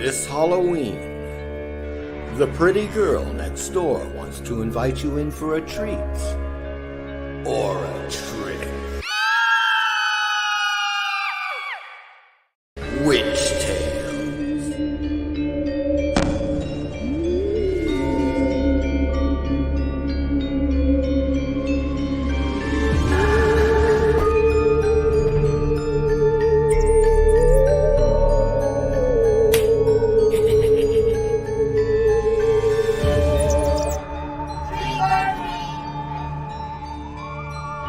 This Halloween, the pretty girl next door wants to invite you in for a treat. Or a trick. Witch Tales.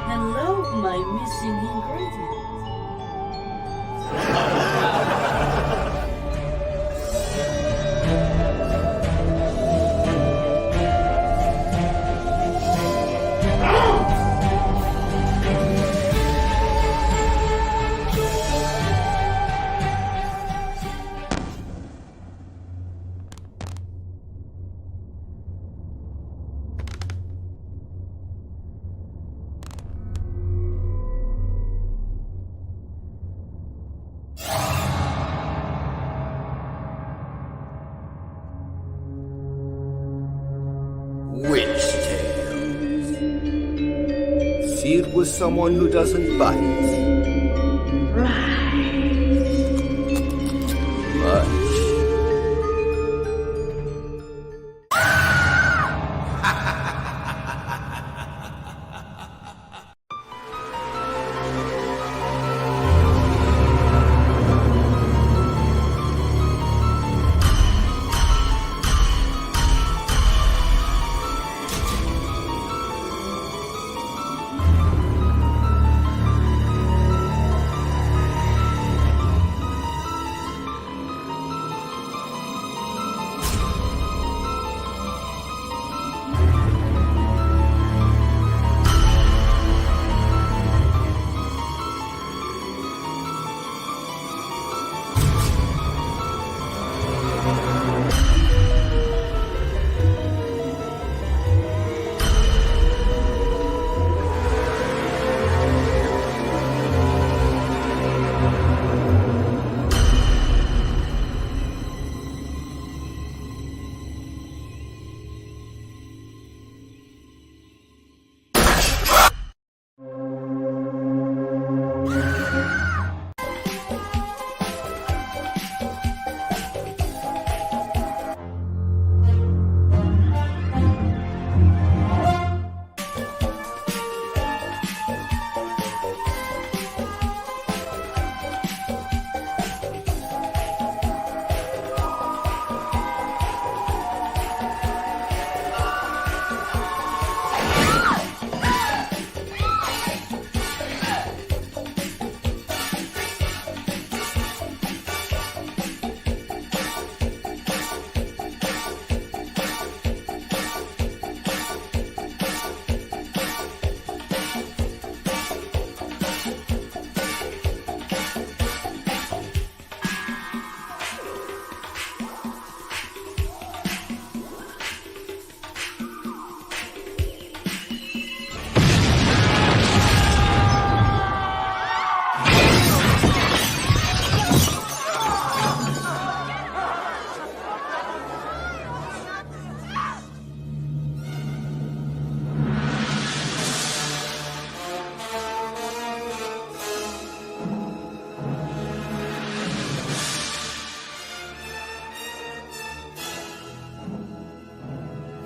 Hello, my missing ingredient. Witch Tales. See it with someone who doesn't bite. Much.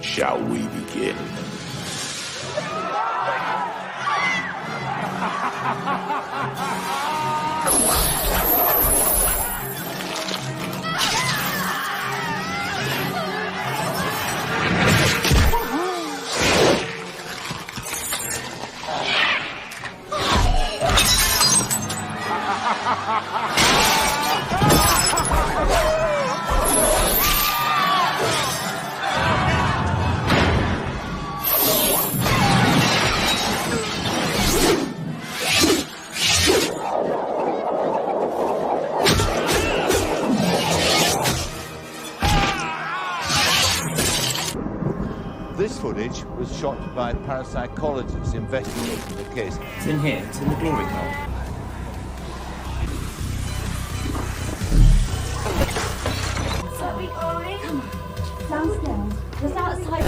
Shall we begin? This footage was shot by parapsychologists investigating the case. It's in here. It's in the glory hole. Come on. Downstairs. Just outside.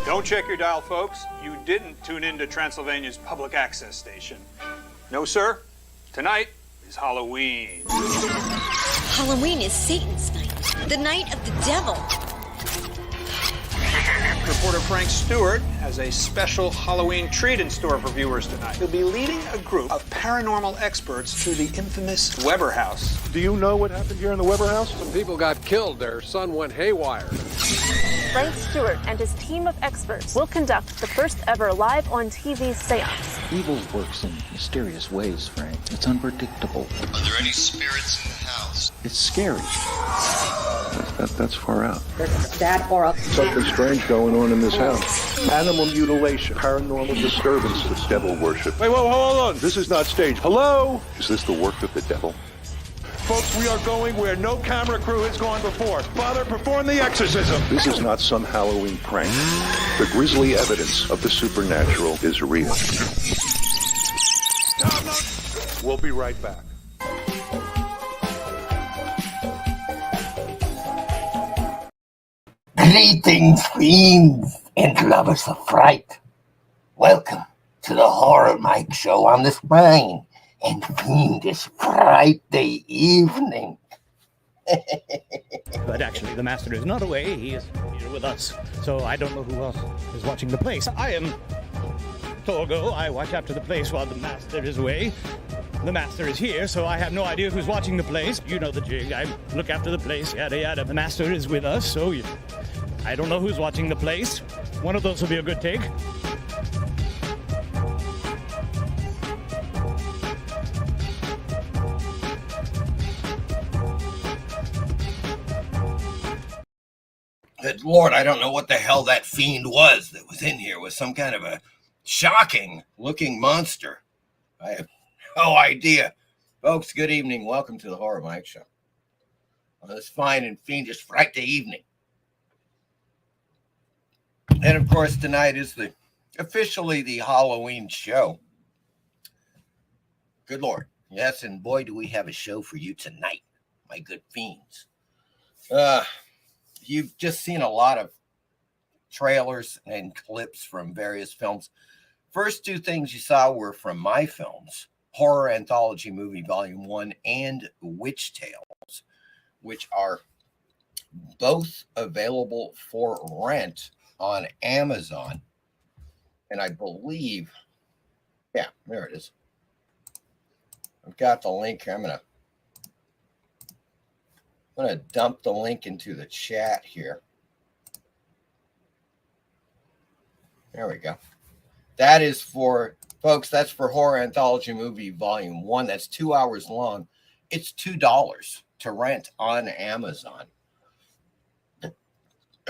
Don't check your dial, folks. You didn't tune into Transylvania's public access station. No, sir. Tonight is Halloween. Halloween is Satan's night, the night of the devil. Reporter Frank Stewart has a special Halloween treat in store for viewers tonight. He'll be leading a group of paranormal experts through the infamous Weber House. Do you know what happened here in the Weber House? Some people got killed. Their son went haywire. Frank Stewart and his team of experts will conduct the first ever live on TV seance. Evil works in mysterious ways, Frank. It's unpredictable. Are there any spirits in the house? It's scary. That's far out. There's that aura. Something strange going on in this house. Animal mutilation, paranormal disturbances, devil worship. Wait, whoa, hold on. This is not staged. Hello? Is this the work of the devil? Folks, we are going where no camera crew has gone before. Father, perform the exorcism. This is not some Halloween prank. The grisly evidence of the supernatural is real. We'll be right back. Greetings, fiends and lovers of fright. Welcome to the Horror Mike Show on this fine and fiendish Friday evening. But actually, the master is not away. He is here with us. So I don't know who else is watching the place. I am Torgo. I watch after the place while the master is away. The master is here, so I have no idea who's watching the place. You know the jig. I look after the place, yada yada. The master is with us, so I don't know who's watching the place. One of those will be a good take. Good Lord, I don't know what the hell that fiend was that was in here. Was some kind of a shocking-looking monster. I have no idea. Folks, good evening. Welcome to the Horror Mike Show on this fine and fiendish Friday evening. And, of course, tonight is officially the Halloween show. Good Lord. Yes, and boy, do we have a show for you tonight, my good fiends. You've just seen a lot of trailers and clips from various films. First two things you saw were from my films, Horror Anthology Movie Volume 1 and Witch Tales, which are both available for rent on Amazon. And I believe, yeah, there it is. I've got the link here. I'm going to dump the link into the chat here. There we go. That is for, folks, that's for Horror Anthology Movie Volume 1. That's 2 hours long. It's $2 to rent on Amazon.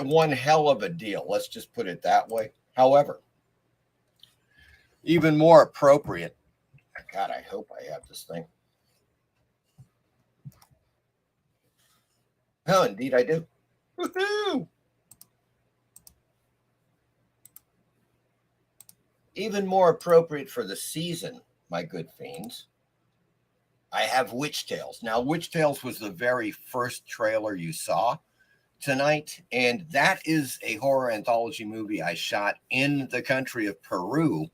One hell of a deal. Let's just put it that way. However, even more appropriate. God, I hope I have this thing. Oh, indeed I do. Woohoo! Even more appropriate for the season, my good fiends, I have Witch Tales. Now, Witch Tales was the very first trailer you saw tonight, and that is a horror anthology movie I shot in the country of Peru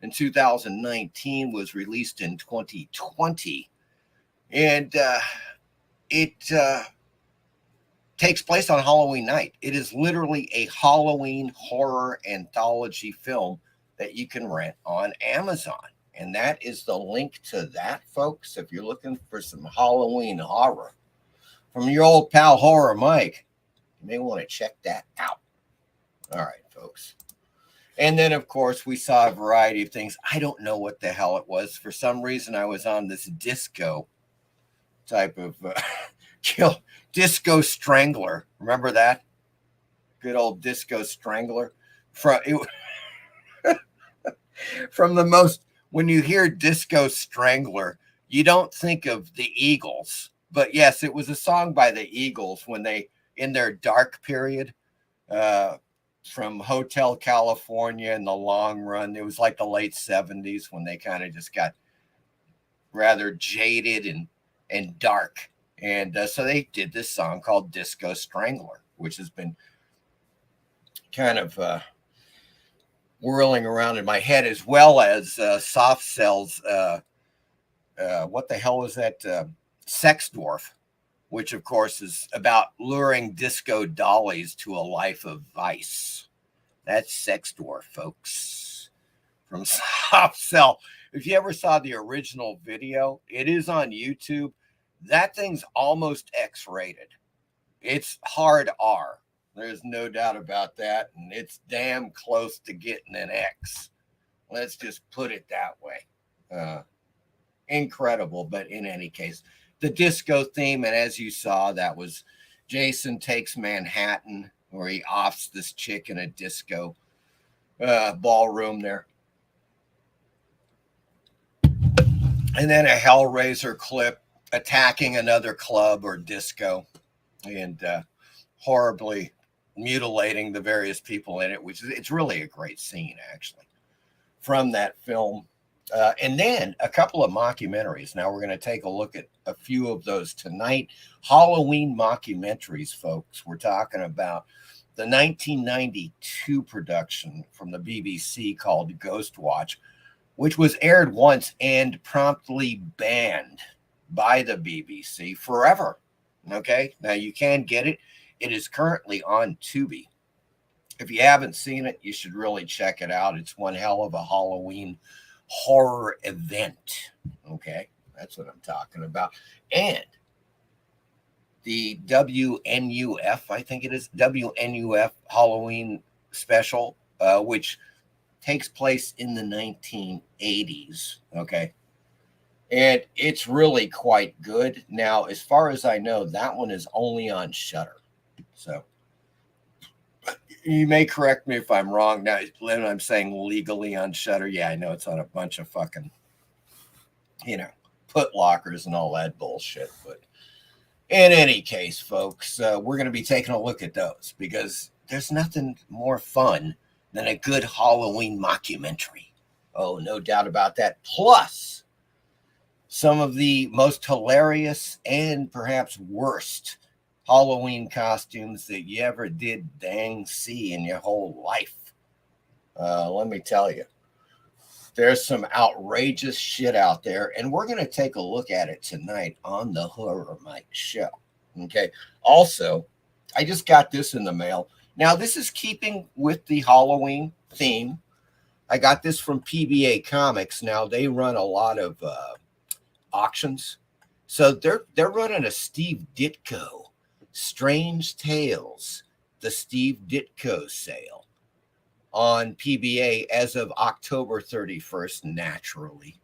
in 2019, was released in 2020, and it takes place on Halloween night. It is literally a Halloween horror anthology film that you can rent on Amazon. And that is the link to that, folks. If you're looking for some Halloween horror from your old pal Horror Mike, you may want to check that out. All right, folks. And then, of course, we saw a variety of things. I don't know what the hell it was. For some reason, I was on this disco type of Disco Strangler. Remember that? Good old Disco Strangler. From the most, when you hear Disco Strangler, you don't think of the Eagles. But yes, it was a song by the Eagles when they, in their dark period, from Hotel California in the long run. It was like the late 70s when they kind of just got rather jaded and and dark. And so they did this song called Disco Strangler, which has been kind of whirling around in my head, as well as Soft Cell's, what the hell was that? Sex Dwarf, which of course is about luring disco dollies to a life of vice. That's Sex Dwarf, folks, from Soft Cell. If you ever saw the original video, it is on YouTube. That thing's almost X-rated. It's hard R. There's no doubt about that. And it's damn close to getting an X. Let's just put it that way. Incredible. But in any case, the disco theme, and as you saw, that was Jason Takes Manhattan, where he offs this chick in a disco ballroom there. And then a Hellraiser clip attacking another club or disco and horribly mutilating the various people in it, which is, it's really a great scene, actually, from that film. And then a couple of mockumentaries. Now we're going to take a look at a few of those tonight. Halloween mockumentaries, folks. We're talking about the 1992 production from the BBC called Ghost Watch, which was aired once and promptly banned by the BBC forever. Okay, now you can get it. It is currently on Tubi. If you haven't seen it, you should really check it out. It's one hell of a Halloween horror event. Okay, that's what I'm talking about. And the WNUF, I think it is, WNUF Halloween special, which takes place in the 1980s. Okay. And it's really quite good. Now, as far as I know, that one is only on Shudder. So you may correct me if I'm wrong. Now, Lynn, I'm saying legally on Shudder. Yeah, I know it's on a bunch of fucking, put lockers and all that bullshit. But in any case, folks, we're going to be taking a look at those because there's nothing more fun than a good Halloween mockumentary. Oh, no doubt about that. Plus, some of the most hilarious and perhaps worst Halloween costumes that you ever did dang see in your whole life. Let me tell you, there's some outrageous shit out there, and we're going to take a look at it tonight on the Horror Mike Show. Okay. Also, I just got this in the mail. Now, this is keeping with the Halloween theme. I got this from PBA Comics. Now, they run a lot of auctions. So they're running a Steve Ditko Strange Tales, the Steve Ditko sale on PBA as of October 31st, naturally.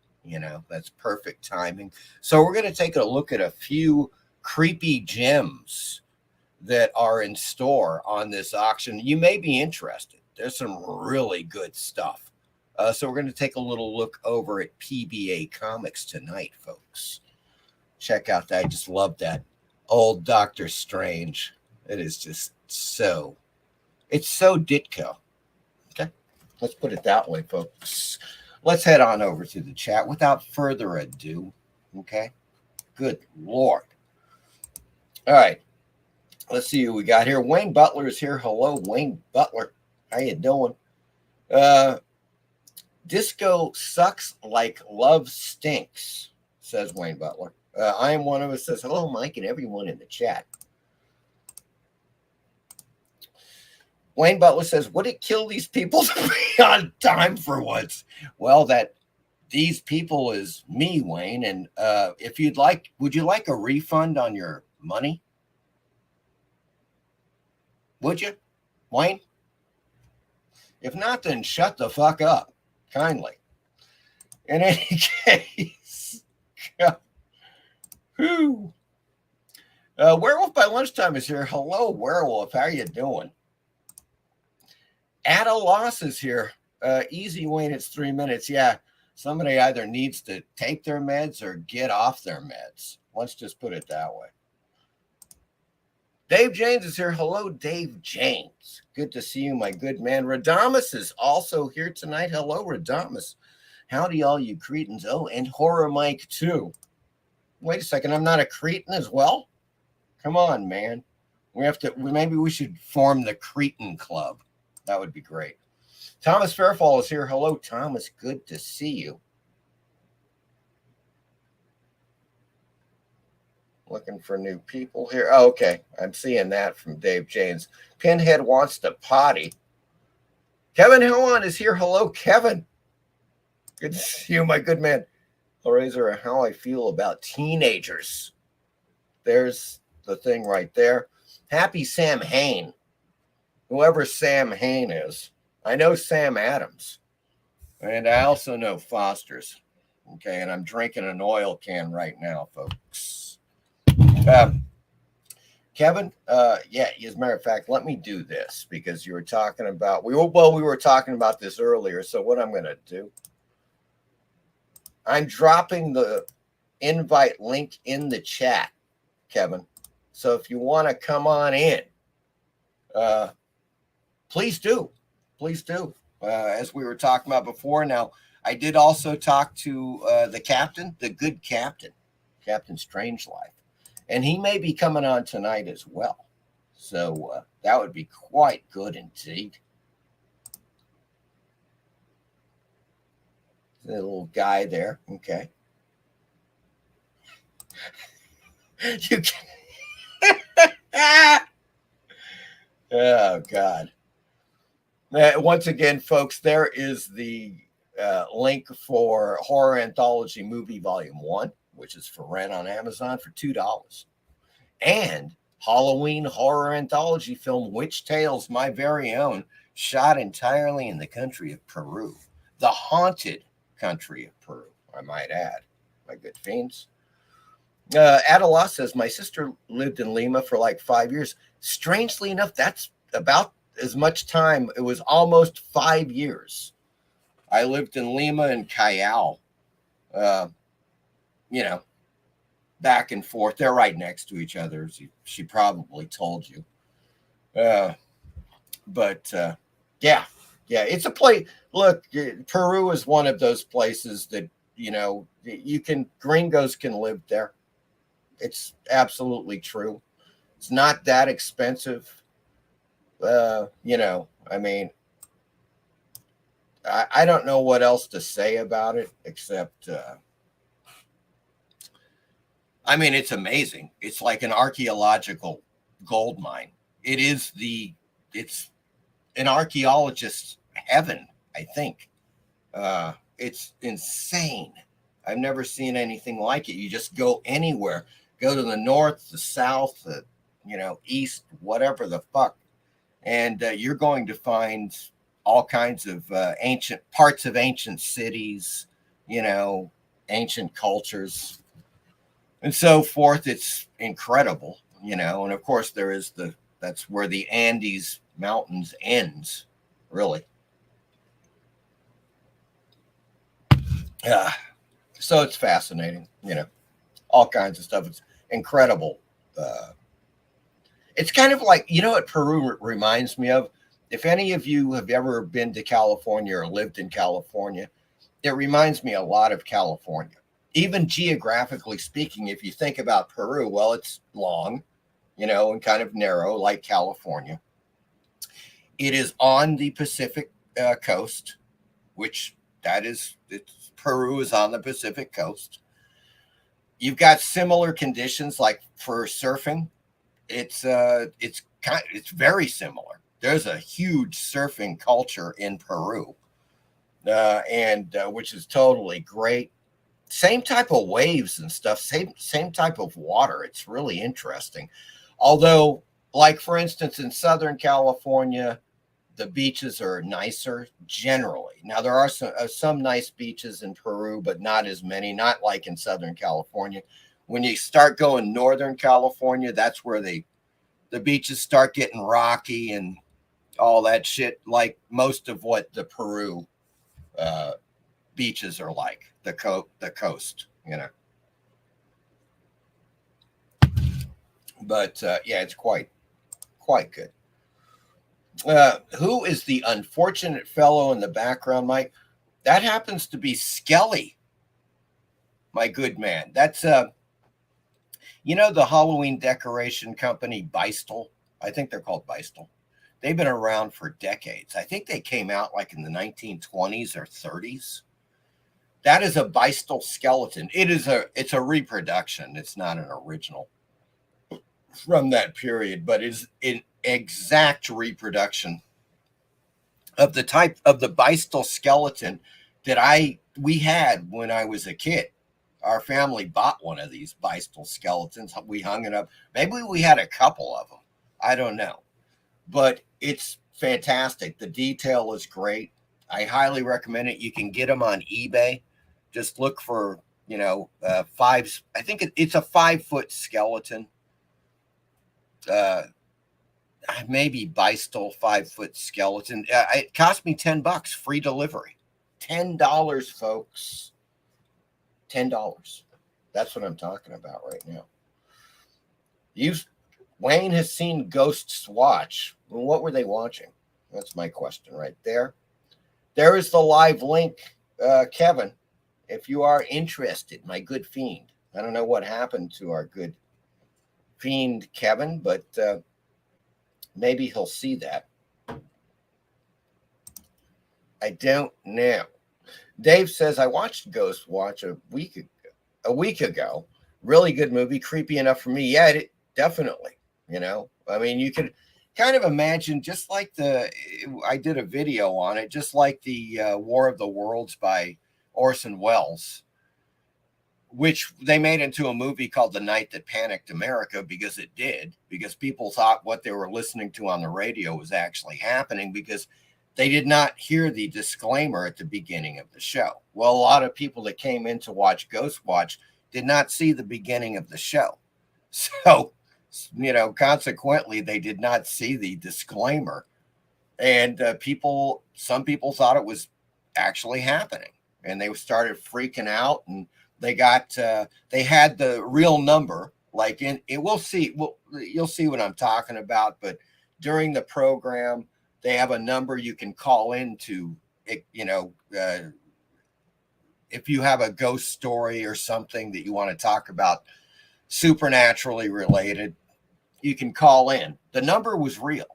That's perfect timing. So we're going to take a look at a few creepy gems that are in store on this auction. You may be interested. There's some really good stuff. So we're going to take a little look over at PBA Comics tonight, folks. Check out that. I just love that old Doctor Strange. It is just it's so Ditko. Okay, let's put it that way, folks. Let's head on over to the chat without further ado. Okay, good Lord. All right, let's see who we got here. Wayne Butler is here. Hello, Wayne Butler. How you doing? Disco sucks like love stinks, says Wayne Butler. I am one of us, says hello, Mike, and everyone in the chat. Wayne Butler says, would it kill these people to be on time for once? Well, that these people is me, Wayne. And if you'd like, would you like a refund on your money? Would you, Wayne? If not, then shut the fuck up. Kindly. In any case, Werewolf by Lunchtime is here. Hello, Werewolf. How are you doing? At a loss is here. Easy, Wayne. It's 3 minutes. Yeah, somebody either needs to take their meds or get off their meds. Let's just put it that way. Dave James is here. Hello, Dave James. Good to see you, my good man. Radamus is also here tonight. Hello, Radamus. Howdy, all you cretins. Oh, and Horror Mike, too. Wait a second, I'm not a Cretan as well? Come on, man. Maybe we should form the Cretan Club. That would be great. Thomas Fairfall is here. Hello, Thomas. Good to see you. Looking for new people here. Oh, okay. I'm seeing that from Dave James. Pinhead wants to potty. Kevin Hellon is here. Hello, Kevin. Good to see you, my good man. Hellraiser, how I feel about teenagers. There's the thing right there. Happy Sam Hain. Whoever Sam Hain is. I know Sam Adams. And I also know Foster's. Okay, and I'm drinking an oil can right now, folks. Kevin, yeah, as a matter of fact, let me do this because you were talking about, we were talking about this earlier. So what I'm going to do, I'm dropping the invite link in the chat, Kevin. So if you want to come on in, please do. Please do. As we were talking about before. Now, I did also talk to the captain, the good captain, Captain Strangeliffe. And he may be coming on tonight as well. So that would be quite good indeed. The little guy there. Okay. You can. Oh, God. Once again, folks, there is the link for Horror Anthology Movie Volume 1, which is for rent on Amazon for $2. And Halloween horror anthology film Witch Tales, my very own, shot entirely in the country of Peru. The haunted country of Peru, I might add, my good fiends. Adela says, my sister lived in Lima for like 5 years. Strangely enough, that's about as much time. It was almost 5 years. I lived in Lima and Callao. You know, back and forth. They're right next to each other. She probably told you. But yeah, it's a place. Look, Peru is one of those places that, you know, gringos can live there. It's absolutely true. It's not that expensive. You know, I mean, I don't know what else to say about it except, I mean, it's amazing. It's like an archaeological gold mine. It's an archaeologist's heaven, I think. It's insane. I've never seen anything like it. You just go anywhere, go to the north, the south, the, you know, east, whatever the fuck. And you're going to find all kinds of ancient parts of ancient cities, you know, ancient cultures, and so forth. It's incredible, you know. And of course, that's where the Andes Mountains ends, really. So it's fascinating, you know, all kinds of stuff. It's incredible. It's kind of like, you know what Peru reminds me of? If any of you have ever been to California or lived in California, it reminds me a lot of California. Even geographically speaking, if you think about Peru, well, it's long, you know, and kind of narrow like California. It is on the Pacific coast, which Peru is on the Pacific coast. You've got similar conditions like for surfing. It's very similar. There's a huge surfing culture in Peru, and which is totally great. Same type of waves and stuff, same type of water. It's really interesting. Although, like for instance, in Southern California, the beaches are nicer generally. Now, there are some nice beaches in Peru, but not as many, not like in Southern California. When you start going Northern California, that's where the beaches start getting rocky and all that shit, like most of what the Peru beaches are like, the coast, you know. But yeah, it's quite good. Who is the unfortunate fellow in the background, Mike? That happens to be Skelly, my good man. That's You know the Halloween decoration company Beistel? I think they're called Beistel. They've been around for decades. I think they came out like in the 1920s or 30s. That is a Beistel skeleton. It's a reproduction. It's not an original from that period, but it's an exact reproduction of the type of the Beistel skeleton that we had when I was a kid. Our family bought one of these Beistel skeletons. We hung it up. Maybe we had a couple of them. I don't know. But it's fantastic. The detail is great. I highly recommend it. You can get them on eBay. Just look for, five. I think it's a 5-foot skeleton. Maybe Beistel 5-foot skeleton. It cost me $10, free delivery. $10, folks. $10. That's what I'm talking about right now. Wayne has seen Ghosts watch. Well, what were they watching? That's my question right there. There is the live link, Kevin. If you are interested, my good fiend. I don't know what happened to our good fiend, Kevin, but maybe he'll see that. I don't know. Dave says, I watched Ghost Watch a week ago. Really good movie. Creepy enough for me. Yeah, definitely. I mean, you could kind of imagine, just like I did a video on it, just like the War of the Worlds by Orson Welles, which they made into a movie called The Night That Panicked America, because it did, because people thought what they were listening to on the radio was actually happening, because they did not hear the disclaimer at the beginning of the show. Well, a lot of people that came in to watch Ghost Watch did not see the beginning of the show. So, consequently, they did not see the disclaimer. And some people thought it was actually happening. And they started freaking out, and they had the real number. Like you'll see what I'm talking about. But during the program, they have a number you can call into, if you have a ghost story or something that you want to talk about, supernaturally related, you can call in. The number was real,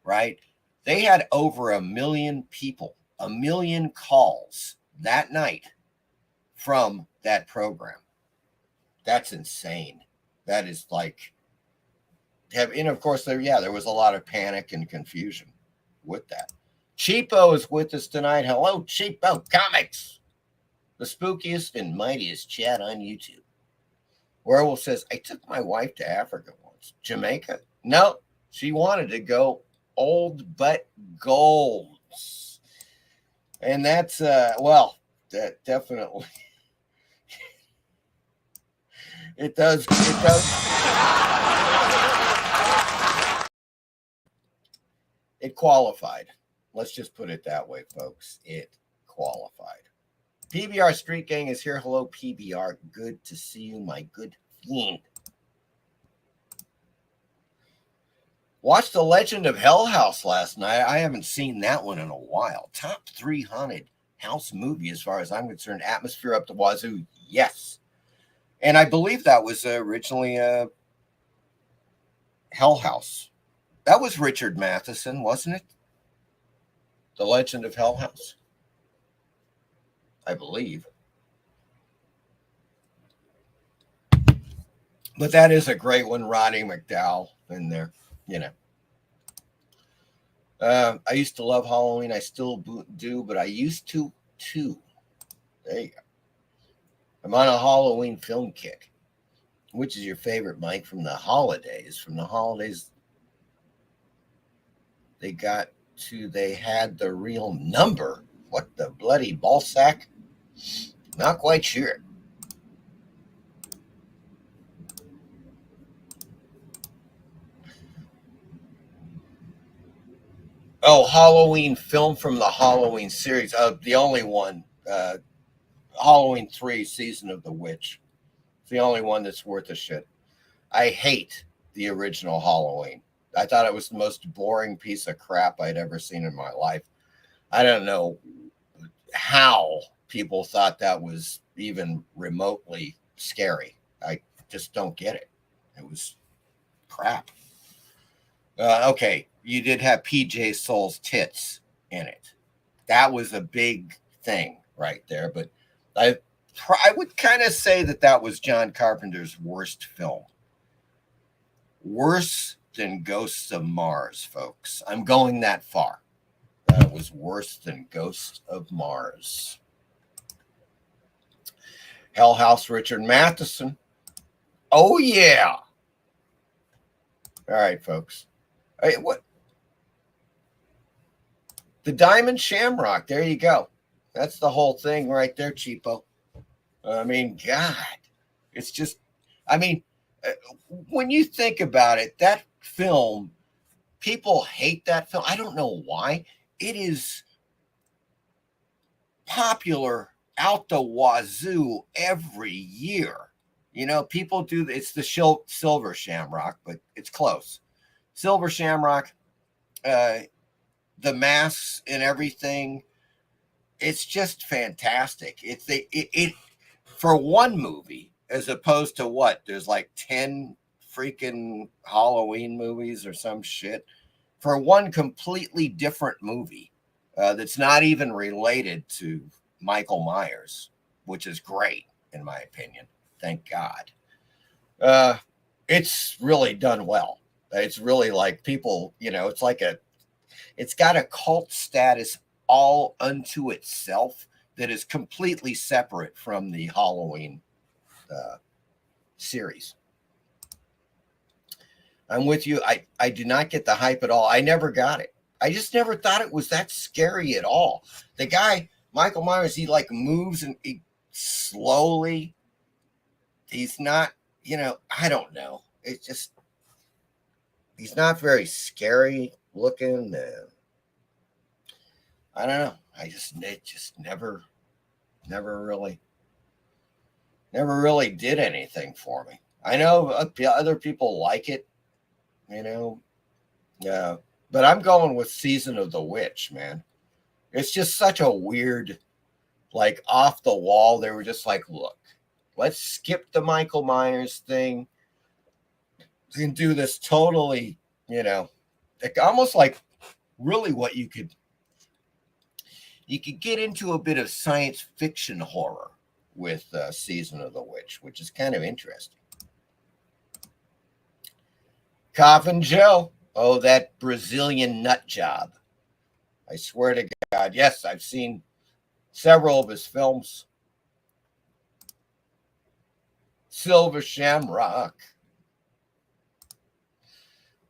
right? They had over 1 million people, 1 million calls that night from that program. That's insane. That is and of course there was a lot of panic and confusion with that. Cheapo is with us tonight. Hello, Cheapo Comics, the spookiest and mightiest chat on YouTube. Werewolf says, I took my wife to Africa once. Jamaica? No, she wanted to go old but gold. And that's, that definitely, it does. It qualified. Let's just put it that way, folks. It qualified. PBR Street Gang is here. Hello, PBR. Good to see you, my good fiend. Watched The Legend of Hell House last night. I haven't seen that one in a while. Top 3 haunted house movie as far as I'm concerned. Atmosphere up the wazoo. Yes. And I believe that was originally Hell House. That was Richard Matheson, wasn't it? The Legend of Hell House, I believe. But that is a great one. Roddy McDowell in there, I used to love Halloween. I still do, but I used to too. There you go. I'm on a Halloween film kick. Which is your favorite, Mike, from the holidays? From the holidays, they had the real number. What the bloody ballsack? Not quite sure. Oh, Halloween film from the Halloween series. The only one, Halloween 3, Season of the Witch. It's the only one that's worth a shit. I hate the original Halloween. I thought it was the most boring piece of crap I'd ever seen in my life. I don't know how people thought that was even remotely scary. I just don't get it. It was crap. Okay, you did have PJ Soul's tits in it. That was a big thing right there. But I would kind of say that was John Carpenter's worst film. Worse than Ghosts of Mars, folks. I'm going that far. That was worse than Ghosts of Mars. Hell House, Richard Matheson. Oh, yeah. All right, folks. Hey, what? The Diamond Shamrock. There you go. That's the whole thing right there, cheapo. I mean, God. It's just, I mean, when you think about it, that film, people hate that film. I don't know why. It is popular out the wazoo every year. You know, people do, it's the Silver Shamrock, but it's close. Silver Shamrock, the masks and everything. It's just fantastic. It for one movie, as opposed to what? There's like 10 freaking Halloween movies or some shit. For one completely different movie that's not even related to Michael Myers, which is great, in my opinion. Thank God. It's really done well. It's really like people, you know, it's got a cult status all unto itself that is completely separate from the Halloween series. I'm with you. I do not get the hype at all. I never got it. I just never thought it was that scary at all. The guy, Michael Myers, he like moves and he slowly. He's not, you know, I don't know. It's just, he's not very scary looking. I don't know. It just never really did anything for me. I know other people like it, you know. Yeah, but I'm going with Season of the Witch, man. It's just such a weird, like off the wall. They were just like, look, let's skip the Michael Myers thing and do this totally, you know, like almost like really what you could get into a bit of science fiction horror with Season of the Witch, which is kind of interesting. Coffin Joe. Oh, that Brazilian nut job. I swear to God. Yes, I've seen several of his films. Silver Shamrock.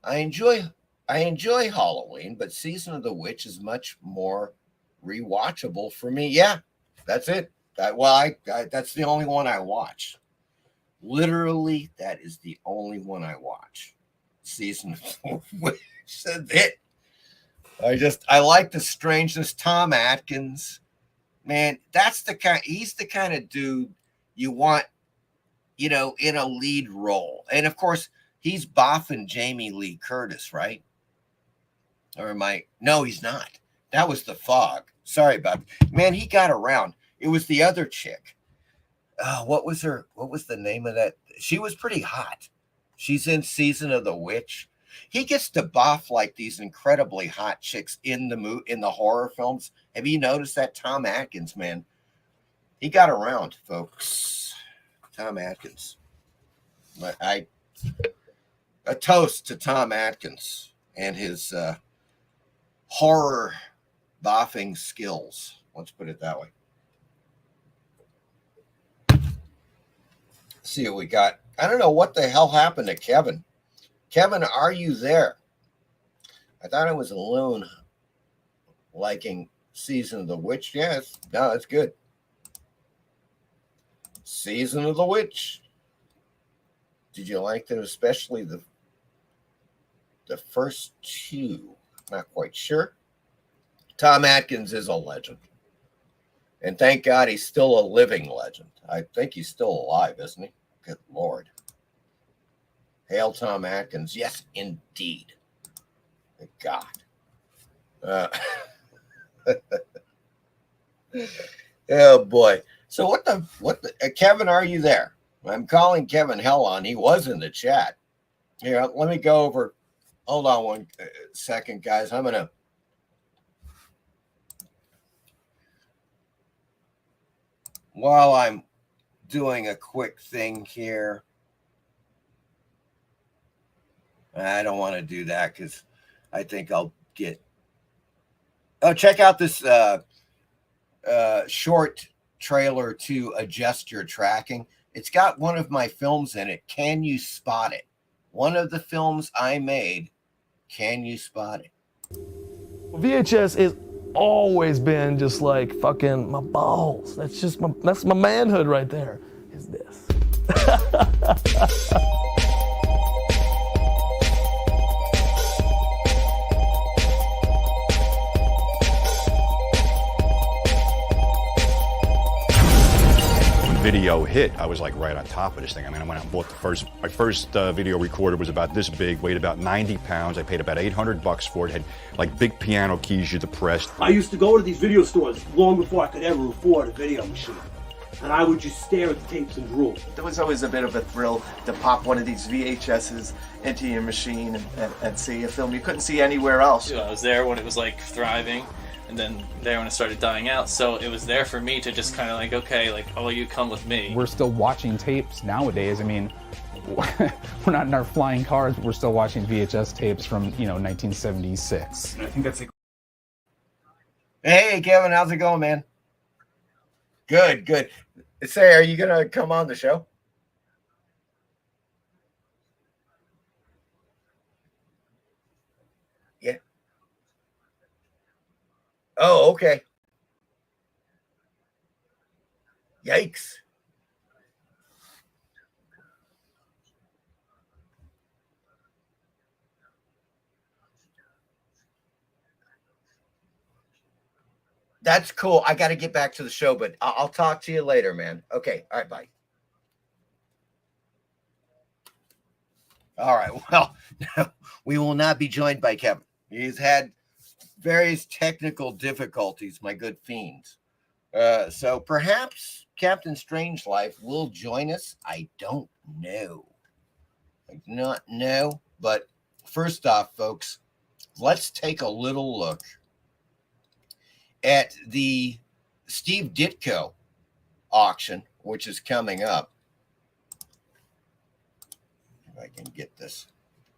I enjoy Halloween, but Season of the Witch is much more rewatchable for me. Yeah, that's it. That's the only one I watch. Literally, that is the only one I watch. Season of the Witch. That's it. I like the strangeness. Tom Atkins, man, he's the kind of dude you want, you know, in a lead role. And of course, he's boffing Jamie Lee Curtis, right? No, he's not. That was The Fog. Sorry about it. Man, he got around. It was the other chick. What was the name of that? She was pretty hot. She's in Season of the Witch. He gets to boff like these incredibly hot chicks in the horror films. Have you noticed that? Tom Atkins, man, he got around, folks. Tom Atkins. A toast to Tom Atkins and his horror boffing skills. Let's put it that way. Let's see what we got. I don't know what the hell happened to Kevin. Kevin, are you there? I thought I was alone liking Season of the Witch. Yes. No, it's good. Season of the Witch. Did you like them, especially the first two? Not quite sure. Tom Atkins is a legend. And thank God he's still a living legend. I think he's still alive, isn't he? Good Lord. Hail Tom Atkins. Yes, indeed. Thank God. Oh, boy. So what the Kevin, are you there? I'm calling Kevin Hellon. He was in the chat. Here, let me go over. Hold on one second, guys. I'm going to. While I'm doing a quick thing here, I don't want to do that because I think I'll get. Oh, check out this short trailer to adjust your tracking. It's got one of my films in it. Can you spot it? One of the films I made. Can you spot it? VHS has always been just like fucking my balls. That's my manhood right there. Is this? Video hit, I was like right on top of this thing. I mean, I went out and bought my first video recorder was about this big, weighed about 90 pounds. I paid about $800 for it, had like big piano keys you depressed. I used to go to these video stores long before I could ever afford a video machine. And I would just stare at the tapes and drool. There was always a bit of a thrill to pop one of these VHSs into your machine and see a film you couldn't see anywhere else. I was there when it was like thriving, and then there when it started dying out, so it was there for me to just kind of like, okay, like, oh, you come with me. We're still watching tapes nowadays. I mean, we're not in our flying cars, but we're still watching VHS tapes from, 1976. I think that's like... Hey, Kevin, how's it going, man? Good, good. Say, are you going to come on the show? Yeah. Oh, okay. Yikes. That's cool. I got to get back to the show, but I'll talk to you later, man. Okay. All right. Bye. All right. Well, we will not be joined by Kevin. He's had various technical difficulties, my good fiends. So perhaps Captain Strangelife will join us. I don't know. I do not know. But first off, folks, let's take a little look at the Steve Ditko auction, which is coming up. If I can get this.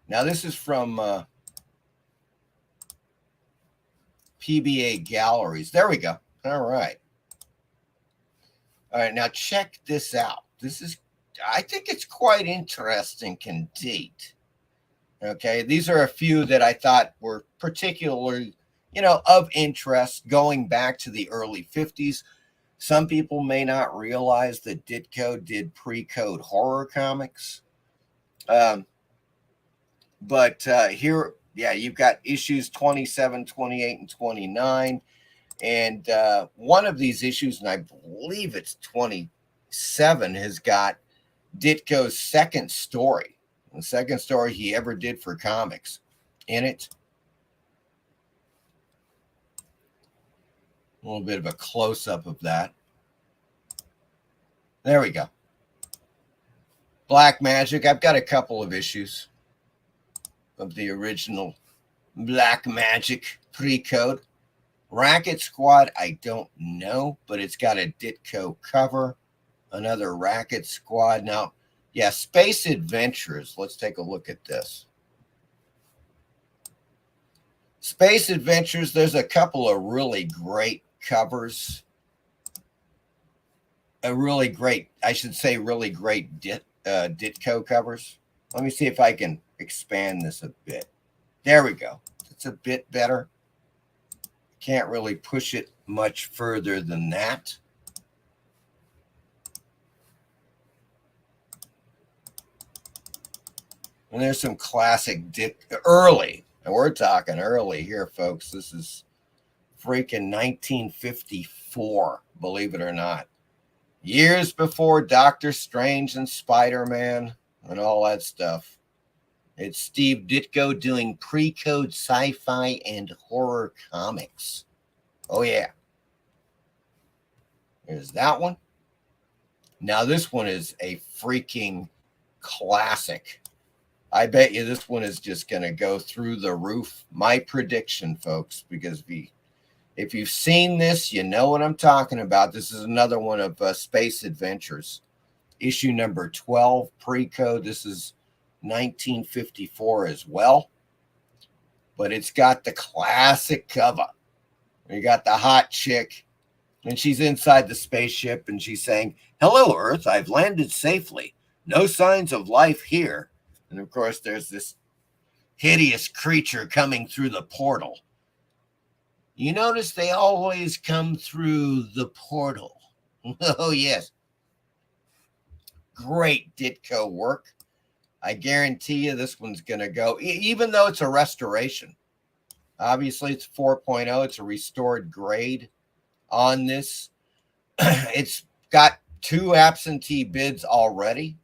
Now, this is from PBA Galleries. There we go. All right. All right, now check this out. This is, I think it's quite interesting indeed. Okay, these are a few that I thought were particularly, of interest going back to the early 50s. Some people may not realize that Ditko did pre-code horror comics. But here, yeah, you've got issues 27, 28, and 29. And one of these issues, and I believe it's 27, has got Ditko's second story, the second story he ever did for comics in it. A little bit of a close-up of that. There we go. Black Magic. I've got a couple of issues of the original Black Magic pre-code. Racket Squad, I don't know, but it's got a Ditko cover. Another Racket Squad. Now, yeah, Space Adventures. Let's take a look at this. Space Adventures, there's a couple of really great covers. Really great Ditko covers. Let me see if I can expand this a bit. There we go. It's a bit better. Can't really push it much further than that. And there's some classic early, and we're talking early here, folks. This is freaking 1954, believe it or not. Years before Doctor Strange and Spider-Man and all that stuff. It's Steve Ditko doing pre-code sci-fi and horror comics. Oh, yeah. There's that one. Now, this one is a freaking classic. I bet you this one is just going to go through the roof. My prediction, folks, because if you've seen this, you know what I'm talking about. This is another one of Space Adventures. Issue number 12, pre-code. This is 1954 as well. But it's got the classic cover. You got the hot chick, and she's inside the spaceship, and she's saying, "Hello, Earth, I've landed safely. No signs of life here." And, of course, there's this hideous creature coming through the portal. You notice they always come through the portal. Oh, yes. Great Ditko work. I guarantee you this one's going to go, even though it's a restoration. Obviously, it's 4.0. It's a restored grade on this. It's got 2 absentee bids already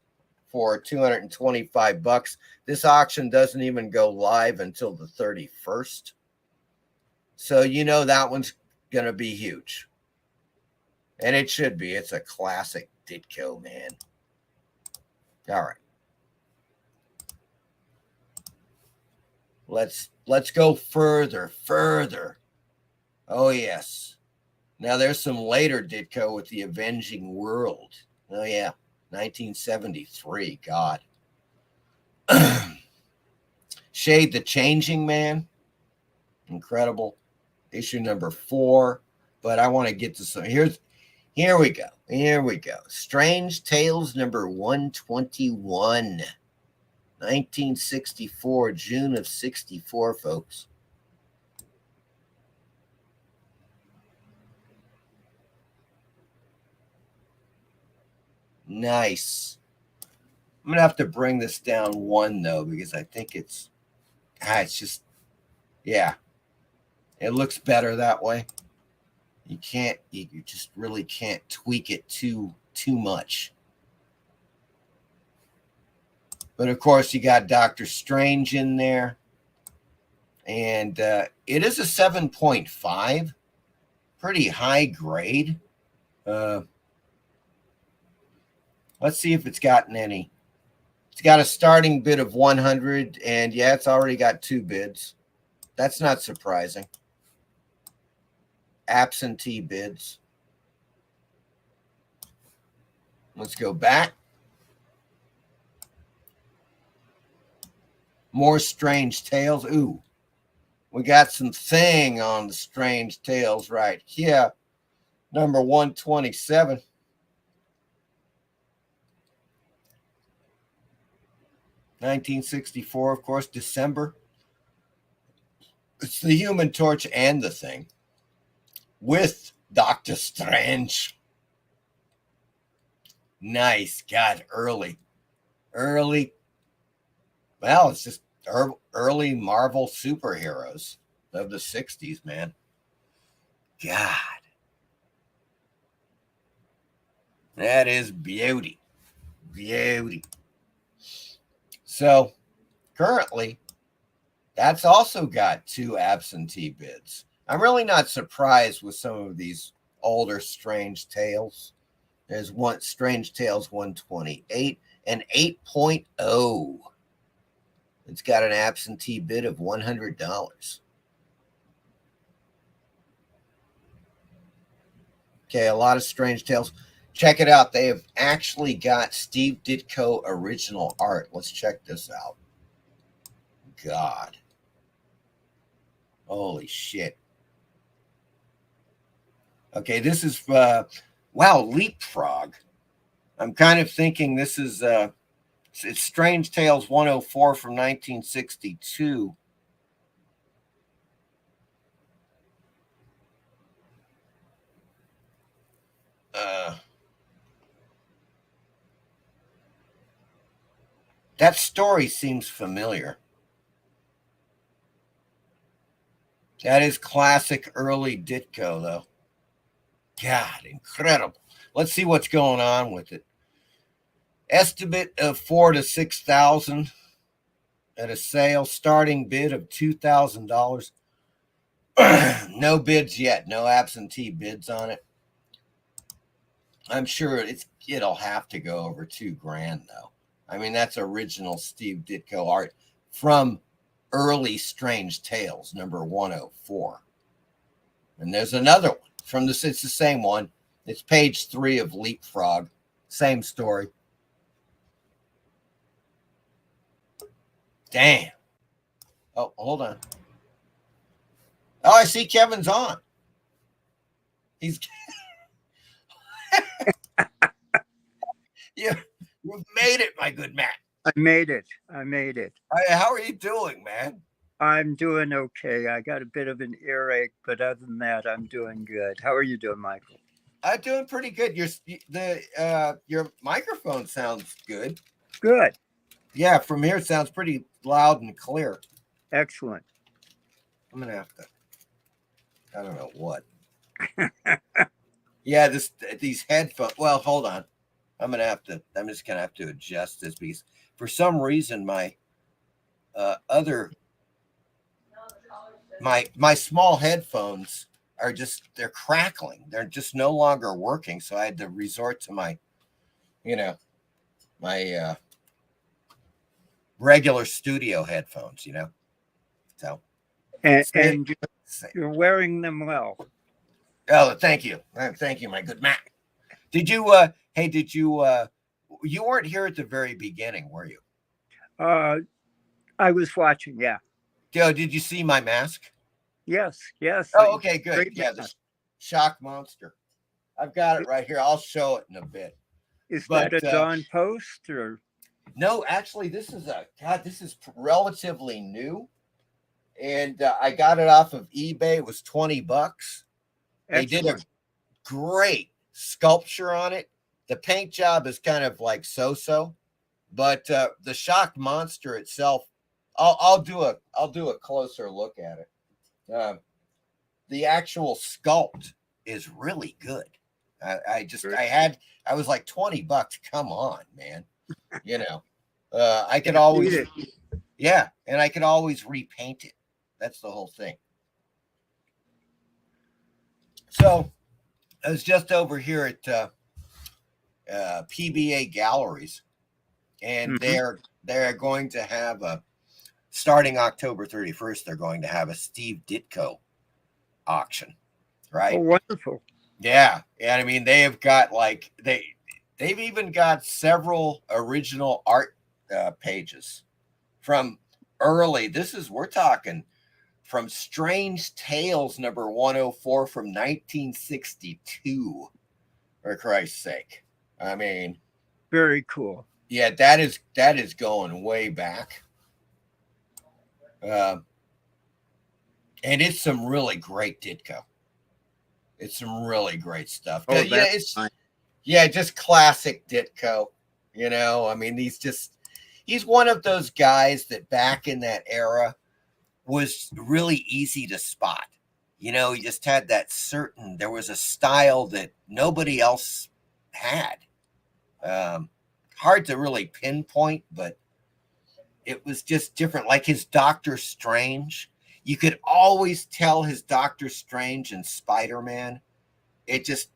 for $225. This auction doesn't even go live until the 31st. So you know that one's going to be huge. And it should be. It's a classic Ditko, man. All right. Let's go further. Oh, yes. Now, there's some later Ditko with the Avenging World. Oh, yeah. 1973. God. Shade the Changing Man. Incredible. Issue number 4. But I want to get to some. Here we go. Strange Tales number 121. 1964, June of 64, folks. Nice. I'm going to have to bring this down 1, though, because I think it's just, yeah. It looks better that way. You just really can't tweak it too much. But, of course, you got Doctor Strange in there. And it is a 7.5. Pretty high grade. Let's see if it's gotten any. It's got a starting bid of 100. And, yeah, it's already got 2 bids. That's not surprising. Absentee bids. Let's go back. More Strange Tales. Ooh, we got some thing on the Strange Tales right here. Number 127. $1964, of course, December. It's the Human Torch and the Thing with Doctor Strange. Nice. God, early. Well, it's just early Marvel superheroes of the 60s, man. God. That is beauty. So, currently, that's also got 2 absentee bids. I'm really not surprised with some of these older Strange Tales. There's one Strange Tales 128 and 8.0. It's got an absentee bid of $100. Okay, a lot of Strange Tales. Check it out. They have actually got Steve Ditko original art. Let's check this out. God. Holy shit. Okay, this is, wow, Leapfrog. I'm kind of thinking this is, it's Strange Tales 104 from 1962. That story seems familiar. That is classic early Ditko, though. God, incredible. Let's see what's going on with it. Estimate of 4,000 to 6,000 at a sale. Starting bid of $2,000. No bids yet. No absentee bids on it. I'm sure it'll have to go over $2,000 though. I mean, that's original Steve Ditko art from early Strange Tales, number 104. And there's another one from this. It's the same one. It's page 3 of Leapfrog. Same story. Damn. Oh, hold on. Oh, I see Kevin's on. He's you've made it, my good man. I made it. How are you doing, man? I'm doing okay. I got a bit of an earache, but other than that, I'm doing good. How are you doing, Michael? I'm doing pretty good. Your microphone sounds good. Good. Yeah, from here it sounds pretty loud and clear. Excellent. I'm gonna have to. I don't know what. Yeah, these headphones. Well, hold on. I'm just gonna have to adjust this because for some reason my my small headphones are they're crackling. They're just no longer working. So I had to resort to my regular studio headphones, So and you're wearing them well. Oh, thank you. Thank you, my good man. Did you you weren't here at the very beginning, were you? I was watching, yeah. Did you see my mask? Yes. Oh, okay, good. Yeah, the shock monster. I've got it right here. I'll show it in a bit. Is that a Dawn Post or? No, actually, this is relatively new, and I got it off of eBay. It was $20. They did a great sculpture on it. The paint job is kind of like so-so, but the shock monster itself, I'll do a closer look at it. The actual sculpt is really good. I was like $20. Come on, man. I could always, and I could always repaint it. That's the whole thing. So I was just over here at PBA Galleries, and they're going to have starting October 31st, they're going to have a Steve Ditko auction, right? Oh, wonderful. Yeah. And I mean, they have got they've even got several original art pages from early. We're talking from Strange Tales number 104 from 1962, for Christ's sake. I mean, very cool. Yeah, that is going way back. And it's some really great Ditko. It's some really great stuff. Oh, just classic Ditko. I mean, he's one of those guys that back in that era was really easy to spot. He just had there was a style that nobody else had. Hard to really pinpoint, but it was just different. Like his Doctor Strange, you could always tell his Doctor Strange and Spider-Man. It just.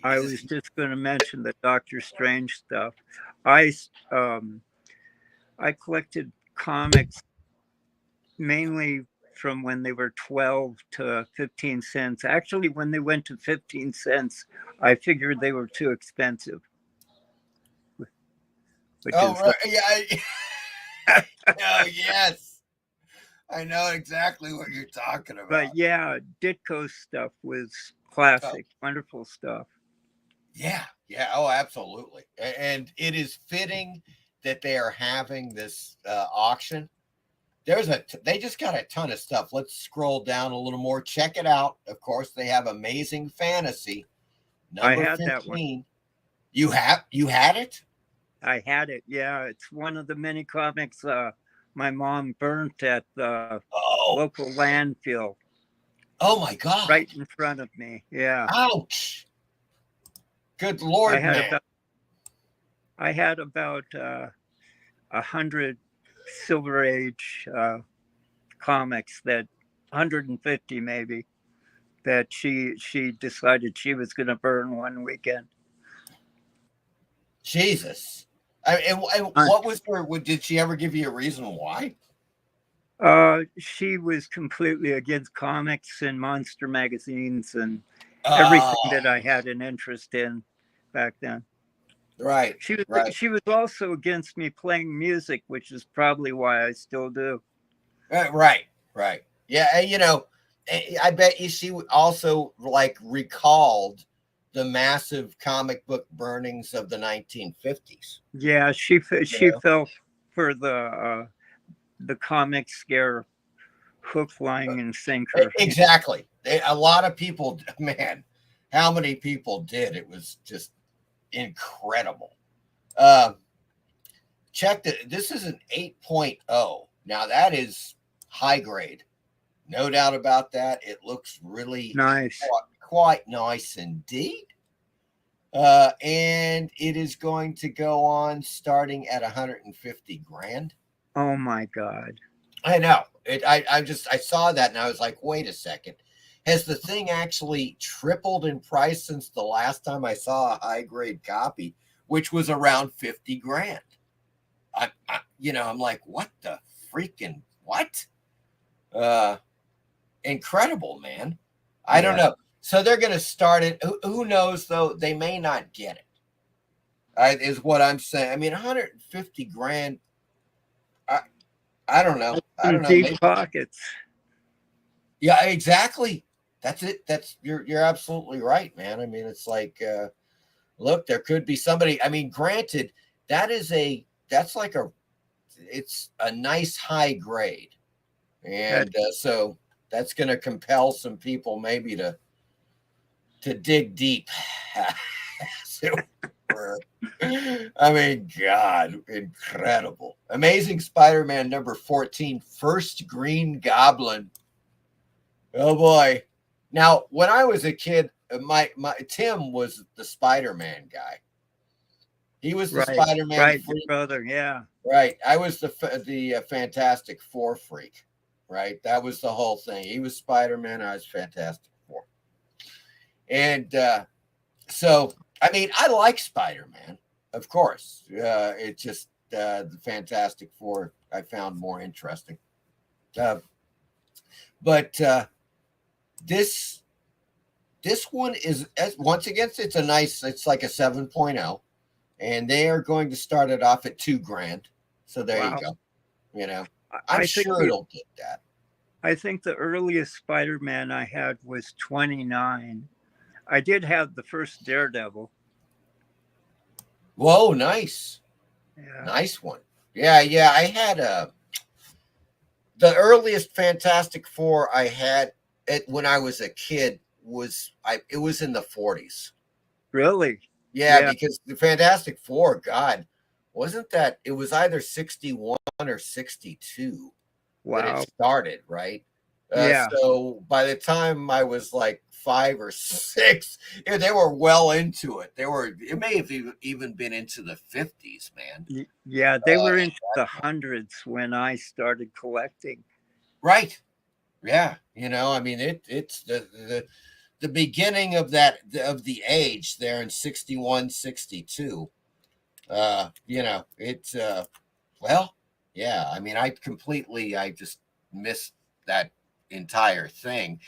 I was just going to mention the Doctor Strange stuff. I collected comics mainly from when they were 12 to 15 cents. Actually, when they went to 15 cents, I figured they were too expensive. Right. Yeah. Oh, yes. I know exactly what you're talking about. But yeah, Ditko's stuff was classic, wonderful stuff. Yeah. Oh, absolutely. And it is fitting that they are having this auction. They just got a ton of stuff. Let's scroll down a little more. Check it out. Of course, they have Amazing Fantasy. I had 15. That one. You had it? I had it. Yeah, it's one of the many comics my mom burnt at the local landfill. Oh my God! Right in front of me. Yeah. Ouch! Good Lord, I had about 100 Silver Age comics, 150 maybe, that she decided she was going to burn one weekend. Jesus. And what was her? Did she ever give you a reason why? She was completely against comics and monster magazines and everything that I had an interest in back then. Right. She was also against me playing music, which is probably why I still do. Right. Yeah, and you know, I bet you she also like recalled the massive comic book burnings of the 1950s. Yeah, she fell for the comic scare hook, line, and sinker. Exactly. A lot of people, man, how many people did? It was just incredible. Check that. This is an 8.0. Now that is high grade. No doubt about that. It looks really nice. Quite nice indeed. And it is going to go on starting at 150 grand. Oh my God. I know. I saw that and I was like, wait a second. Has the thing actually tripled in price since the last time I saw a high grade copy, which was around 50 grand? I'm like, what the freaking what? Incredible, man. I don't know. So they're going to start it. Who knows, though? They may not get it. Is what I'm saying. I mean, 150 grand. I don't know. I don't know. Deep pockets. Yeah, exactly. That's it. You're absolutely right, man. I mean, it's like, look, there could be somebody. I mean, granted, it's a nice high grade, and so that's going to compel some people maybe to dig deep. I mean, God, incredible. Amazing Spider-Man number 14, First Green Goblin. Oh boy. Now, when I was a kid, my Tim was the Spider-Man guy. He was the Spider-Man freak. Brother, yeah. Right. I was the Fantastic Four freak. Right. That was the whole thing. He was Spider-Man. I was Fantastic Four. And so, I mean, I like Spider-Man, of course. It's just the Fantastic Four I found more interesting. But this one is, once again, it's like a 7.0. And they are going to start it off at $2,000. So there you go. You know, I'm sure it'll get that. I think the earliest Spider-Man I had was 29. I did have the first Daredevil. Whoa, nice. Yeah. Nice one. Yeah. I had the earliest Fantastic Four I had when I was a kid it was in the 40s. Really? Yeah, because the Fantastic Four, God, wasn't that, it was either 61 or 62 that it started, right? So by the time I was like 5 or 6, they were well into it. It may have even been into the 50s, man. Yeah, they were into the hundreds when I started collecting. Right. Yeah. You know, I mean, it's the beginning of the age there in 61, 62. You know, it's well, yeah. I mean, I just missed that entire thing.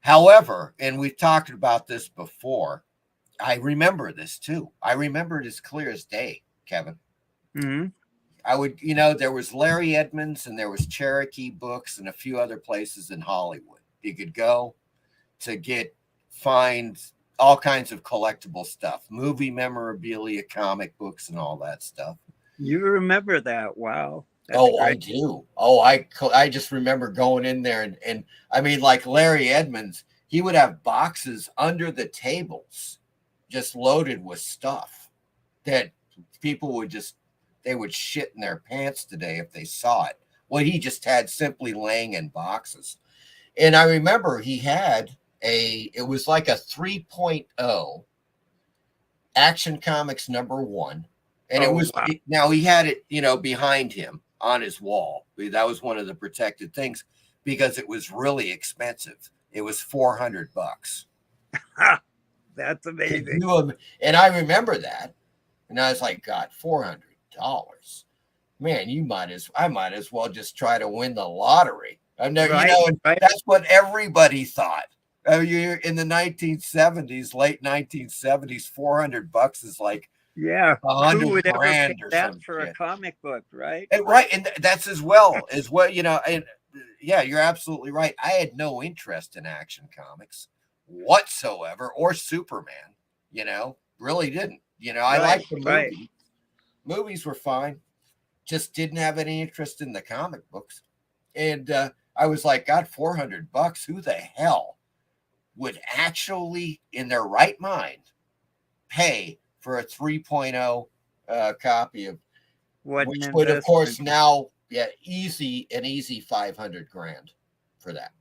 However, and we've talked about this before, I remember this too. I remember it as clear as day, Kevin. Mm-hmm. There was Larry Edmonds and there was Cherokee Books and a few other places in Hollywood you could go to find all kinds of collectible stuff, movie memorabilia, comic books, and all that stuff. You remember that? Wow. I do. I just remember going in there and I mean, like Larry Edmonds, he would have boxes under the tables just loaded with stuff that people would they would shit in their pants today if they saw it. Well, he just had simply laying in boxes. And I remember he had it was like a 3.0 Action Comics #1. And it was, now he had it, behind him on his wall. That was one of the protected things because it was really expensive. It was $400. That's amazing. And I remember that, and I was like, God, $400. Man, I might as well just try to win the lottery. I know, Right, you know, and right. that's what everybody thought. You in the 1970s, late 1970s, $400 is like Yeah, who $100 would ever pay grand or that some for a shit. comic book, right? And right, and that's as well, you know, and yeah, you're absolutely right. I had no interest in Action Comics whatsoever, or Superman, you know, really didn't. You know, I liked the right. movies. Movies were fine, just didn't have any interest in the comic books. And I was like, God, $400, who the hell would actually, in their right mind, pay for a 3.0 copy of, What which an would, of course, investment. now, yeah, an easy 500 grand for that.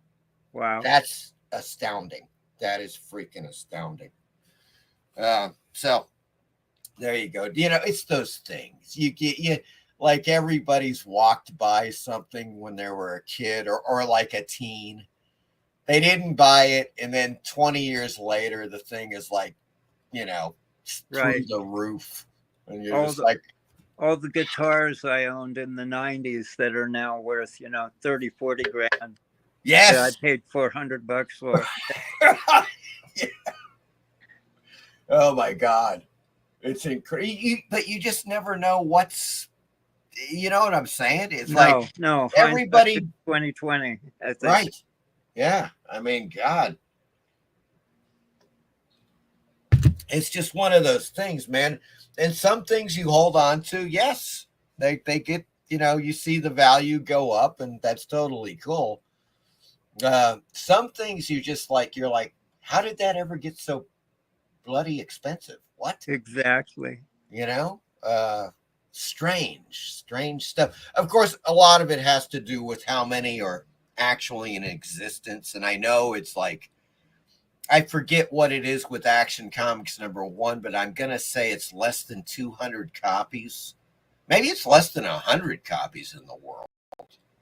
Wow. That's astounding. That is freaking astounding. So there you go. You know, it's those things you like, everybody's walked by something when they were a kid or like a teen. They didn't buy it, and then 20 years later, the thing is like, you know, through the roof, and you're just like, all the guitars I owned in the 90s that are now worth, you know, 30, 40 grand. Yes. That I paid $400 for. Yeah. Oh my God. It's incredible. But you just never know what's, you know what I'm saying? It's like, no, everybody 2020. Right. Yeah. I mean, God. It's just one of those things, man. And some things you hold on to, yes, they get, you know, you see the value go up, and that's totally cool. Some things you just like, you're like, how did that ever get so bloody expensive? What? Exactly. You know, strange stuff. Of course, a lot of it has to do with how many are actually in existence. And I know it's like, I forget what it is with Action Comics #1, but I'm going to say it's less than 200 copies. Maybe it's less than 100 copies in the world.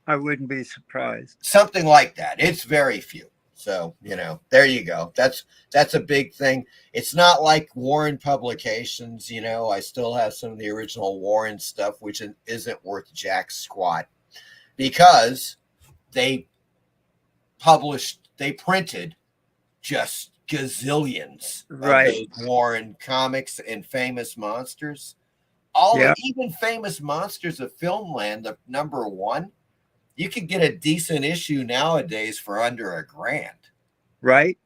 I wouldn't be surprised. Something like that. It's very few. So, you know, there you go. That's a big thing. It's not like Warren Publications. You know, I still have some of the original Warren stuff, which isn't worth jack squat, because they printed just gazillions of those Warren comics and Famous Monsters. Even Famous Monsters of Filmland, the #1, you could get a decent issue nowadays for under $1,000. Right.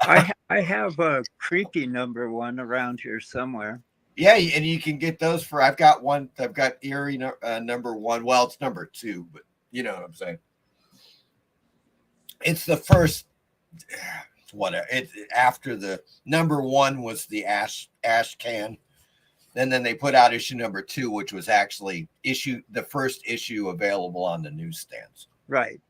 I have a creepy #1 around here somewhere. Yeah, and you can get those for, I've got Eerie #1. Well, it's #2, but you know what I'm saying. It's the first, whatever. It's after the #1 was the ash can. And then they put out issue #2, which was actually the first issue available on the newsstands. Right.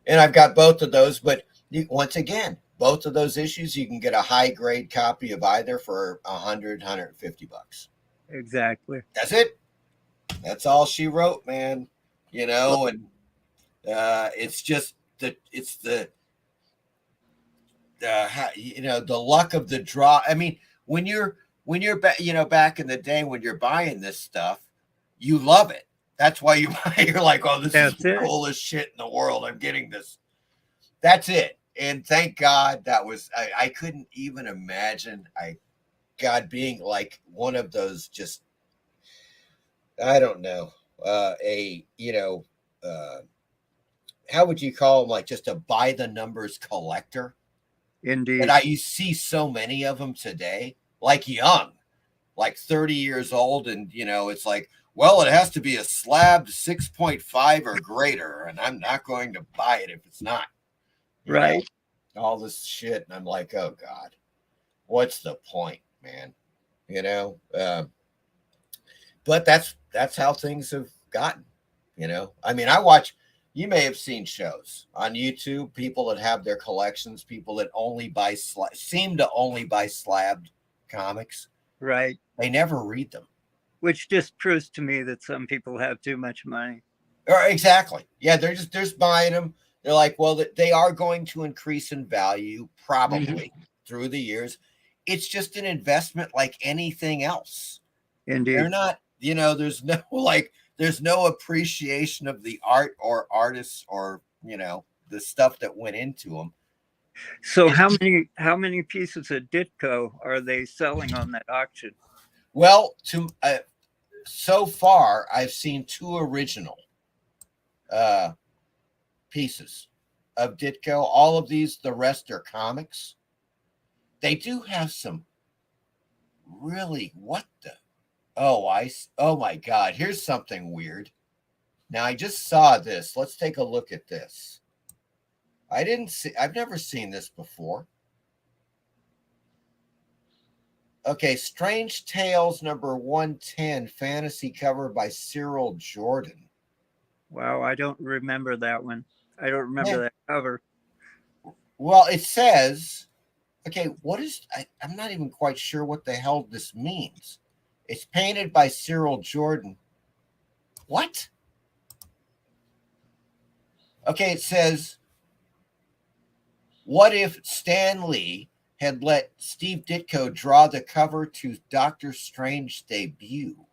And I've got both of those, but once again, both of those issues, you can get a high grade copy of either for $150. Exactly. That's it. That's all she wrote, man. You know, and it's just the luck of the draw. I mean, when you're back in the day when you're buying this stuff, you love it. That's why you buy. You're like, oh, this is the coolest shit in the world. I'm getting this. That's it. And thank God I couldn't even imagine God being like one of those, just, I don't know, how would you call them? Like just a by the numbers collector. Indeed. And you see so many of them today, like young, like 30 years old. And, you know, it's like, well, it has to be a slabbed 6.5 or greater, and I'm not going to buy it if it's not. Right. You know, all this shit. And I'm like, oh God, what's the point, man? You know? But that's how things have gotten, you know? I mean, you may have seen shows on YouTube, people that have their collections, people that seem to only buy slabbed comics. Right. They never read them. Which just proves to me that some people have too much money. Exactly. Yeah, they're just buying them. They're like, well, they are going to increase in value probably through the years. It's just an investment like anything else. Indeed. They're not, there's no appreciation of the art or artists or, the stuff that went into them. So how many pieces of Ditko are they selling on that auction? Well, so far I've seen 2 original pieces of Ditko. All of these, the rest are comics. They do have some really oh my God, here's something weird. Now I just saw this. Let's take a look at this. I've never seen this before. Okay, Strange Tales number 110, fantasy cover by Cyril Jordan. Wow, I don't remember that one. I don't remember that cover. Well, it says, okay, I'm not even quite sure what the hell this means. It's painted by Cyril Jordan. What? Okay, it says, what if Stan Lee had let Steve Ditko draw the cover to Doctor Strange debut?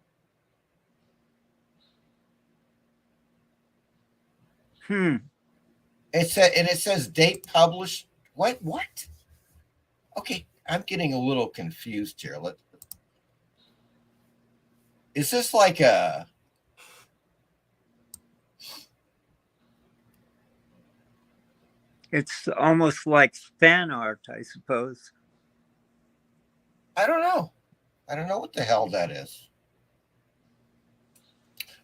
It says date published. What? Okay, I'm getting a little confused here. Is this like a... It's almost like fan art, I suppose. I don't know. I don't know what the hell that is.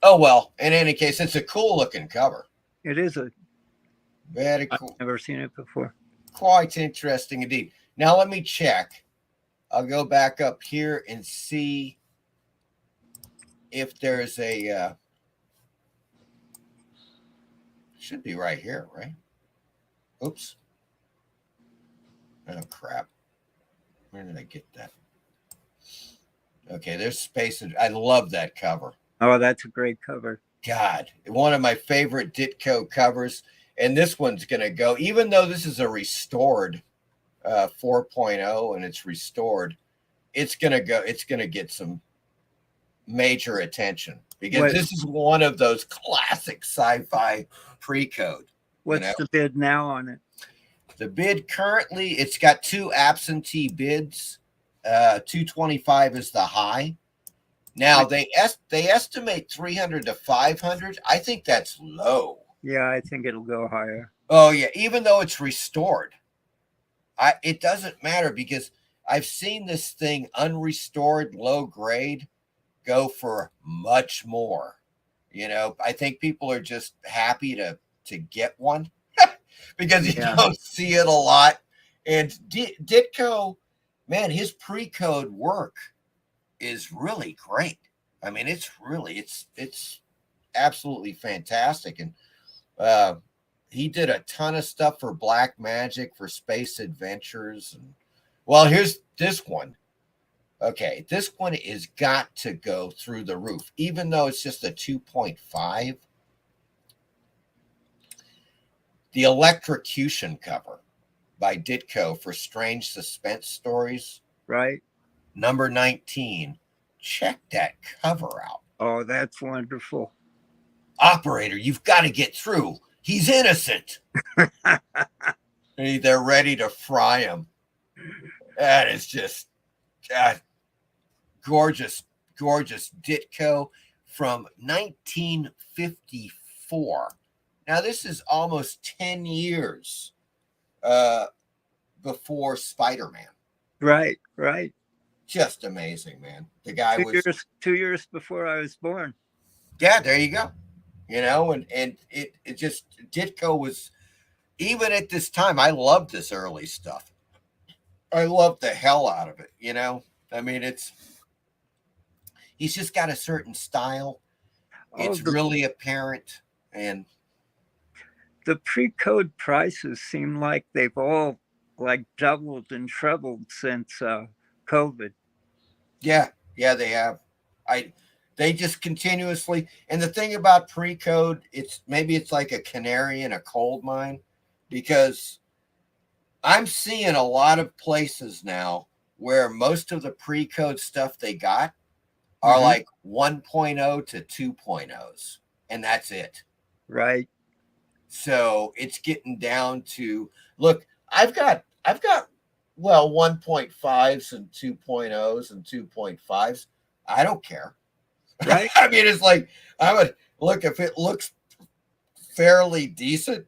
Oh, well, in any case, it's a cool looking cover. It is a very cool. I've never seen it before. Quite interesting indeed. Now let me check. I'll go back up here and see if there's a should be right here, right? Oops. Oh crap. Where did I get that? Okay, there's space. I love that cover. Oh, that's a great cover. God, one of my favorite Ditko covers. And this one's going to go, even though this is a restored 4.0 and it's restored, it's going to get some major attention because this is one of those classic sci-fi pre-code. What's the bid now on it? The bid currently, it's got 2 absentee bids. 225 is the high. Now they estimate 300 to 500. I think that's low. Yeah, I think it'll go higher. Oh yeah, even though it's restored, it doesn't matter because I've seen this thing unrestored, low grade, go for much more. I think people are just happy to get one because you don't see it a lot. And Ditko, man, his pre-code work is really great. I mean, it's absolutely fantastic. And he did a ton of stuff for Black Magic, for Space Adventures. And, well, here's this one. Okay, this one is got to go through the roof, even though it's just a 2.5. The Electrocution cover by Ditko for Strange Suspense Stories. Right. Number 19. Check that cover out. Oh, that's wonderful. Operator, you've got to get through. He's innocent. They're ready to fry him. That is just gorgeous, gorgeous Ditko from 1954. Now, this is almost 10 years before Spider-Man. Right, right. Just amazing, man. The guy was 2 years before I was born. Yeah, there you go. And it just, Ditko was, even at this time, I loved this early stuff. I loved the hell out of it, I mean, he's just got a certain style. It's really apparent. And the pre-code prices seem like they've all doubled and trebled since COVID. Yeah, they have. They just continuously, and the thing about pre-code, it's like a canary in a coal mine, because I'm seeing a lot of places now where most of the pre-code stuff they got are like 1.0 to 2.0s, and that's it. Right. So it's getting down to, look, I've got 1.5s and 2.0s and 2.5s. I don't care. Right. I mean, it's like, I would look, if it looks fairly decent,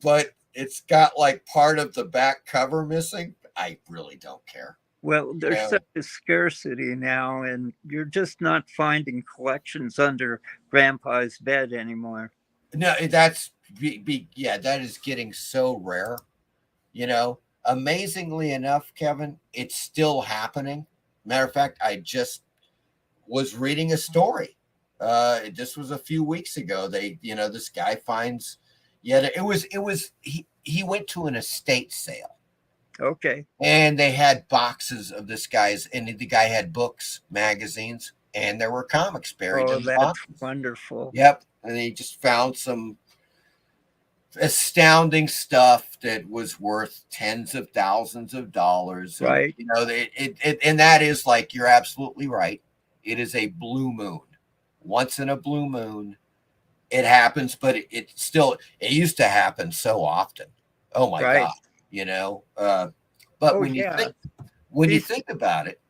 but it's got like part of the back cover missing, I really don't care. Well, there's such a scarcity now, and you're just not finding collections under Grandpa's bed anymore. No, that is getting so rare. Amazingly enough, Kevin, it's still happening. Matter of fact, I just was reading a story. This was a few weeks ago. This guy finds, he went to an estate sale. Okay. And they had boxes of this guy's, and the guy had books, magazines, and there were comics buried in the boxes. That's wonderful. Yep. And he just found some astounding stuff that was worth tens of thousands of dollars. Right. And that is, like, you're absolutely right. It is a blue moon. Once in a blue moon, it happens, but it used to happen so often. Oh my God. But when you think about it,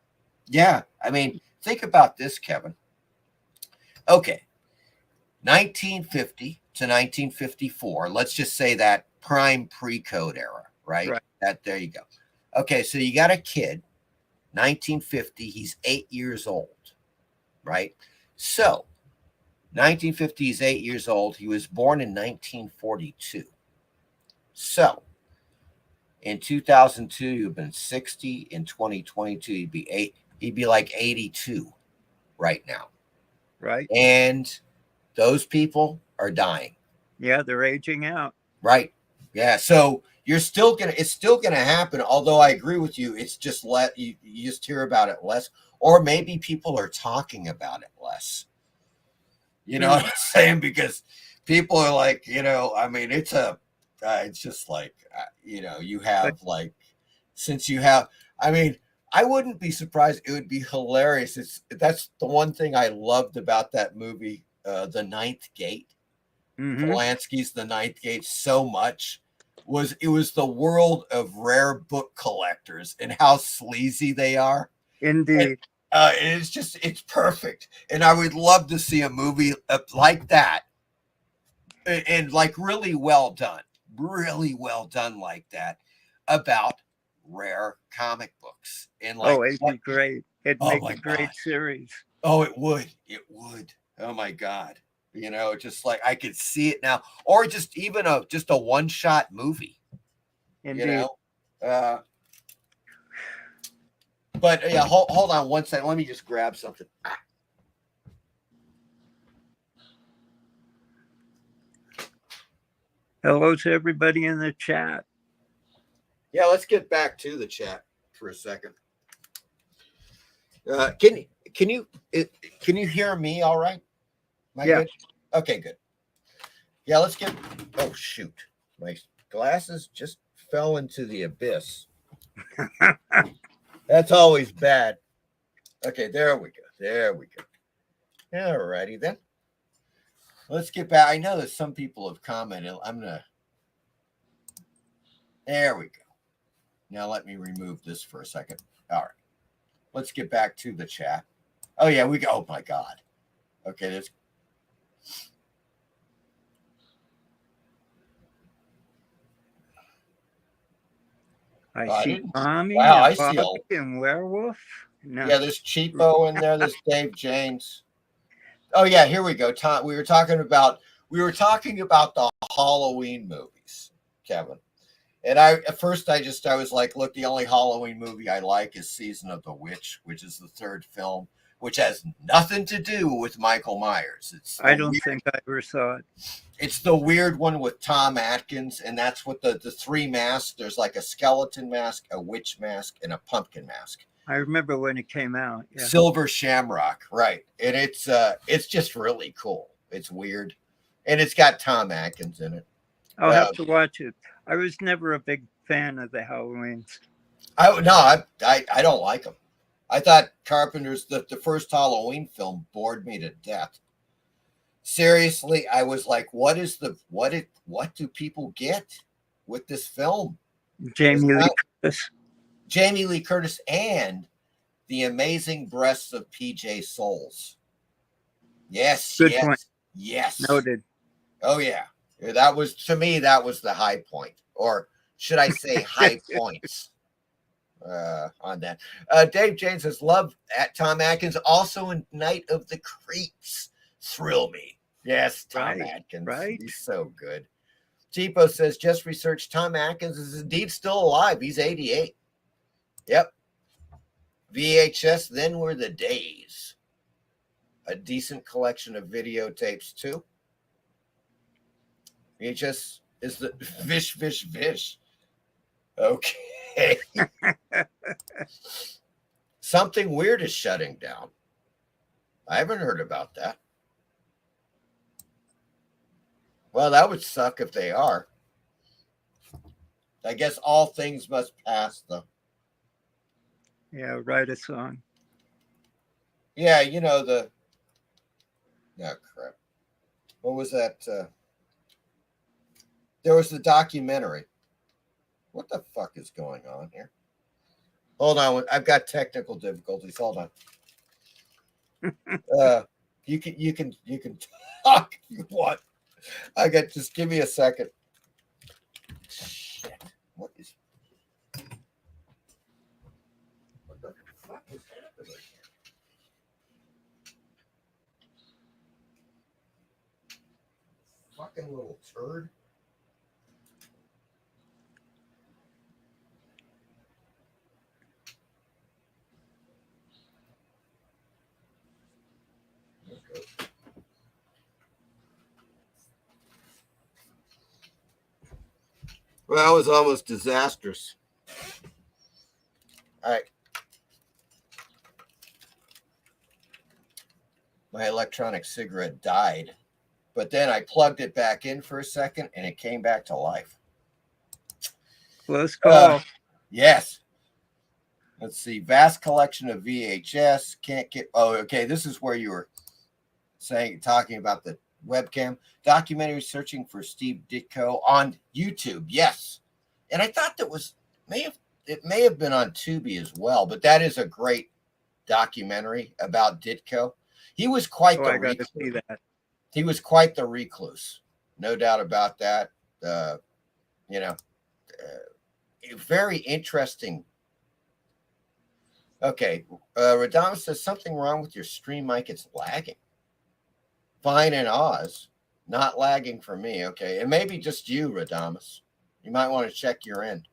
I mean, think about this, Kevin. Okay. 1950 to 1954. Let's just say that prime pre-code era, right? There you go. Okay, so you got a kid, 1950, he's 8 years old, right? So 1950, he's 8 years old. He was born in 1942. So in 2002, you've been 60. In 2022, he'd be like 82 right now. Right. And those people are dying. Yeah, they're aging out. Right. Yeah. So it's still gonna happen. Although I agree with you, it's just you just hear about it less, or maybe people are talking about it less. You know what I'm saying? Because people are like, I mean, it's just like, you have like, since you have, I mean, I wouldn't be surprised. It would be hilarious. That's the one thing I loved about that movie, The Ninth Gate. Polanski's The Ninth Gate so much it was the world of rare book collectors and how sleazy they are. Indeed. And it's perfect. And I would love to see a movie like that, and like really well done like that, about rare comic books. And like, it'd be great. It'd make a great series. Oh, it would. Oh my God. Just like I could see it now, or just even a one-shot movie. Indeed. But yeah, hold on one second. Let me just grab something. Hello to everybody in the chat. Yeah, let's get back to the chat for a second. Can you hear me all right? Good? Okay, good. Yeah, let's get. Oh shoot, my glasses just fell into the abyss. That's always bad. Okay, there we go. All righty then. Let's get back. I know that some people have commented. There we go. Now let me remove this for a second. All right. Let's get back to the chat. Oh yeah, we go. Oh my God. Okay, that's. I see Tommy. Wow, I see Bobby and Werewolf. No. Yeah, there's Cheapo in there. There's Dave James. Oh yeah, here we go. Tom, we were talking about the Halloween movies, Kevin. And at first I was like, look, the only Halloween movie I like is Season of the Witch, which is the third film, which has nothing to do with Michael Myers. I don't think I ever saw it. It's the weird one with Tom Atkins, and that's what the three masks. There's like a skeleton mask, a witch mask, and a pumpkin mask. I remember when it came out. Yeah. Silver Shamrock, right? And it's just really cool. It's weird, and it's got Tom Atkins in it. I'll have to watch it. I was never a big fan of the Halloweens. I don't like them. I thought Carpenter's the first Halloween film bored me to death. Seriously, I was like, what do people get with this film? Jamie Lee Curtis. Jamie Lee Curtis and the amazing breasts of PJ Souls. Yes, Good yes, point. yes. Noted. Oh yeah. That was, to me, that was the high point. Or should I say high points on that. Dave James says, love at Tom Atkins, also in Night of the Creeps. Thrill me. Yes, Tom Atkins. Right. He's so good. Tipo says, just researched, Tom Atkins is indeed still alive. He's 88. Yep. VHS, then were the days. A decent collection of videotapes, too. VHS is the Vish. Okay. Something weird is shutting down. I haven't heard about that. Well, that would suck if they are. I guess all things must pass, though. Yeah, write a song. Yeah, you know the... Oh, crap. What was that? There was the documentary. What the fuck is going on here? Hold on. I've got technical difficulties. Hold on. You can talk if you want. Just give me a second. Shit. What the fuck is happening here? Fucking little turd. Well, that was almost disastrous. All right. My electronic cigarette died, but then I plugged it back in for a second and it came back to life. Close call. Yes. Let's see. Vast collection of VHS. Can't get. Oh, okay. This is where you were talking about the webcam documentary searching for Steve Ditko on YouTube. Yes. And I thought it may have been on Tubi as well, but that is a great documentary about Ditko. He was quite the recluse. See that. He was quite the recluse. No doubt about that. Very interesting. Okay. Radamas says, something wrong with your stream mic. It's lagging. Fine in Oz. Not lagging for me. Okay. It may be just you, Radamas. You might want to check your end.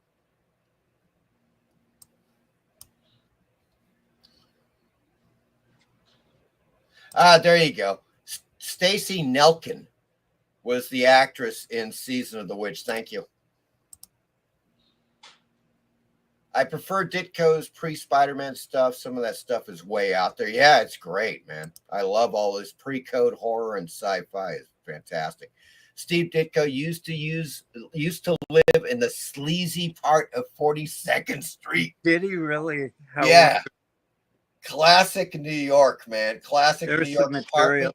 There you go. Stacy Nelkin was the actress in Season of the Witch. Thank you. I prefer Ditko's pre-Spider-Man stuff. Some of that stuff is way out there. Yeah, it's great, man. I love all this pre-code horror and sci-fi. It's fantastic. Steve Ditko used to live in the sleazy part of 42nd Street. Did he really? Yeah. Classic New York, man. Classic There's New York material.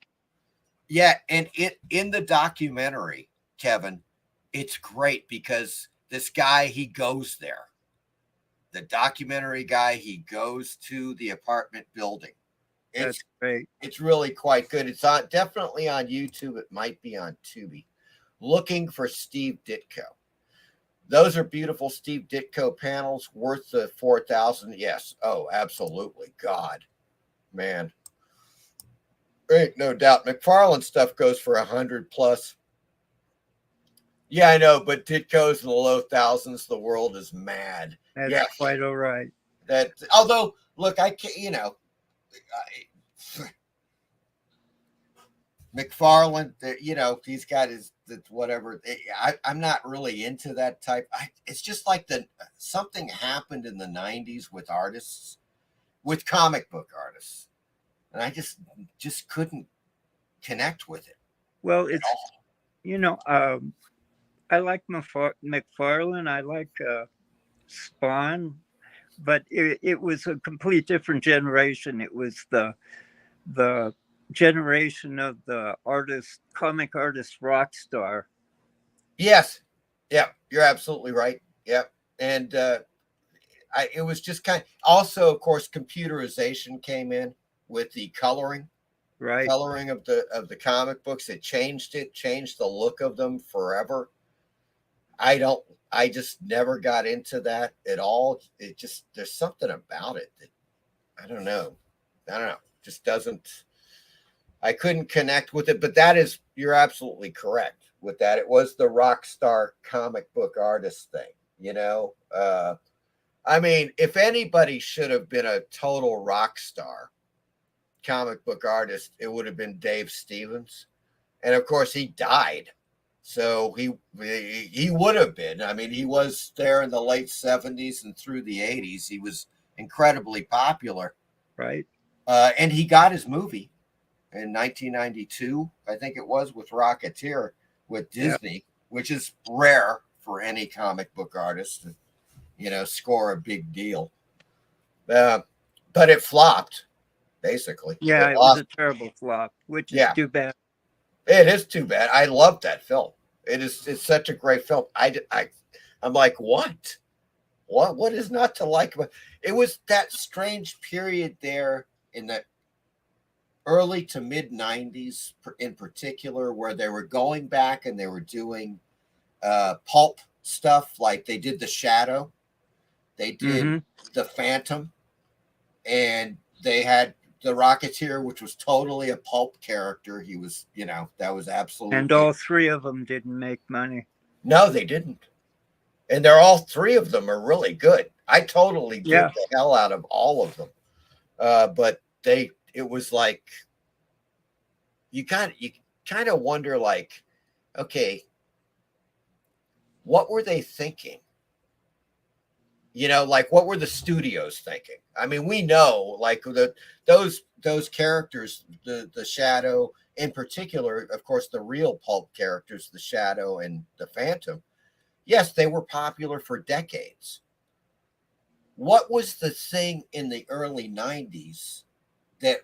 Yeah, and in the documentary, Kevin, it's great because this guy, he goes there. The documentary guy, he goes to the apartment building. That's great. It's really quite good. It's definitely on YouTube. It might be on Tubi. Looking for Steve Ditko. Those are beautiful Steve Ditko panels worth the $4,000. Yes. Oh, absolutely. God, man. Ain't no doubt. McFarlane stuff goes for $100+. Yeah, I know, but Ditko's in the low thousands. The world is mad. That's quite all right. Although, look, I can't, McFarlane, he's got his whatever. I'm not really into that type. It's just like something happened in the 90s with artists with comic book artists, and I just couldn't connect with it. Well, it's I like McFarlane. I like Spawn, but it was a complete different generation. It was the generation of the comic artist rock star. Yes. Yeah, you're absolutely right. Yep. And it was just also, of course, computerization came in with the coloring of the comic books. It changed the look of them forever. I just never got into that at all. There's something about it that I don't know. Just doesn't, I couldn't connect with it, but you're absolutely correct with that. It was the rock star comic book artist thing, I mean, if anybody should have been a total rock star comic book artist, it would have been Dave Stevens. And of course he died. So he would have been. I mean, he was there in the late 70s and through the 80s. He was incredibly popular. Right. And he got his movie in 1992, I think it was, with Rocketeer with Disney, which is rare for any comic book artist to, score a big deal. But it flopped, basically. Yeah, it was a terrible flop, which is too bad. It is too bad. I love that film. It's such a great film. I'm like, what? What is not to like about it? Was that strange period there in the early to mid 90s in particular, where they were going back and they were doing pulp stuff, like they did The Shadow, they did The Phantom, and they had the Rocketeer, which was totally a pulp character. He was, that was absolutely. And all three of them didn't make money. No, they didn't. And all three of them are really good. I totally did the hell out of all of them. But it was like, you kind of wonder, like, okay, what were they thinking? Like, what were the studios thinking? I mean, we know, like, those characters, the Shadow in particular, of course, the real pulp characters, the Shadow and the Phantom. Yes, they were popular for decades. What was the thing in the early 90s that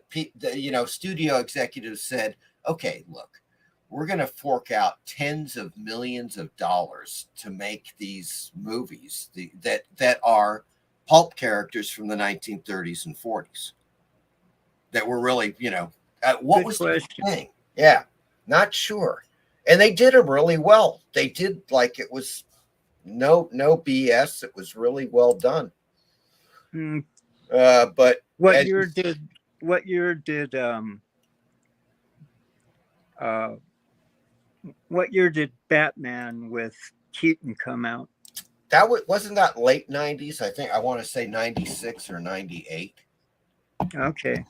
studio executives said, okay, look, we're going to fork out tens of millions of dollars to make these movies that are pulp characters from the 1930s and 40s that were really, what Good was question. the thing? Yeah, not sure. And they did them really well. They did, like, it was no BS. It was really well done. But what year did Batman with Keaton come out? Wasn't that late 90s? I want to say 96 or 98. Okay.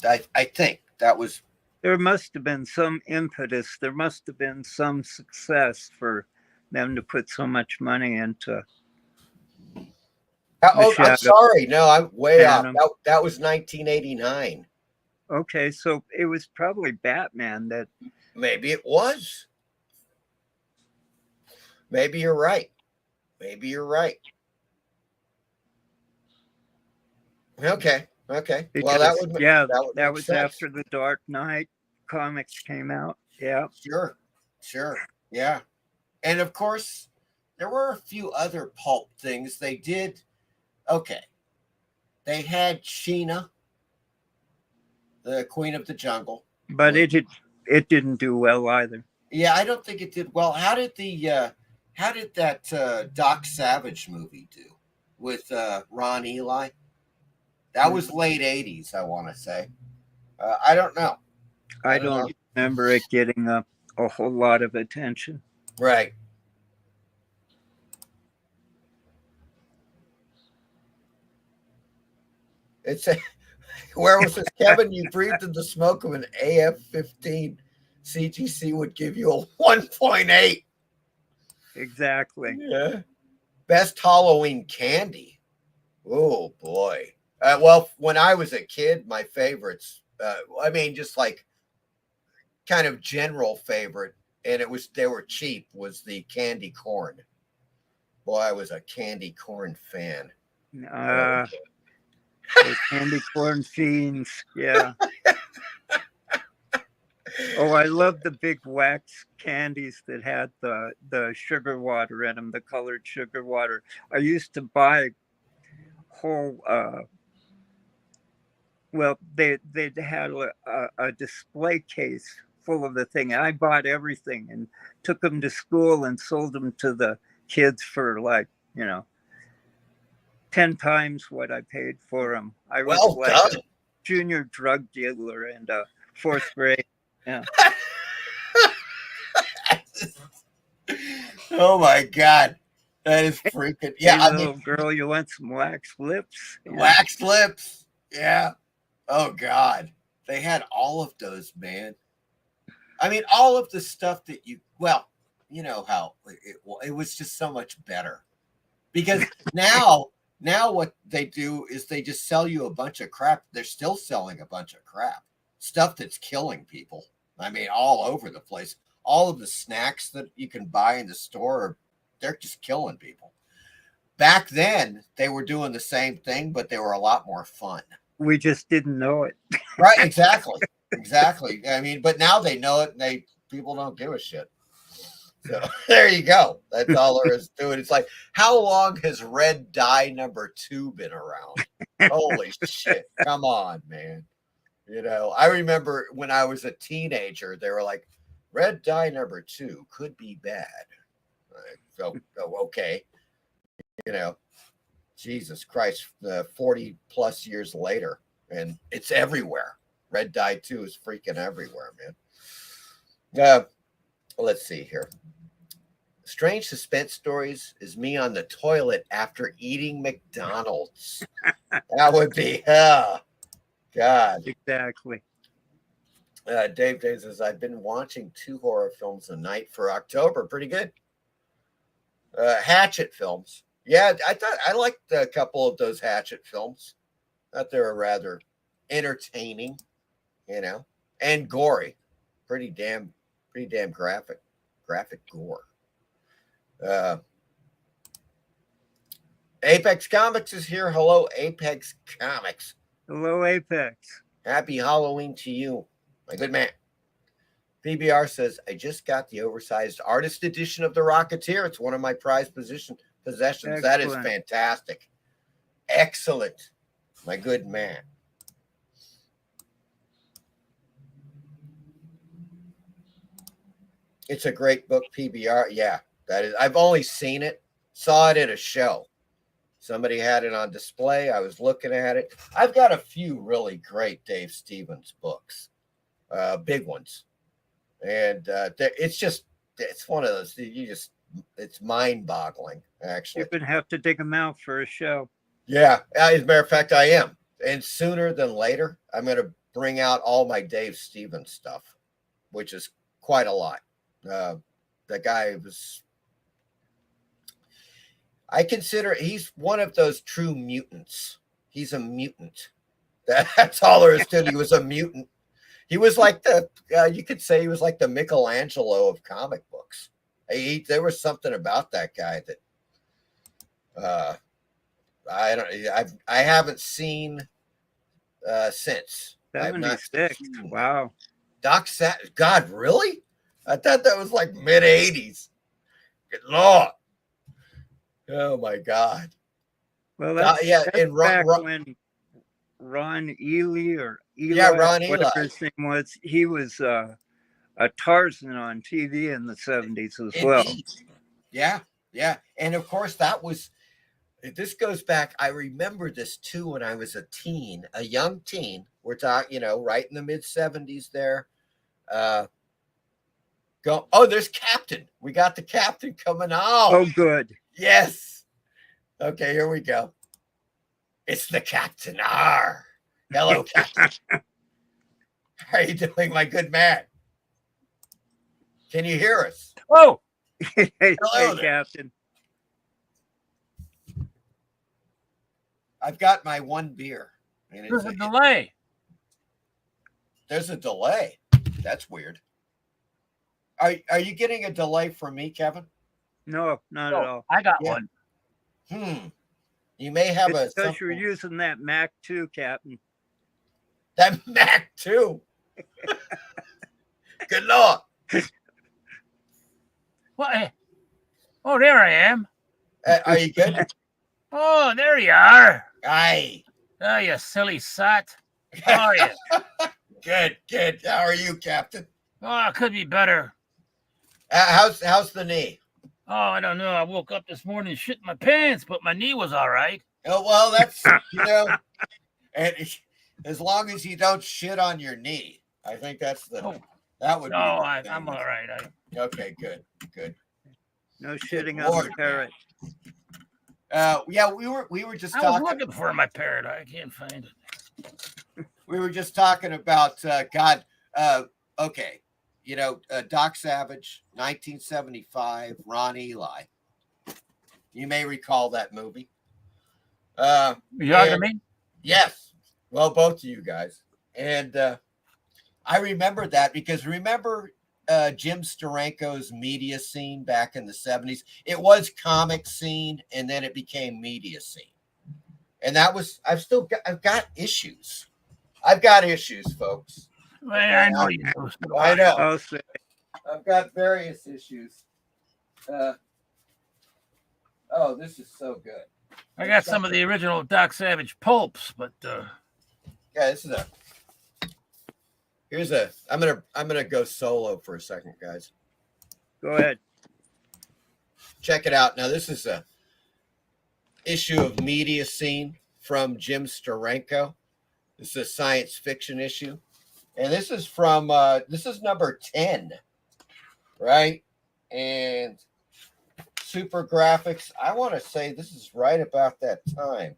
I think that was. There must have been some impetus. There must have been some success for them to put so much money into. I'm sorry. No, I'm way off. That was 1989. Okay, so it was probably Batman that. Maybe it was. Maybe you're right. Okay. Because, well, that was sense. After the Dark Knight comics came out. Yeah. Sure. Yeah. And of course, there were a few other pulp things they did. Okay. They had Sheena, the Queen of the Jungle. But it didn't do well either. Yeah, I don't think it did well. How did that Doc Savage movie do with Ron Ely? That was late 80s, I want to say. I don't know. I don't remember it getting a whole lot of attention. Right. Where was this, Kevin? You breathed in the smoke of an AF-15. CGC would give you a 1.8. Exactly. Yeah. Best Halloween candy. Oh boy. Well, when I was a kid, my favorites, I mean, just like kind of general favorite, and they were cheap, was the candy corn. Boy, I was a candy corn fan. Those candy corn fiends, yeah. Oh, I love the big wax candies that had the sugar water in them, the colored sugar water. I used to buy whole. Well, they had a display case full of the thing. I bought everything and took them to school and sold them to the kids for like 10 times what I paid for them. I was well like done. a junior drug dealer in fourth grade. Yeah. Oh my God. That is freaking, yeah. Hey, little girl, you want some wax lips? Yeah. Wax lips. Yeah. Oh God. They had all of those, man. I mean, all of the stuff that well, you know how it was just so much better. Because now what they do is they just sell you a bunch of crap. They're still selling a bunch of crap. Stuff that's killing people. I mean, all over the place. All of the snacks that you can buy in the store, they're just killing people. Back then, they were doing the same thing, but they were a lot more fun. We just didn't know it. Right, exactly. Exactly. I mean, but now they know it, and people don't give a shit. So there you go. That's all there is to it. It's like, how long has red dye number 2 been around? Holy shit. Come on, man. You know, I remember when I was a teenager, they were like, red dye number 2 could be bad. So, okay. You know, Jesus Christ, 40 plus years later, and it's everywhere. Red dye 2 is freaking everywhere, man. Let's see here. Strange suspense stories is me on the toilet after eating McDonald's. That would be, God. Exactly. Dave says, I've been watching 2 horror films a night for October. Pretty good. Hatchet films. Yeah, I liked a couple of those Hatchet films. Thought they were rather entertaining, you know, and gory. Pretty damn graphic gore. Apex Comics is here. Hello, Apex Comics. Hello, Apex. Happy Halloween to you, my good man. PBR says, I just got the oversized artist edition of The Rocketeer. It's one of my prized possessions. Excellent. That is fantastic. Excellent, my good man. It's a great book, PBR. Yeah, that is. I've only seen it, saw it at a show. Somebody had it on display. I was looking at it. I've got a few really great Dave Stevens books, big ones. And it's one of those, it's mind boggling, actually. You're going to have to dig them out for a show. Yeah, as a matter of fact, I am. And sooner than later, I'm going to bring out all my Dave Stevens stuff, which is quite a lot. The guy I consider he's one of those true mutants. He's a mutant. That's all there is to it. He was a mutant. He was like you could say he was like the Michelangelo of comic books. There was something about that guy that I haven't seen since. 76. Wow. Doc God, really? I thought that was like mid 80s. Good Lord. Oh my God. Well, that's back when Ron Ely or Eli, whatever his name was, he was a Tarzan on TV in the 70s as well. Yeah. And of course, this goes back. I remember this too when I was a young teen. We're talking, right in the mid 70s there. There's Captain. We got the Captain coming on. Oh, good. Yes. Okay, here we go. It's the Captain. Hello, Captain. How are you doing, my good man? Can you hear us? Oh, hello, hey, Captain. I've got my one beer. And There's a delay. There's a delay. That's weird. Are you getting a delay from me, Kevin? No, not at all. I got one. You may have it's a because you're using that Mac 2, Captain. That Mac 2. Good Lord. What? Oh, there I am. Are you good? Oh, there you are. Aye. Oh, you silly sot. How are you? Good. How are you, Captain? Oh, it could be better. How's the knee? Oh, I don't know. I woke up this morning shit my pants, but my knee was all right. Oh, well, that's, and as long as you don't shit on your knee, I think that's that would be. No, I'm all right. Okay, good. No shitting on the parrot. Yeah, we were just talking. I was looking for my parrot. I can't find it. We were just talking about God. Okay, Doc Savage, 1975, Ron Eli. You may recall that movie. You talking to me? Yes. Well, both of you guys. And I remember that because remember Jim Steranko's media scene back in the 70s? It was comic scene, and then it became media scene. And that was, I've got issues. I've got issues, folks. Well, I know you do. I know. I've got various issues. This is so good. I got some of the original Doc Savage pulps, but yeah, this is I'm gonna go solo for a second, guys. Go ahead. Check it out. Now this is a issue of Media Scene from Jim Steranko. This is a science fiction issue. And this is from this is number 10, right? And Super Graphics, I want to say this is right about that time.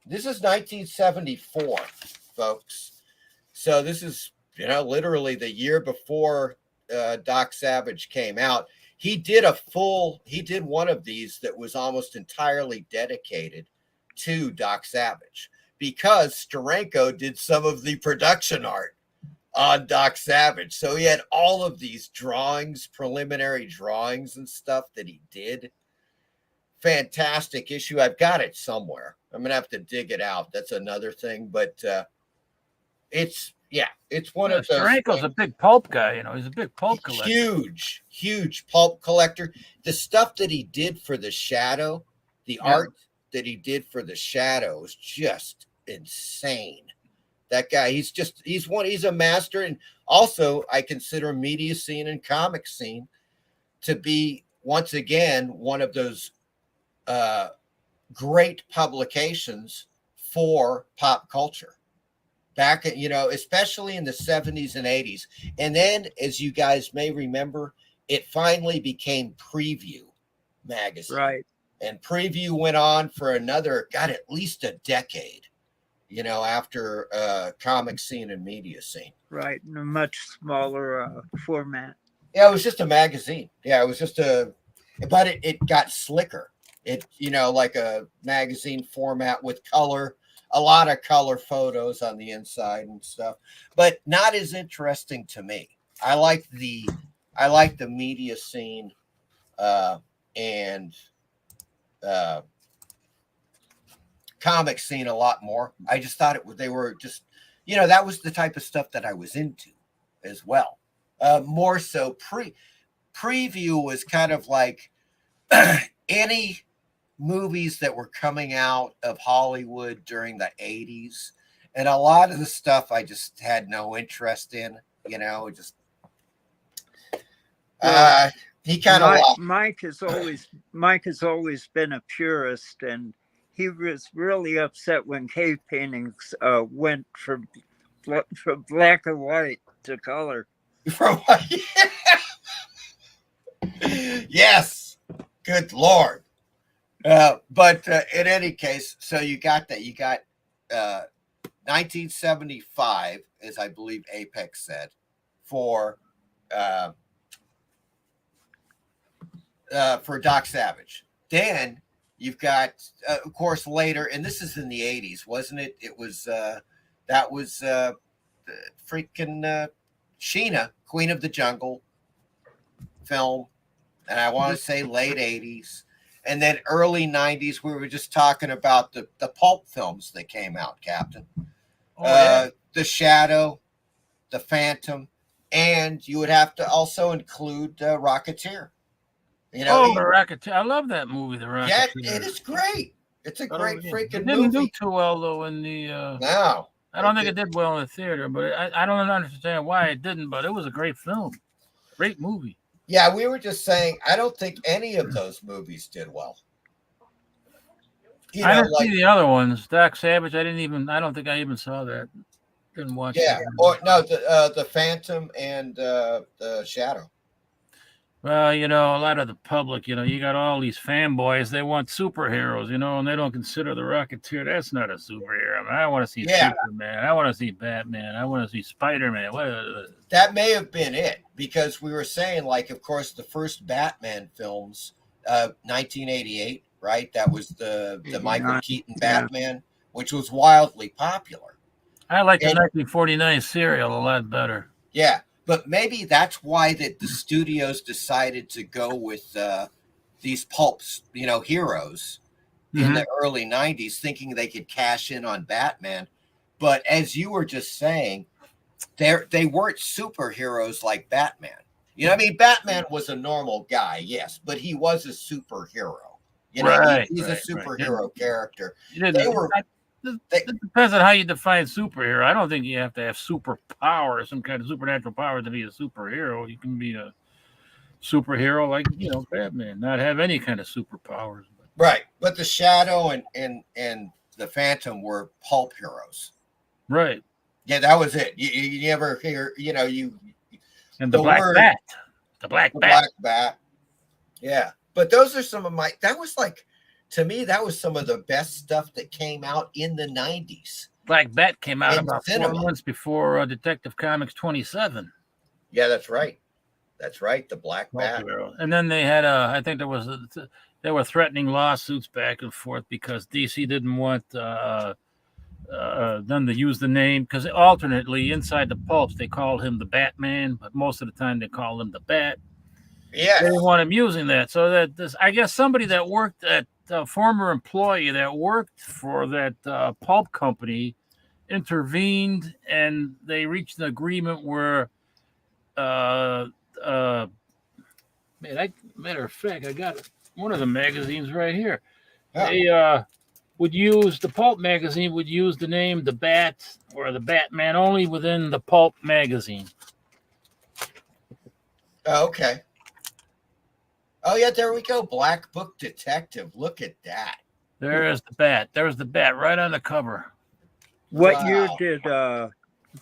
This is 1974, folks. So this is, literally the year before Doc Savage came out. He did one of these that was almost entirely dedicated to Doc Savage because Steranko did some of the production art on Doc Savage. So he had all of these drawings, preliminary drawings and stuff that he did. Fantastic issue. I've got it somewhere. I'm going to have to dig it out. That's another thing. But it's one of those. Steranko's a big pulp guy. He's a big pulp collector. Huge pulp collector. The stuff that he did for the Shadow, the art that he did for the Shadow is just insane. That guy, he's a master. And also I consider Media Scene and Comic Scene to be once again one of those great publications for pop culture back at, especially in the 70s and 80s. And then, as you guys may remember, it finally became Preview magazine. Right. And Preview went on for another, at least a decade, after Comic Scene and Media Scene. Right. In a much smaller format. Yeah, it was just a magazine. Yeah, it was just but it got slicker. It, like a magazine format with color, a lot of color photos on the inside and stuff, but not as interesting to me. I like the Media Scene and Comic Scene a lot more. I just thought they were just, that was the type of stuff that I was into as well. More so Preview was kind of like any movies that were coming out of Hollywood during the 80s. And a lot of the stuff I just had no interest in, just he kind of Mike has always been a purist, and he was really upset when cave paintings went from black and white to color. Yes, good Lord. But in any case, so you got that. You got 1975, as I believe Apex said, for Doc Savage. Then You've got, of course, later, and this is in the 80s, wasn't it? It was, that was freaking Sheena, Queen of the Jungle film. And I want to say late 80s. And then early 90s, we were just talking about the pulp films that came out, Captain. The Shadow, The Phantom, and you would have to also include Rocketeer. You know, The Rocketeer. I love that movie, The Rocketeer. Yeah, it is great. It's a great freaking movie. It didn't do movie. too well, though, in the... No. I don't think it did well in the theater, but I don't understand why it didn't, but it was a great film. Great movie. Yeah, we were just saying, I don't think any of those movies did well. I didn't see the other ones. Doc Savage, I don't think I even saw that. Didn't watch it. Yeah, or no, the Phantom and the Shadow. Well, a lot of the public, you got all these fanboys. They want superheroes, and they don't consider the Rocketeer. That's not a superhero. I mean, I want to see Superman. I want to see Batman. I want to see Spider-Man. That may have been it, because we were saying, like, of course, the first Batman films, 1988, right? That was the Michael Keaton Batman, which was wildly popular. I like the 1949 serial a lot better. Yeah. But maybe that's why that the studios decided to go with these pulps, heroes in the early 90s, thinking they could cash in on Batman. But as you were just saying, they weren't superheroes like Batman. Batman was a normal guy, yes, but he was a superhero. He's a superhero character. It depends on how you define superhero. I don't think you have to have superpower, some kind of supernatural power to be a superhero. You can be a superhero like Batman, not have any kind of superpowers. Right, but the Shadow and the Phantom were pulp heroes. Right. Yeah, that was it. You never hear, and the Black Bat. The Black Bat. Yeah, but those are some of my. That was like. To me, that was some of the best stuff that came out in the 90s. Black Bat came out about 4 months before Detective Comics 27. Yeah, that's right. That's right, the Black Bat. And then they had, I think there were threatening lawsuits back and forth because DC didn't want them to use the name, because alternately inside the pulps they called him the Batman, but most of the time they called him the Bat. Yeah, they didn't want him using that. So that I guess somebody that worked at former employee that worked for that pulp company intervened, and they reached an agreement where, matter of fact, I got one of the magazines right here. Yeah. They would use, the pulp magazine would use the name the Bat or the Batman only within the pulp magazine. Oh, okay. Oh, yeah, there we go. Black Book Detective. Look at that. There's the Bat. There's the Bat right on the cover. What year did Bela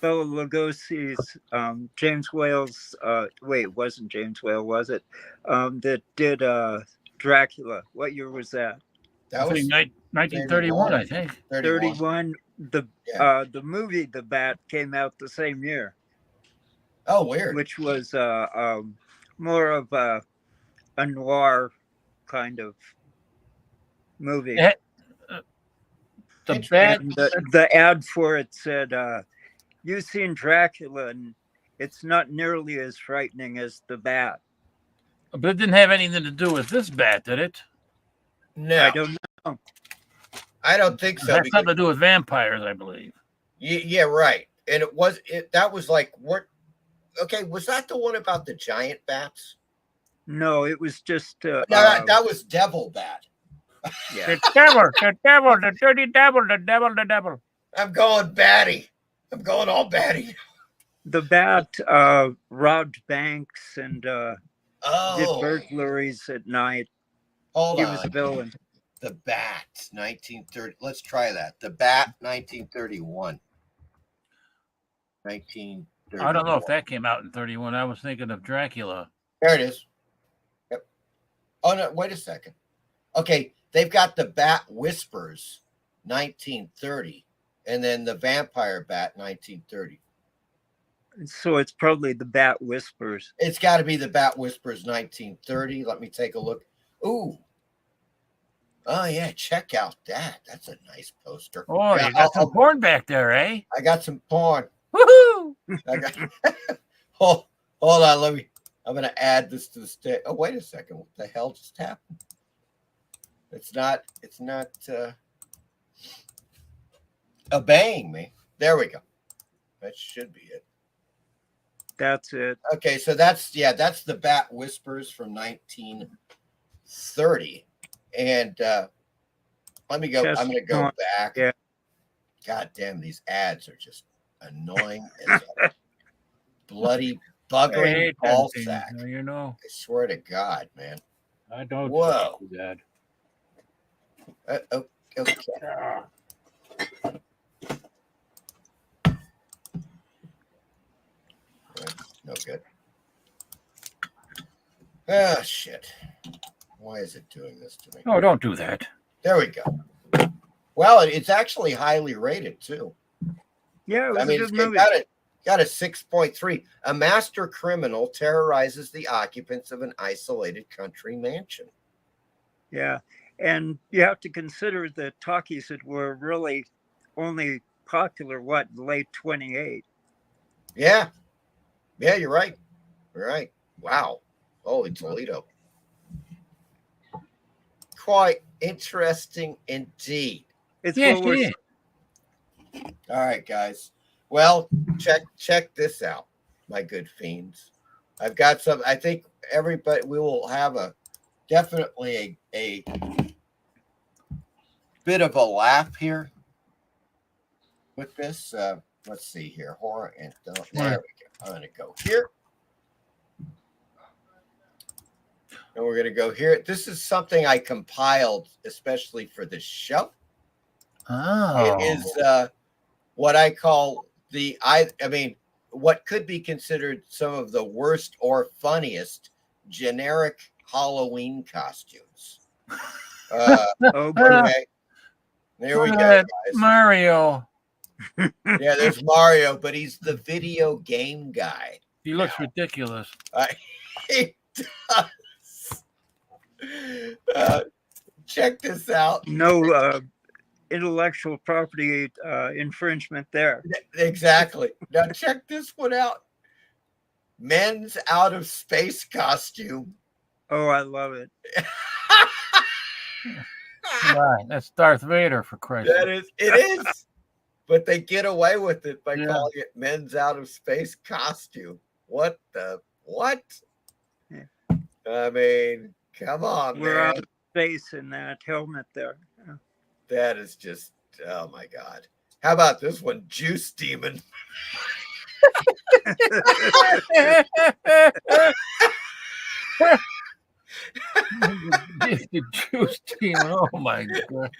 Lugosi's James Whale's, it wasn't James Whale, was it? That did Dracula. What year was that? That was 1931, I think. 31. The movie The Bat came out the same year. Oh, weird. Which was more of a noir kind of movie. The ad for it said, "You've seen Dracula, and it's not nearly as frightening as the Bat." But it didn't have anything to do with this Bat, did it? No, I don't know. I don't think so. It had something to do with vampires, I believe. Yeah, right. And that was like what? Okay, was that the one about the giant bats? No, it was just. No, that was Devil Bat. Yeah. The dirty devil, the devil. I'm going batty. I'm going all batty. The Bat robbed banks and did burglaries at night. Hold on. He was a villain. The Bat, 1930. Let's try that. The Bat, 1931. 1931. I don't know if that came out in 31. I was thinking of Dracula. There it is. Yep. Oh, no, wait a second. Okay, they've got the Bat Whispers, 1930, and then the Vampire Bat, 1930. So it's probably the Bat Whispers. It's got to be the Bat Whispers, 1930. Let me take a look. Ooh. Oh yeah, check out that. That's a nice poster. Oh, Yeah, you got some porn back there, eh? I got some porn. Woohoo! I got. hold on. I'm gonna add this to the stick. Oh, wait a second. What the hell just happened? It's not obeying me. There we go. That should be it. That's it. Okay, so that's the Bat Whispers from 1930. And let me go. I'm gonna go back. Yeah. God damn, these ads are just annoying as a bloody buggering ball sack. You know. I swear to God, man. I don't. Whoa. Do that. Okay. No good. Ah, shit. Why is it doing this to me? Oh, don't do that. There we go. Well, it's actually highly rated too. Yeah, it was I mean, a good movie. Got a 6.3. A master criminal terrorizes the occupants of an isolated country mansion. Yeah, and you have to consider that talkies that were really only popular, late 28. Yeah. Yeah, you're right. You're right. Wow. Holy Toledo. Quite interesting indeed. It's All right, guys. Well, check this out, my good fiends. I've got some. I think everybody. We will have definitely a bit of a laugh here with this. Let's see here. Horror and there we go. I'm going to go here. And we're going to go here. This is something I compiled especially for this show. Oh. It is what I call what could be considered some of the worst or funniest generic Halloween costumes. Okay. There we go, guys. Mario. Yeah, there's Mario, but he's the video game guy. He looks ridiculous. He does. Check this out. No intellectual property infringement there. Exactly. Now check this one out. Men's out of space costume. Oh, I love it. Right, that's Darth Vader, for Christ's sake. It is. But they get away with it by calling it men's out of space costume. What? Yeah. I mean, come on, We're man. out of space in that helmet there. Yeah. That is just, oh my God. How about this one? Juice Demon. The Juice Demon. Oh my God.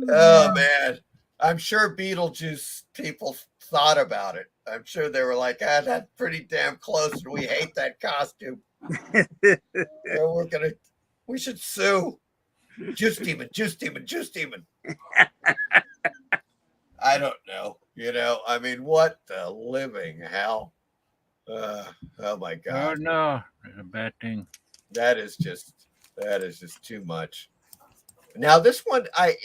Oh man. I'm sure Beetlejuice people thought about it. I'm sure they were like, that's pretty damn close, and we hate that costume. We should sue. Juice Demon. I don't know. I mean, what the living hell? Oh my God. Oh no, it's a bad thing. That is just too much. Now this one, I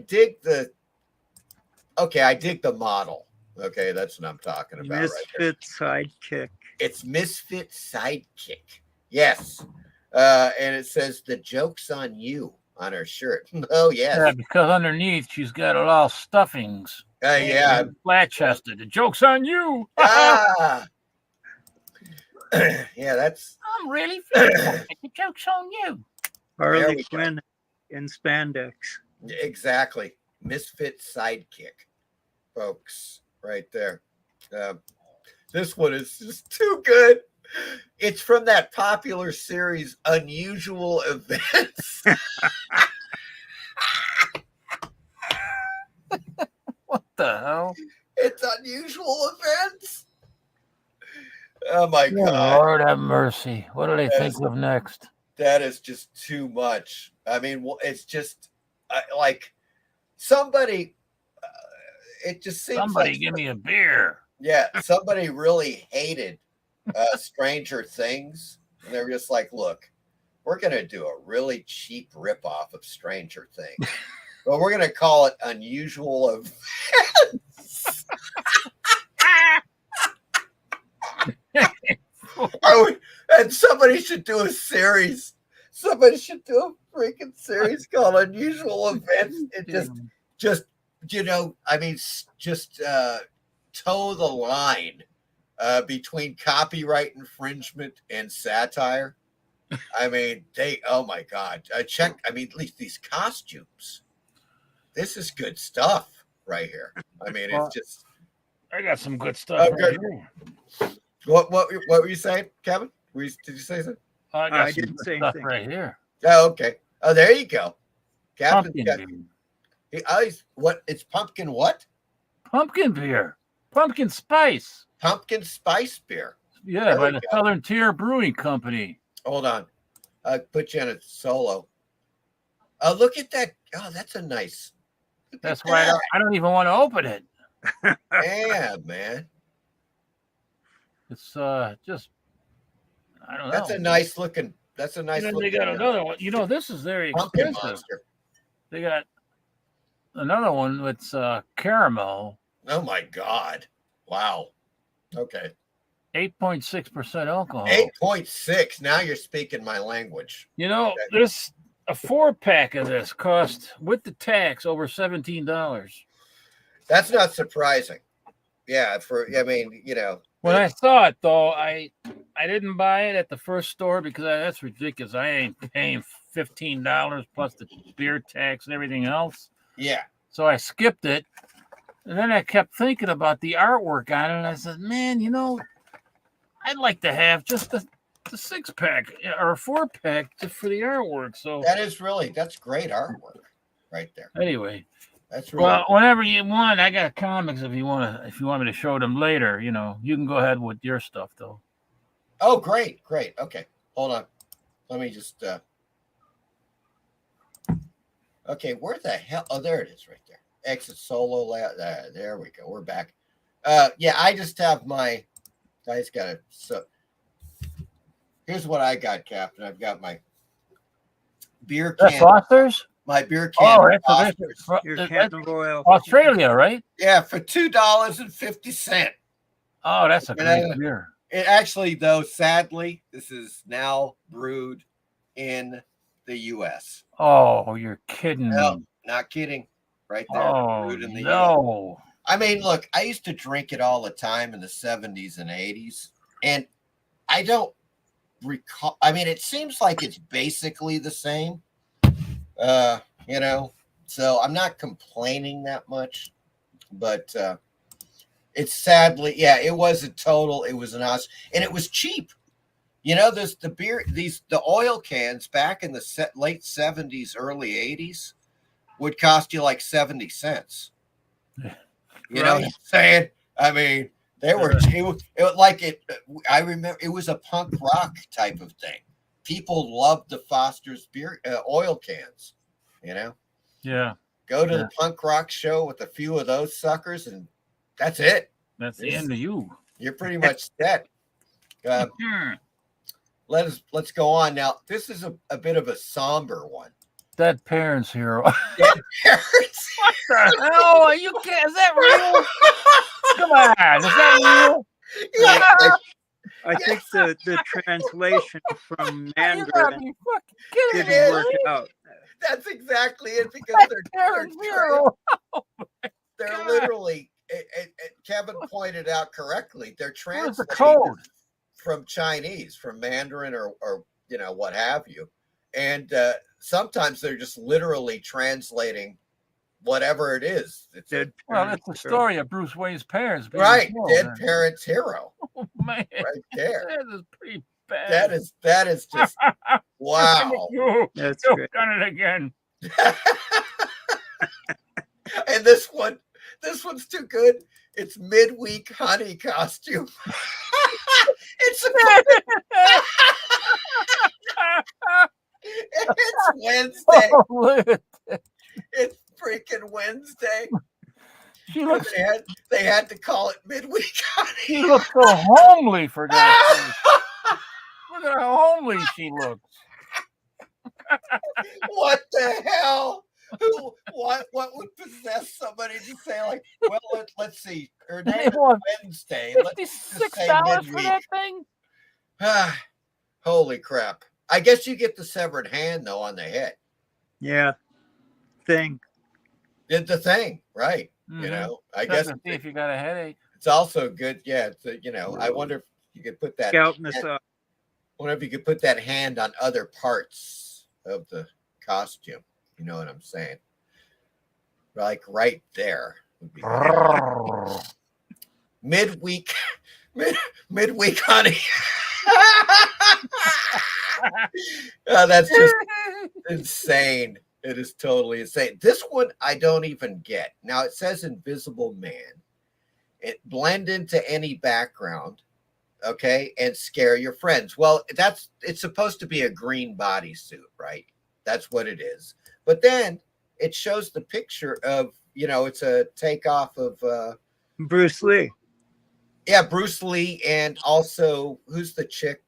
dig I dig the model. Okay, that's what I'm talking about. Misfit Sidekick. It's Misfit Sidekick. Yes. And it says the joke's on you on her shirt. Oh yes. Yeah, because underneath she's got it all stuffings. Yeah. Flat chested. The joke's on you. Yeah, that's. I'm really feeling the joke's on you. Harley Quinn in spandex. Exactly. Misfit Sidekick, folks, right there. This one is just too good. It's from that popular series, Unusual Events. What the hell? It's Unusual Events. Oh my God. Lord have mercy. What do they think of next? That is just too much. I mean, it's just like somebody, it just seems Somebody like give me a beer. Yeah, somebody really hated Stranger Things. And they were just like, look, we're going to do a really cheap ripoff of Stranger Things. But we're going to call it Unusual Events. And somebody should do a series. Somebody should do a freaking series called Unusual Events. It just toe the line between copyright infringement and satire. I mean, oh my God. At least these costumes. This is good stuff right here. I mean, it's just. I got some good stuff right here. What were you saying, Kevin? Did you say something? I didn't say stuff anything. Right here. Oh, okay. Oh, there you go. Pumpkin beer. It's pumpkin what? Pumpkin beer. Pumpkin spice. Pumpkin spice beer. Yeah, by the Southern Tier Brewing Company. Hold on. I'll put you on a solo. Oh, look at that. Oh, that's a nice. That's why I don't even want to open it. Yeah, man. It's just, I don't know. That's a nice looking. That's a nice. And then they got another one. This is very expensive. Monster. They got another one that's caramel. Oh my God! Wow. Okay. 8.6% alcohol. 8.6. Now you're speaking my language. This a 4-pack of this cost with the tax over $17. That's not surprising. Yeah, When I saw it though, I didn't buy it at the first store because that's ridiculous. I ain't paying $15 plus the beer tax and everything else. Yeah. So I skipped it. And then I kept thinking about the artwork on it, and I said, man, I'd like to have just the 6-pack or a 4-pack just for the artwork. So that's great artwork right there. Anyway. That's really well, whenever you want, I got comics if you want me to show them later, you can go ahead with your stuff though. Oh, great. Okay. Hold on. Let me just okay, where the hell? Oh, there it is right there. Exit solo. There we go. We're back. Yeah, I just have I just got it. So here's what I got, Captain. I've got my beer can. Fosters? My beer can. Oh, that's Australia, right? Yeah, for $2.50. Oh, that's a great beer. It actually, though, sadly, this is now brewed in the U.S. Oh, you're kidding me. Not kidding. Right there. Oh, brewed in the no. US. I mean, look, I used to drink it all the time in the 70s and 80s, and I don't recall. I mean, it seems like it's basically the same, so I'm not complaining that much, but it's sadly, it was an us, and it was cheap. The oil cans back in the late 70s, early 80s would cost you like 70 cents. You know what I'm saying? I mean, they were I remember it was a punk rock type of thing. People loved the Foster's beer oil cans, Yeah. Go to the punk rock show with a few of those suckers, and that's it. That's the end of you. You're pretty much set. Let's go on now. This is a bit of a somber one. Dead Parents Hero. Dead Parents. What the hell? Are you kidding? Is that real? Come on. Is that real? Yeah. I think the translation from Mandarin didn't work out. That's exactly it, because they're literally, Kevin pointed out correctly, they're translating from Chinese, from Mandarin or what have you. And sometimes they're just literally translating whatever it is. It's the story of Bruce Wayne's parents. Right. Dead Parents Hero. Oh, man. Right there. That is pretty bad. That is just, wow. That's You've great. done it again. And this one's too good. It's midweek honey costume. It's Wednesday. Oh, it's freaking Wednesday. She looks. They had to call it midweek honey. She looks so homely, for God's sake. Look at how homely she looks. What the hell? What would possess somebody to say like, well, let's see, her name is Wednesday. Let's just say $56 for midweek. that thing? Holy crap! I guess you get the severed hand though on the head. Yeah, thing. Did the thing right? Mm-hmm. You know, I Check guess to see if you got a headache. it's also good. Yeah, it's I wonder if you could put that. Scalp massage. I wonder if you could put that hand on other parts of the costume. You know what I'm saying? Like right there would be midweek, midweek, honey. That's just insane. It is totally insane. This one I don't even get. Now it says Invisible Man. It blend into any background, okay, and scare your friends. Well, it's supposed to be a green bodysuit, right? That's what it is. But then it shows the picture of, it's a takeoff of Bruce Lee. Yeah, Bruce Lee, and also who's the chick?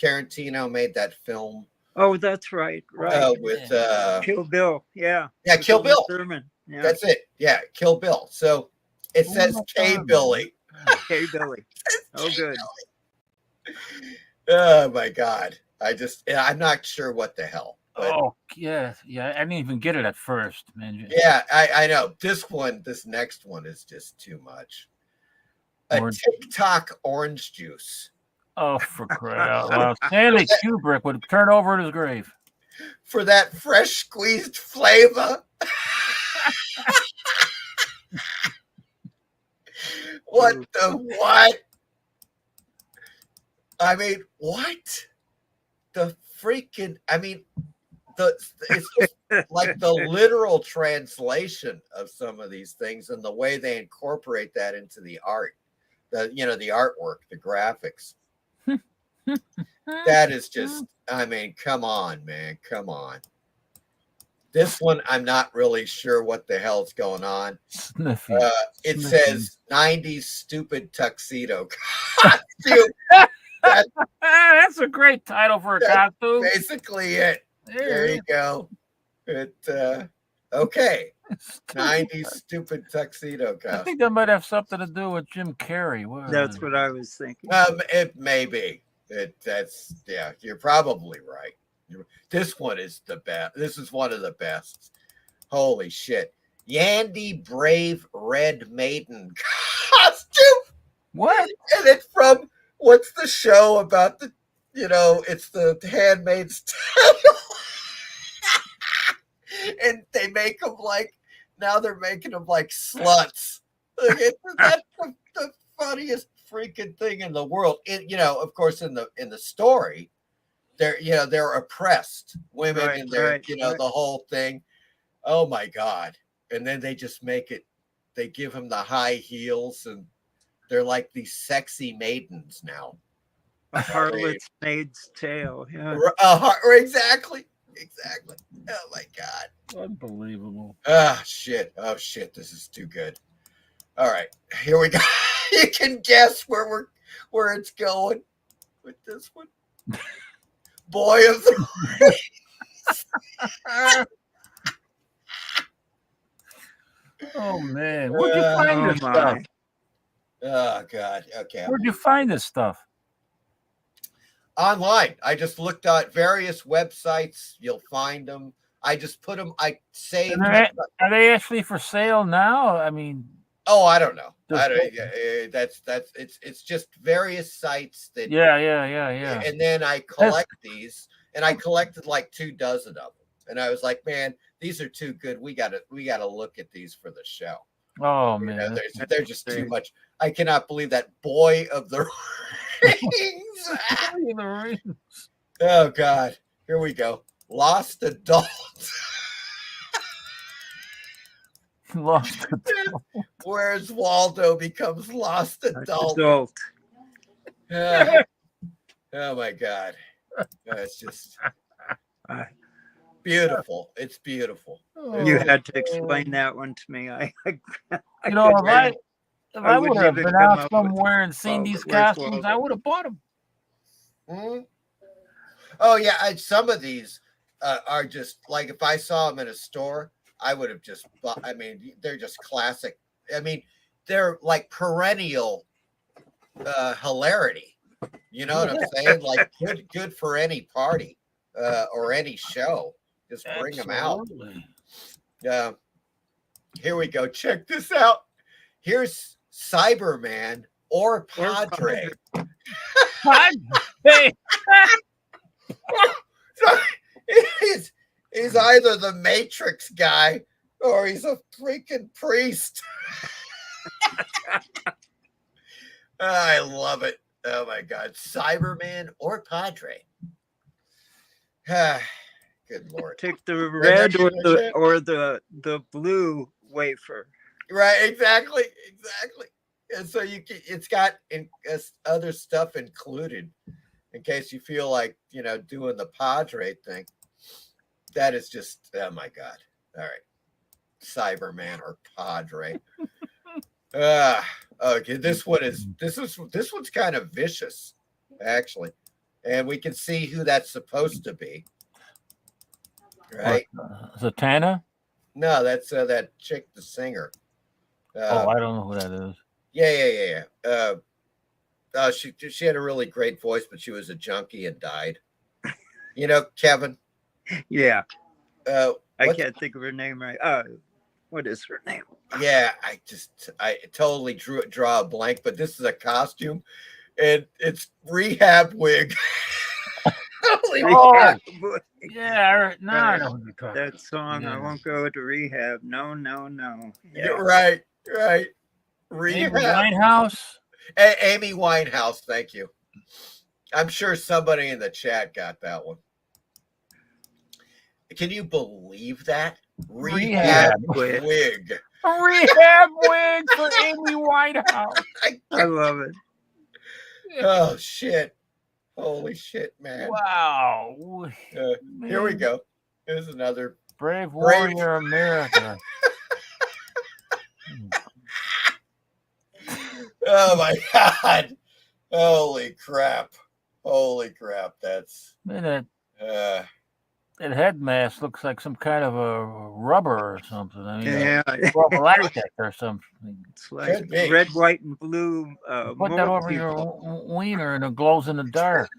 Tarantino made that film. Oh, that's right. With Kill Bill. Yeah. Yeah, Kill Bill. Thurman. Yeah. That's it. Yeah, Kill Bill. So it says K Billy. K Billy. Oh, good. Oh my God. I'm not sure what the hell. But Oh, yeah. I didn't even get it at first, man. yeah, I know. This next one is just too much. A TikTok orange juice. Oh, for crying out loud. Stanley Kubrick would turn over in his grave. For that fresh squeezed flavor. What the what? I mean, what? The freaking, it's just like the literal translation of some of these things and the way they incorporate that into the art, the artwork, the graphics. That is just, come on, man. Come on. This one, I'm not really sure what the hell's going on. It says 90s stupid tuxedo costume. That's a great title for a costume. Basically it. There you go. Okay. 90s stupid tuxedo costume. I think that might have something to do with Jim Carrey. That's what I was thinking. It may be. You're probably right. This one is the best. This is one of the best. Holy shit. Yandy Brave Red Maiden costume. What? And it's from, what's the show about the, it's the Handmaid's Tale. And they make them they're making them like sluts. That's the funniest freaking thing in the world. Of course, in the story, they're oppressed women, and they're the whole thing. Oh my God. And then they just they give them the high heels, and they're like these sexy maidens now. A harlot's maid's tale. Yeah. Exactly. Oh my God. Unbelievable. Oh shit. This is too good. All right, here we go. You can guess where it's going with this one. Boy of the Oh man, where'd you find this stuff? Oh God. Okay. Where'd you find this stuff? Online. I just looked at various websites. You'll find them. I just put them. I saved. Are they actually for sale now? Oh, I don't know. It's just various sites that. Yeah. And then I collect these, and I collected like 24 of them, and I was like, man, these are too good. We gotta look at these for the show. Oh man, they're just too much. I cannot believe that Boy of the Rings. Oh God, here we go. Lost Adult. Lost Adult. Where's Waldo becomes Lost Adult. Oh my God. It's just beautiful. It's beautiful. You had to explain that one to me. If I would have been out somewhere and seen these costumes, I would have bought them. Oh yeah, some of these are just like if I saw them in a store, I would have just bought. I mean, they're just classic. I mean, they're like perennial hilarity. You know what I'm saying? Like good for any party or any show. Just bring them out. Here we go. Check this out. Here's Cyberman or Padre. Hey. So he's either the Matrix guy or he's a freaking priest. I love it. Oh my God. Cyberman or Padre. Good Lord. Take the red or the blue wafer. Right, exactly. And so it's got other stuff included in case you feel like, doing the Padre thing. That is just, oh my God. All right. Cyberman or Padre. Okay, this one's kind of vicious, actually. And we can see who that's supposed to be. Right? Zatanna? No, that's that chick, the singer. I don't know who that is. Yeah. She had a really great voice, but she was a junkie and died. Kevin? Yeah. I can't think of her name right. What is her name? Yeah, I totally draw a blank, but this is a costume, and it's Rehab Wig. Holy crap. Yeah, no, I know what you're talking that song. Yeah. I won't go to rehab. No. Yeah. Right. Rehab. Amy Winehouse. Amy Winehouse. Thank you. I'm sure somebody in the chat got that one. Can you believe that? Rehab Wig. Rehab Wig for Amy Winehouse. I love it. Oh shit. Holy shit, man. Wow. Here we go. Here's another Brave Warrior America. Oh my God. Holy crap. That's man, that head mask looks like some kind of a rubber or something. I mean, plastic or something. It's like red, white, and blue. Put that over your wiener and it glows in the dark.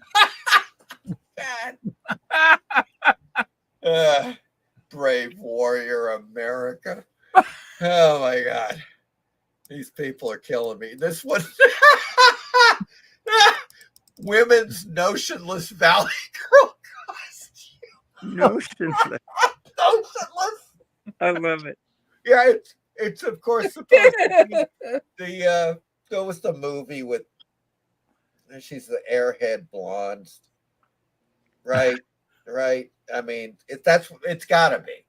Brave Warrior America. Oh my God. These people are killing me. This one. Women's Notionless Valley Girl costume. Notionless. I love it. Yeah, it's of course supposed to be what was the movie with she's the airhead blonde. Right. I mean, it's gotta be.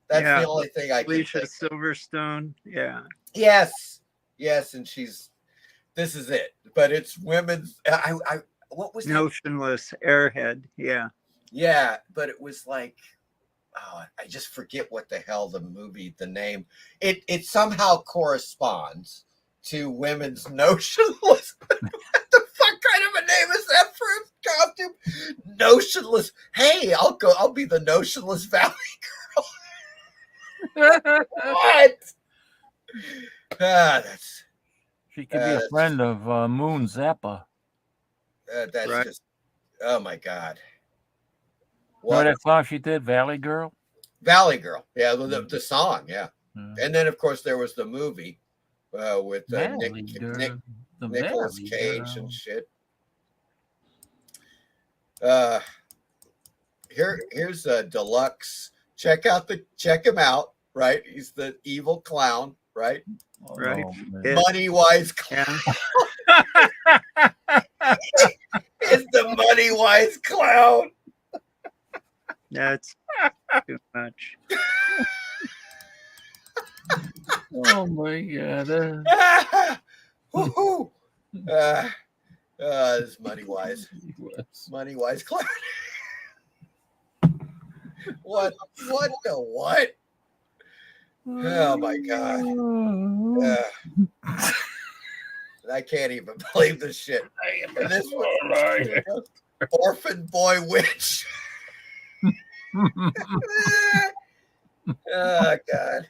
That's the only thing I can think. Alicia Silverstone. Yeah. Yes, and this is it. But it's women's what was Notionless Airhead, yeah. Yeah, but it was like I just forget what the hell the name. It somehow corresponds to Women's Notionless. What the fuck kind of a name is that for a costume? Notionless. Hey, I'll be the Notionless Valley Girl. What? She could be a friend of Moon Zappa. That's right. Just, oh my God. What that song she did, Valley Girl? Valley Girl. Yeah, the song, yeah. And then, of course, there was the movie with Nicolas Cage and shit. Here's a deluxe. Check him out, right? He's the evil clown, right? Right. Money Wise Clown. It's the Money Wise Clown. That's too much. Oh my God. This is Money Wise. Money Wise Clown. What the what? Oh my God. I can't even believe this shit. And this one, Orphan Boy Witch. Oh, God.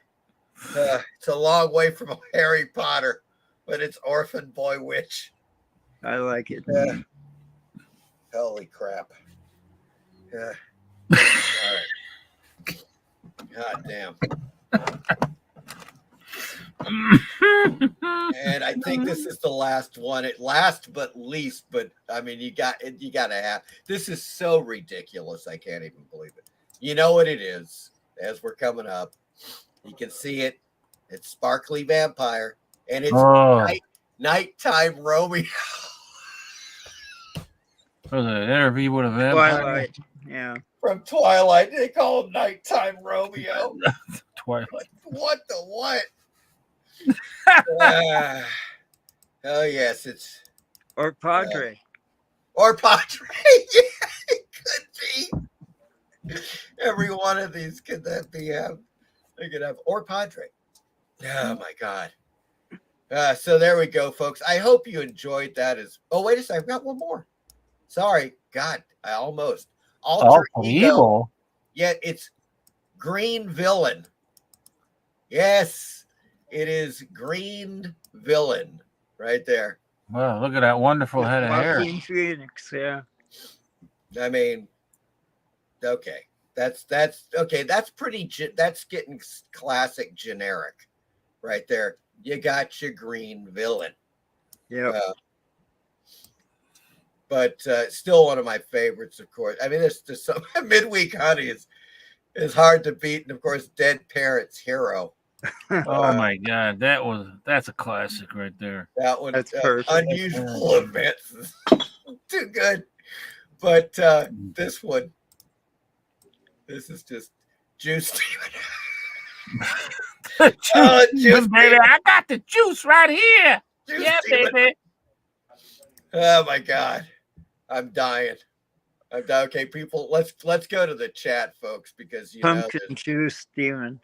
It's a long way from Harry Potter, but it's Orphan Boy Witch. I like it. Holy crap. All right. God damn. And I think this is the last one. Last but least, but I mean, you gotta have. This is so ridiculous. I can't even believe it. You know what it is? As we're coming up, you can see it. It's Sparkly Vampire, and it's Nighttime Romeo. Was it an interview with a vampire? Twilight. Yeah. From Twilight. They call him Nighttime Romeo. Twilight. What the what? Oh yes, it's or Padre. Or Padre. Yeah, it could be. Every one of these could that be they could have or Padre. Oh my God. So there we go, folks. I hope you enjoyed that. Oh, wait a second, I've got one more. Sorry, God, I almost alter ego. Yet it's Green Villain. Yes, it is Green Villain right there. Wow, look at that wonderful head of hair. Phoenix, yeah. I mean, okay, that's okay. That's pretty. That's getting classic generic, right there. You got your Green Villain. Yeah. But still one of my favorites, of course. I mean, there's some Midweek Honey is hard to beat, and of course, Dead Parents Hero. Oh my God, that's a classic right there. That one, that's perfect. Unusual Events, too good. But this one, this is just juice. Juice, baby, I got the juice right here. Juice yeah, Demon. baby. Oh my God, I'm dying. Okay, people, let's go to the chat, folks, because Pumpkin Juice Demon.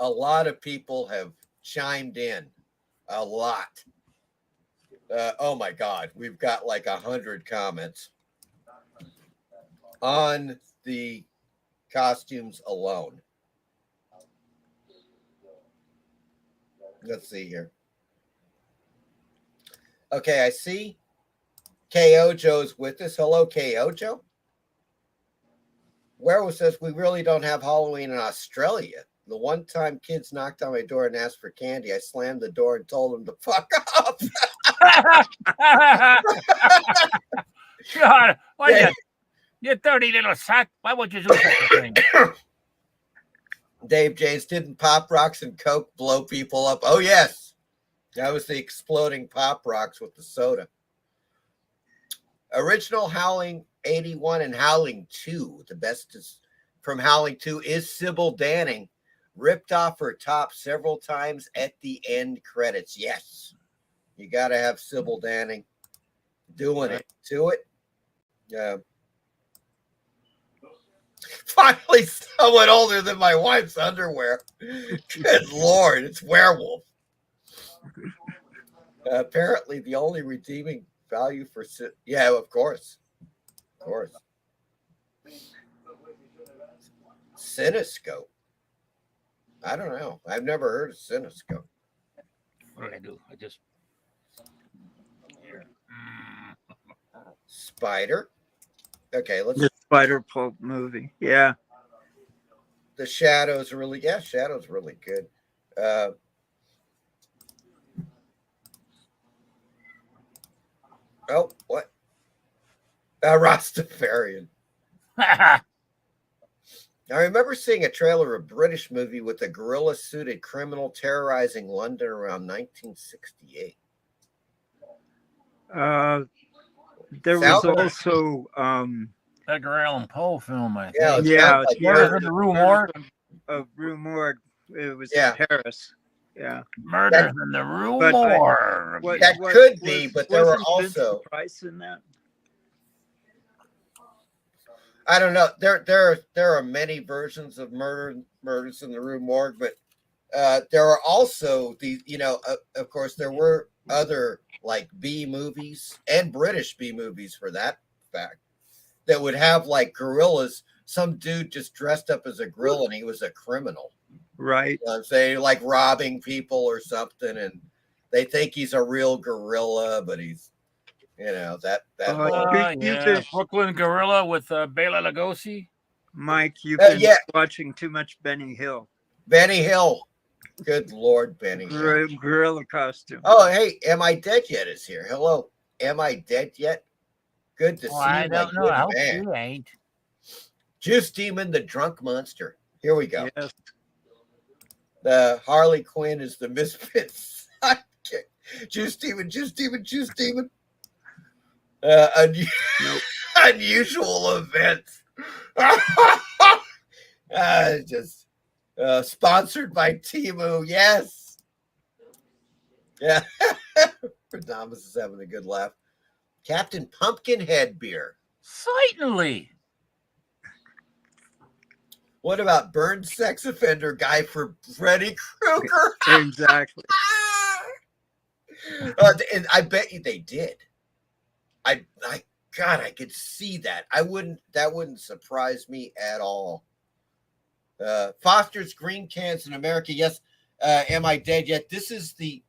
A lot of people have chimed in. A lot. Oh my God, we've got like 100 comments on the costumes alone. Let's see here. Okay, I see KO Joe's with us. Hello, KO Joe. Werewolf says we really don't have Halloween in Australia. The one time kids knocked on my door and asked for candy, I slammed the door and told them to fuck up. God, why you dirty little son? Why would you do such a thing? Dave James, didn't Pop Rocks and Coke blow people up? Oh, yes. That was the exploding Pop Rocks with the soda. Original Howling 81 and Howling 2. The best is from Howling 2 is Sybil Danning. Ripped off her top several times at the end credits. Yes. You got to have Sybil Danning doing it to it. Yeah. Finally, someone older than my wife's underwear. Good Lord, it's Werewolf. Apparently, the only redeeming value for... Yeah, of course. Of course. Cinescope. I don't know. I've never heard of Cinescope. What do I do? I just... Spider. Okay, let's... The Spider Pulp movie. Yeah. The Shadow's really... Yeah, Shadow's really good. Oh, what? Rastafarian. I remember seeing a trailer of a British movie with a gorilla-suited criminal terrorizing London around 1968. There was also Edgar Allan Poe film, I think. Yeah, Murder in the Rue Morgue. Rue Morgue. It was in Paris. Yeah. Murder in the Rue Morgue. That could be, but there were also Price in that. I don't know. There are many versions of Murders in the Rue Morgue, but There are also the, of course, there were other like B movies and British B movies for that fact that would have like gorillas. Some dude just dressed up as a gorilla and he was a criminal. Right. You know what I'm saying, like robbing people or something, and they think he's a real gorilla, but he's, that. Yeah, Brooklyn Gorilla with Bela Lugosi. Mike, you've been watching too much Benny Hill. Benny Hill. Good Lord, Benny Hill. Gorilla costume. Oh, hey, Am I Dead Yet is here. Hello. Am I Dead Yet? Good to see you. I don't know. I hope you ain't. Juice Demon, the drunk monster. Here we go. Yes. The Harley Quinn is the misfit sidekick. Juice Demon, Juice Demon, Juice Demon. Unusual events. Just sponsored by Temu. Yes. Yeah. Thomas is having a good laugh. Captain Pumpkinhead beer. Certainly. What about burned sex offender guy for Freddy Krueger? Exactly. And I bet you they did. God, I could see that. That wouldn't surprise me at all. Foster's Green Cans in America. Yes. Am I Dead Yet?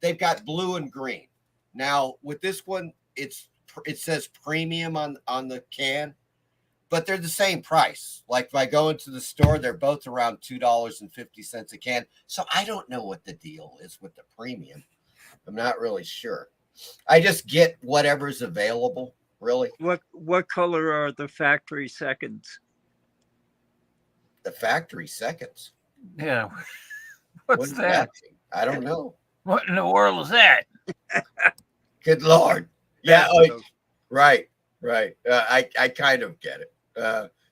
They've got blue and green. Now with this one, it says premium on the can, but they're the same price. Like if I go into the store, they're both around $2.50 a can. So I don't know what the deal is with the premium. I'm not really sure. I just get whatever's available, really. What color are the factory seconds? The factory seconds? Yeah. What's that? I don't know. What in the world is that? Good Lord. Yeah. Right. I kind of get it.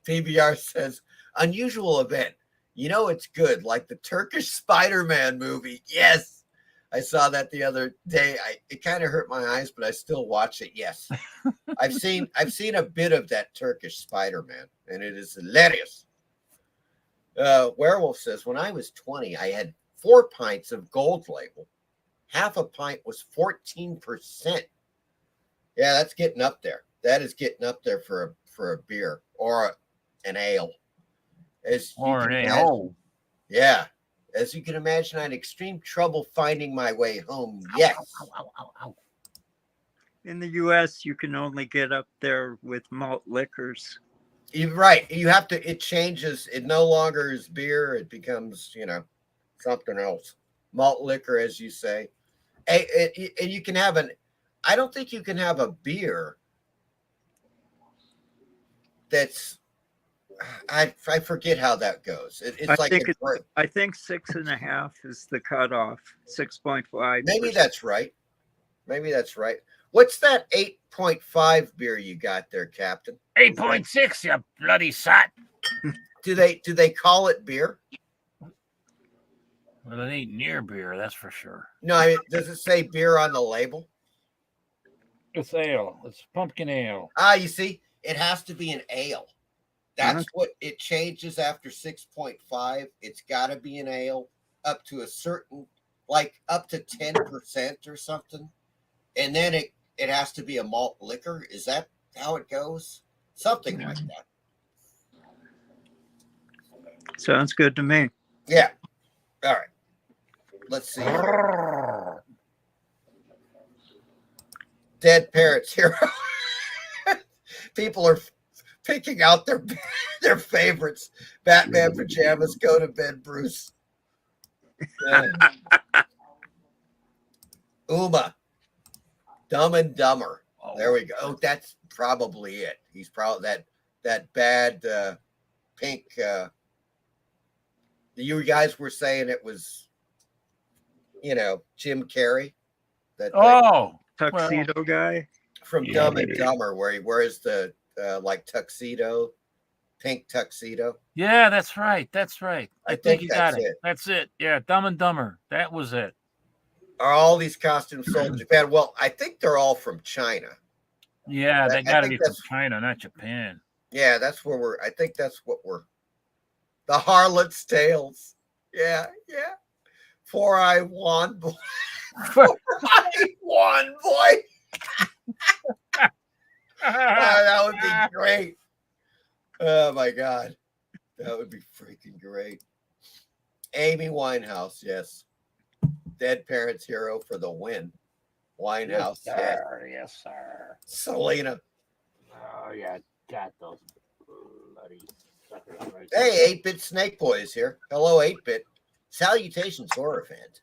PBR says, unusual event. It's good. Like the Turkish Spider-Man movie. Yes. I saw that the other day. It kind of hurt my eyes, but I still watch it. Yes. I've seen a bit of that Turkish Spider-Man, and it is hilarious. Werewolf says, when I was 20, I had 4 pints of Gold Label. Half a pint was 14%. Yeah, that's getting up there. That is getting up there for a beer or an ale. Yeah. As you can imagine, I had extreme trouble finding my way home. Yes. Ow. In the U.S., you can only get up there with malt liquors. You're right. You have to. It changes. It no longer is beer. It becomes, something else. Malt liquor, as you say. And you can have I don't think you can have a beer that's. I forget how that goes. I think 6.5 is the cutoff. 6.5. Maybe that's right. What's that 8.5 beer you got there, Captain? 8.6, you bloody sot. Do they call it beer? Well, it ain't near beer, that's for sure. No, does it say beer on the label? It's ale. It's pumpkin ale. You see, it has to be an ale. That's what it changes after 6.5. It's got to be an ale up to a certain, like up to 10% or something. And then it has to be a malt liquor. Is that how it goes? Something like that. Sounds good to me. Yeah. All right. Let's see. Dead Parrots Hero. People are picking out their favorites. Batman pajamas, go to bed, Bruce. Uma, Dumb and Dumber. There we go. Oh, that's probably it. He's probably that bad pink. You guys were saying it was, Jim Carrey. That tuxedo guy from Dumb and Dumber, where he wears the like tuxedo, pink tuxedo. Yeah, that's right. I think you got it. it. That's it. Yeah, Dumb and Dumber. That was it. Are all these costumes sold in Japan? Well, I think they're all from China. Yeah, they got to be from China, not Japan. Yeah, that's where I think that's what we're. The Harlot's Tales. Yeah. 4-Eye Wand Boy. 4-Eye Wand Boy. That would be great. Oh my God. That would be freaking great. Amy Winehouse, yes. Dead Parents Hero for the win. Winehouse, yes, sir. Yes, sir. Selena. Oh, yeah, got those bloody suckers right Hey, 8-Bit Snake Boy is here. Hello, 8-Bit. Salutations, horror fans.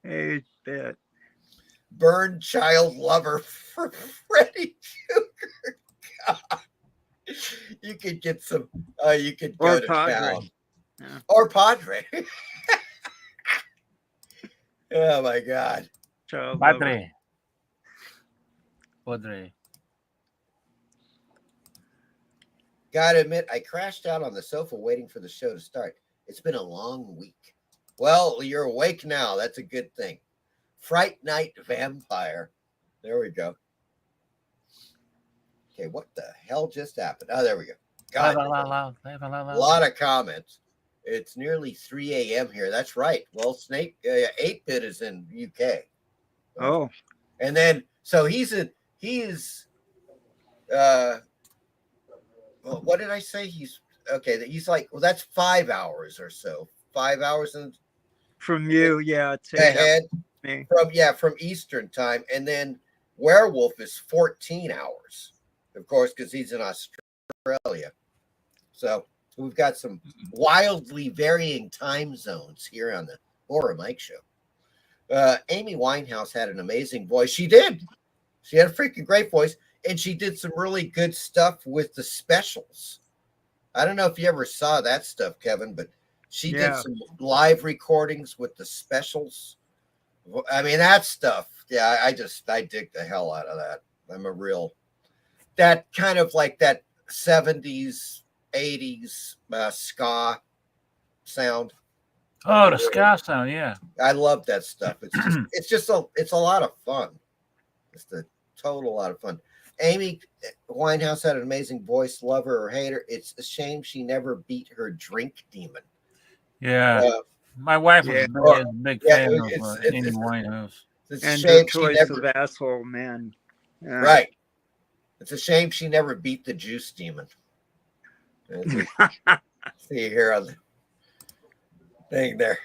8-Bit. Burn child lover for Freddy Krueger. God. You could get some, you could go to town. Yeah. Or Padre. Oh my God. Padre. Padre. Gotta admit, I crashed out on the sofa waiting for the show to start. It's been a long week. Well, you're awake now. That's a good thing. Fright Night Vampire. There we go. Okay, what the hell just happened? Oh, there we go. God, a lot of comments. It's nearly 3 a.m. here. That's right. Well, Snake 8-Bit is in UK. Oh. And then, so he's well, what did I say? He's like, well, that's 5 hours or so. 5 hours from you, yeah. It's ahead from Eastern time. And then Werewolf is 14 hours, of course, because he's in Australia. So we've got some wildly varying time zones here on the Horror Mike Show. Amy Winehouse had an amazing voice. She did. She had a freaking great voice, and she did some really good stuff with the specials. I don't know if you ever saw that stuff, Kevin, but she did some live recordings with the specials. I mean, that stuff. Yeah, I dig the hell out of that. I'm a real, that kind of like that 70s, 80s ska sound. Oh, the ska sound, yeah. I love that stuff. It's a lot of fun. It's a total lot of fun. Amy Winehouse had an amazing voice. Love her or hate her. It's a shame she never beat her drink demon. Yeah. My wife was a big fan of Amy Winehouse. It's and her choice of asshole men. Yeah. Right. It's a shame she never beat the juice demon. See here on the thing there.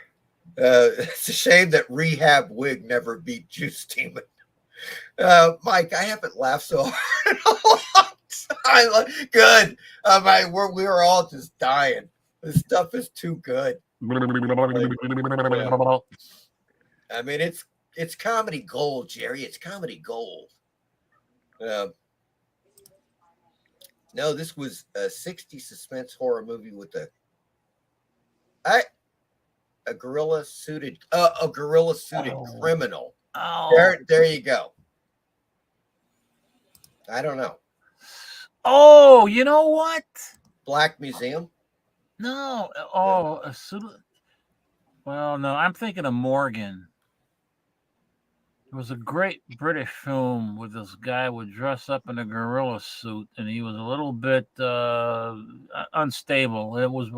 It's a shame that Rehab Wig never beat Juice Demon. Mike, I haven't laughed so hard in a long time. Good. We were all just dying. This stuff is too good. I mean, it's comedy gold, Jerry. It's comedy gold. No, this was a 60s suspense horror movie with a gorilla suited criminal. Oh. There you go. I don't know. Oh, you know what? Black Museum? No. Oh, well, no, I'm thinking of Morgan. It was a great British film with this guy would dress up in a gorilla suit, and he was a little bit unstable. It was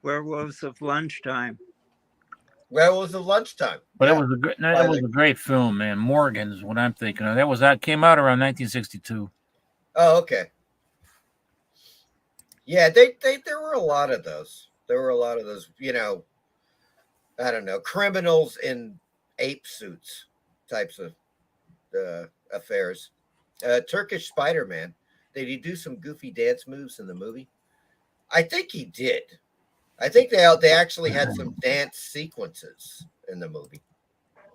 Werewolves of Lunchtime. Werewolves of Lunchtime. But it was a great film, man. Morgan's what I'm thinking of. That came out around 1962. Oh, okay. Yeah, there were a lot of those. You know, I don't know, criminals in ape suits types of affairs. Turkish Spider-Man. Did he do some goofy dance moves in the movie? I think he did. I think they actually had some dance sequences in the movie.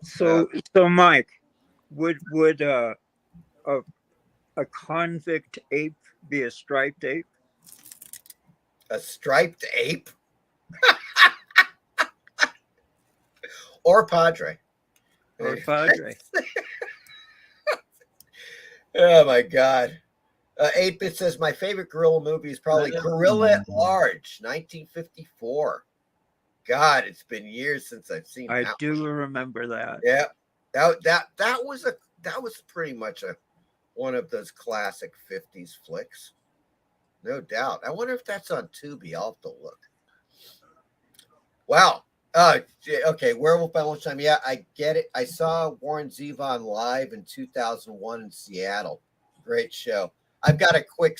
So Mike, would a convict ape be a striped ape? A striped ape? Or Padre. Or Padre. Oh my God. 8-Bit says my favorite gorilla movie is probably Gorilla at Large, 1954. God, it's been years since I've seen that. I do remember that. Yeah. That was pretty much one of those classic 50s flicks. No doubt. I wonder if that's on Tubi. I'll have to look. Wow. Okay, Werewolf by Lunchtime. Yeah, I get it. I saw Warren Zevon live in 2001 in Seattle. Great show. I got a quick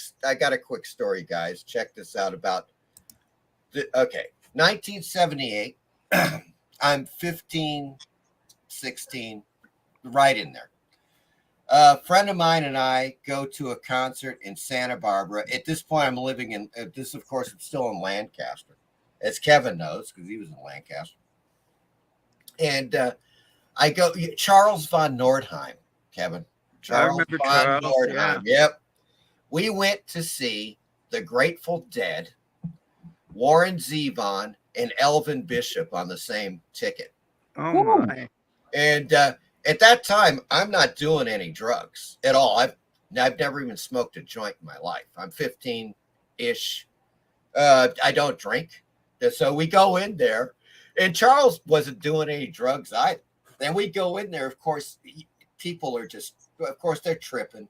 story, guys. Check this out about 1978. I'm 15, 16, right in there. A friend of mine and I go to a concert in Santa Barbara. At this point, I'm living in this, of course, I'm still in Lancaster, as Kevin knows, because he was in Lancaster. And I go, Charles von Nordheim, Kevin. Charles von Nordheim. Yeah. Yep. We went to see the Grateful Dead, Warren Zevon, and Elvin Bishop on the same ticket. Oh my! And at that time, I'm not doing any drugs at all. I've never even smoked a joint in my life. I'm 15-ish. I don't drink. So we go in there, and Charles wasn't doing any drugs either. Then we go in there. Of course, people are just, of course, they're tripping.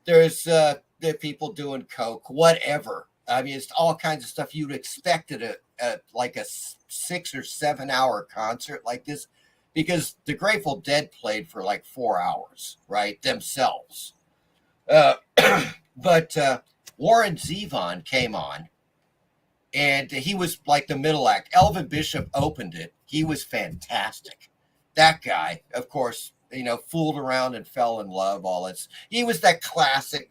There's there are people doing coke, whatever. I mean, it's all kinds of stuff you'd expect at like a 6 or 7 hour concert like this, because the Grateful Dead played for like 4 hours, right, themselves. But Warren Zevon came on, and he was like the middle act. Elvin Bishop opened it. He was fantastic. That guy, of course, fooled around and fell in love. All this. He was that classic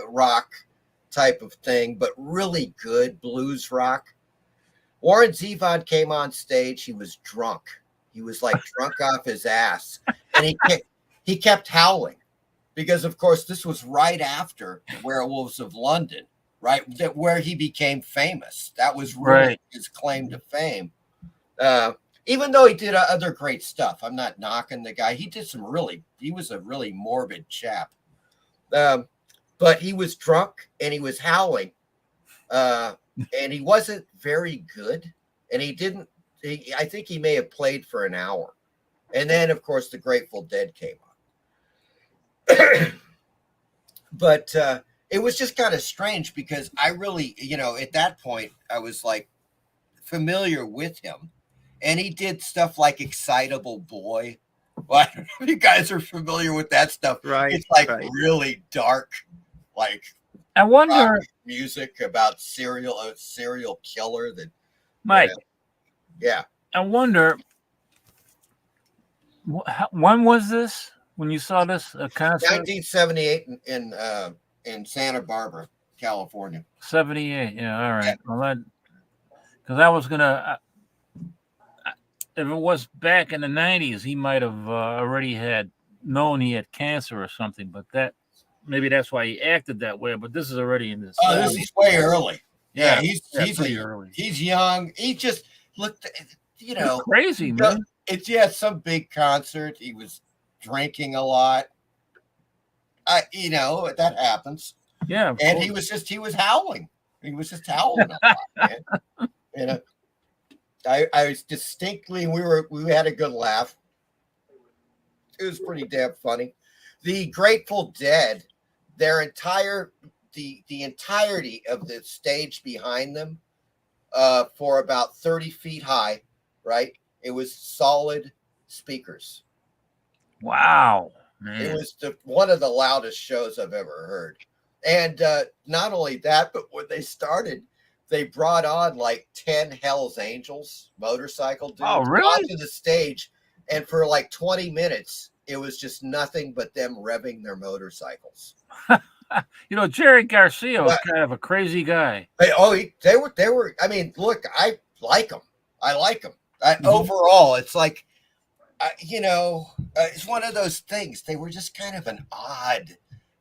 rock type of thing, but really good blues rock. Warren Zevon came on stage. He was drunk. He was like drunk off his ass, and he kept howling, because, of course, this was right after Werewolves of London, right? Where he became famous. That was really his claim to fame. Even though he did other great stuff, I'm not knocking the guy. He was a really morbid chap. But he was drunk and he was howling, and he wasn't very good. And I think he may have played for an hour. And then, of course, the Grateful Dead came on. But it was just kind of strange, because I really, at that point, I was like familiar with him. And he did stuff like Excitable Boy. Well, I don't know if you guys are familiar with that stuff. Right. It's like really dark, like I wonder music about a serial killer that Mike. Yeah. I wonder when was this? When you saw this concert? 1978 in Santa Barbara, California. 78. Yeah, all right. Yeah. Well, because I was gonna. If it was back in the 90s, he might have already had known he had cancer or something, but maybe that's why he acted that way. But this is already in this. Oh, this is way early. Yeah, he's early. He's young. He just looked, It's crazy, man. It's some big concert. He was drinking a lot. That happens. Yeah, and he was howling. He was just howling a lot, man. I was distinctly, we had a good laugh. It was pretty damn funny. The Grateful Dead, the entirety of the stage behind them, for about 30 feet high, right? It was solid speakers. Wow, man. It was one of the loudest shows I've ever heard. And not only that, but when they started, they brought on like 10 Hell's Angels motorcycle dudes onto the stage. And for like 20 minutes, it was just nothing but them revving their motorcycles. Jerry Garcia was kind of a crazy guy. They were. I mean, look, I like them. Overall, it's like, it's one of those things. They were just kind of an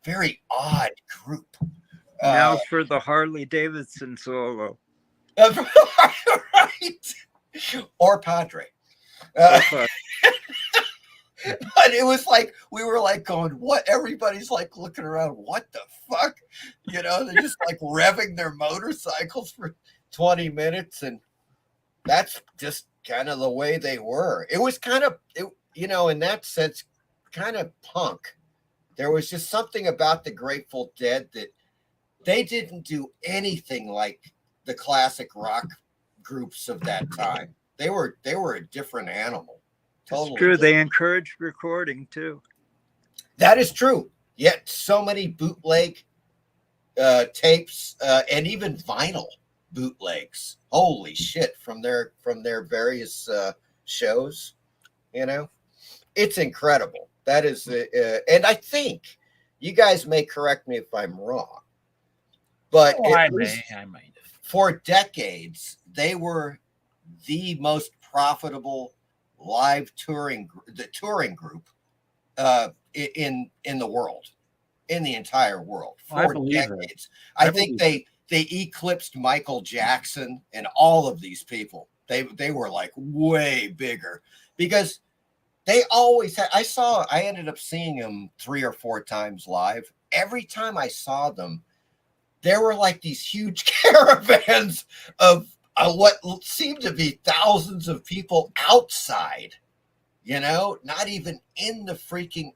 very odd group. Now for the Harley Davidson solo. Right. Or Padre. But it was like, we were like going, what? Everybody's like looking around, what the fuck? They're just like revving their motorcycles for 20 minutes. And that's just kind of the way they were. It was kind of, in that sense, kind of punk. There was just something about the Grateful Dead that they didn't do anything like the classic rock groups of that time. They were a different animal. Totally it's true. different. They encouraged recording too. That is true. Yet so many bootleg tapes and even vinyl bootlegs. Holy shit! From their various shows, it's incredible. That is, and I think you guys may correct me if I'm wrong, but I may. For decades they were the most profitable live touring group in the world, in the entire world, for decades. I think they eclipsed Michael Jackson and all of these people. They were like way bigger because they always had. I ended up seeing them 3 or 4 times live. Every time I saw them, there were like these huge caravans of what seemed to be thousands of people outside, not even in the freaking,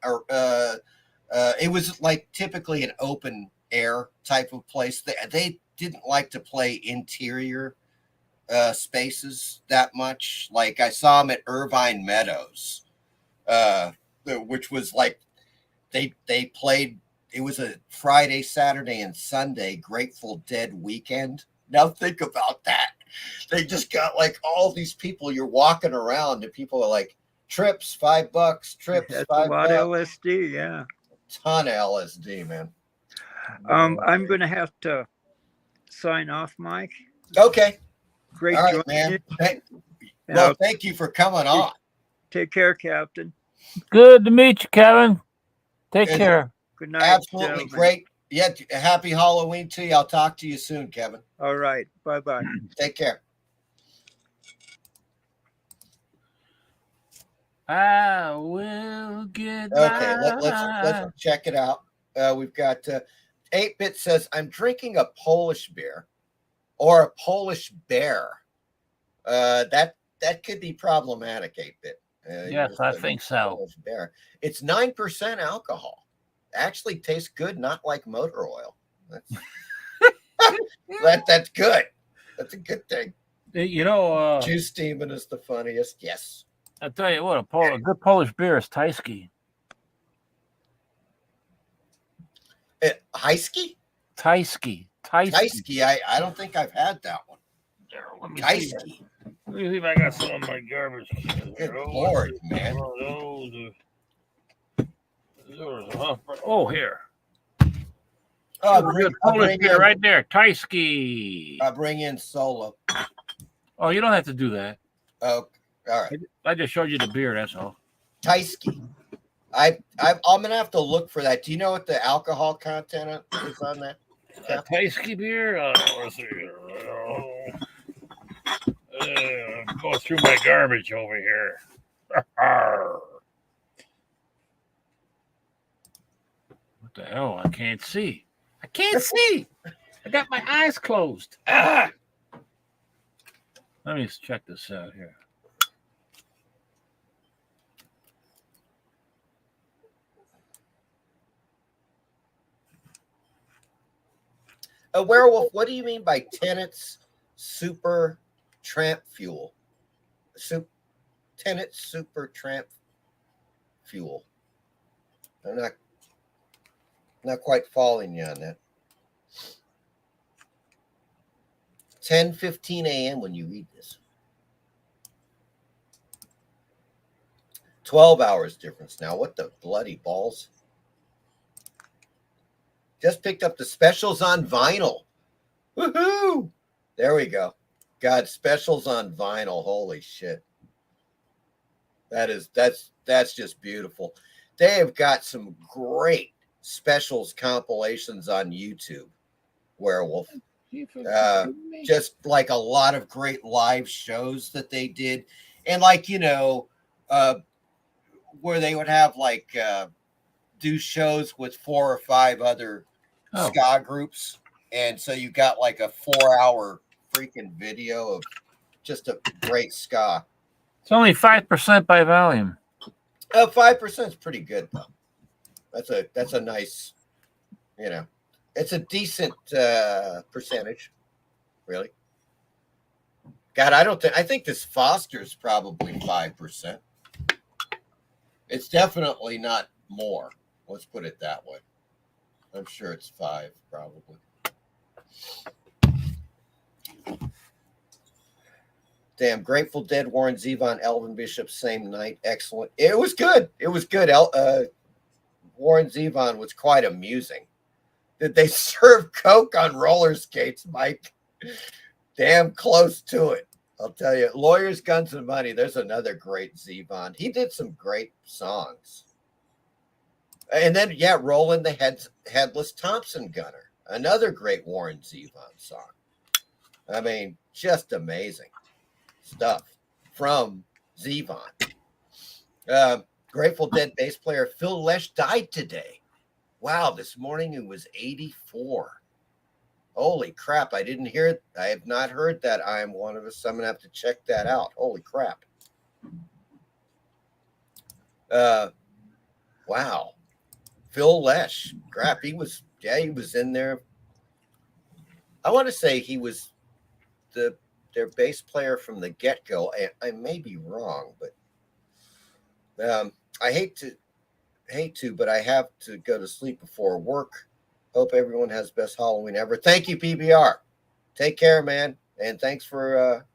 it was like typically an open air type of place. They didn't like to play interior spaces that much. Like I saw them at Irvine Meadows, which was like, they played, it was a Friday, Saturday, and Sunday Grateful Dead weekend. Now think about that. They just got like all these people. You're walking around and people are like, trips, $5, trips, That's $5. a lot of LSD, yeah. Ton of LSD, man. I'm going to have to sign off, Mike. Okay. Great, all right, man. Thank you for coming on. Take care, Captain. Good to meet you, Kevin. Take care. Good night. Absolutely great. Yeah, happy Halloween to you. I'll talk to you soon, Kevin. All right. Bye-bye. Take care. I will get okay. Let's check it out. We've got 8-Bit says, I'm drinking a Polish beer or a Polish bear. That could be problematic, 8-Bit. Yes, I think so. Polish bear. It's 9% alcohol. Actually tastes good, not like motor oil. That's good. That's a good thing. Juice steaming is the funniest. Yes. I'll tell you what, a good Polish beer is Tajski. Tajski? Tajski. Tajski. I don't think I've had that one. Tajski. Let me see if I got some of my garbage. Good Lord, man. Oh, here. Good Polish beer right there. Tajski. I'll bring in Solo. Oh, you don't have to do that. Oh, all right. I just showed you the beer, that's all. Tajski. I'm gonna have to look for that. Do you know what the alcohol content is on that? Tajski beer? Let's see. Go through my garbage over here. What the hell? I can't see. I can't see. I got my eyes closed. Let me check this out here. A werewolf, what do you mean by Tennant's Super Tramp Fuel? Tennant's Super Tramp Fuel. I'm not quite following you on that. 10:15 a.m. when you read this. 12 hours difference now. What the bloody balls? Just picked up the specials on vinyl. Woohoo! There we go. God, specials on vinyl. Holy shit. That's just beautiful. They have got some great specials compilations on YouTube, Werewolf. Just like a lot of great live shows that they did. And like, where they would have like do shows with 4 or 5 other ska groups. And so you got like a 4-hour freaking video of just a great ska. It's only 5% by volume. 5% is pretty good though. That's a nice, it's a decent percentage, really. God, I think this Foster's probably 5%. It's definitely not more. Let's put it that way. I'm sure it's 5, probably. Damn, Grateful Dead, Warren Zevon, Elvin Bishop, same night. Excellent. It was good. It was good. Warren Zevon was quite amusing. Did they serve Coke on roller skates, Mike? Damn close to it. I'll tell you. Lawyers, Guns, and Money. There's another great Zevon. He did some great songs. And then, yeah, Roland the Headless Thompson Gunner. Another great Warren Zevon song. I mean, just amazing stuff from Zevon. Grateful Dead bass player Phil Lesh died today. Wow, this morning he was 84. Holy crap, I didn't hear it. I have not heard that. I am one of us. I'm going to have to check that out. Holy crap. Wow. Phil Lesh. Crap, he was in there. I want to say he was their bass player from the get-go. I may be wrong, but I hate to, but I have to go to sleep before work. Hope everyone has best Halloween ever. Thank you, PBR. Take care, man, and thanks for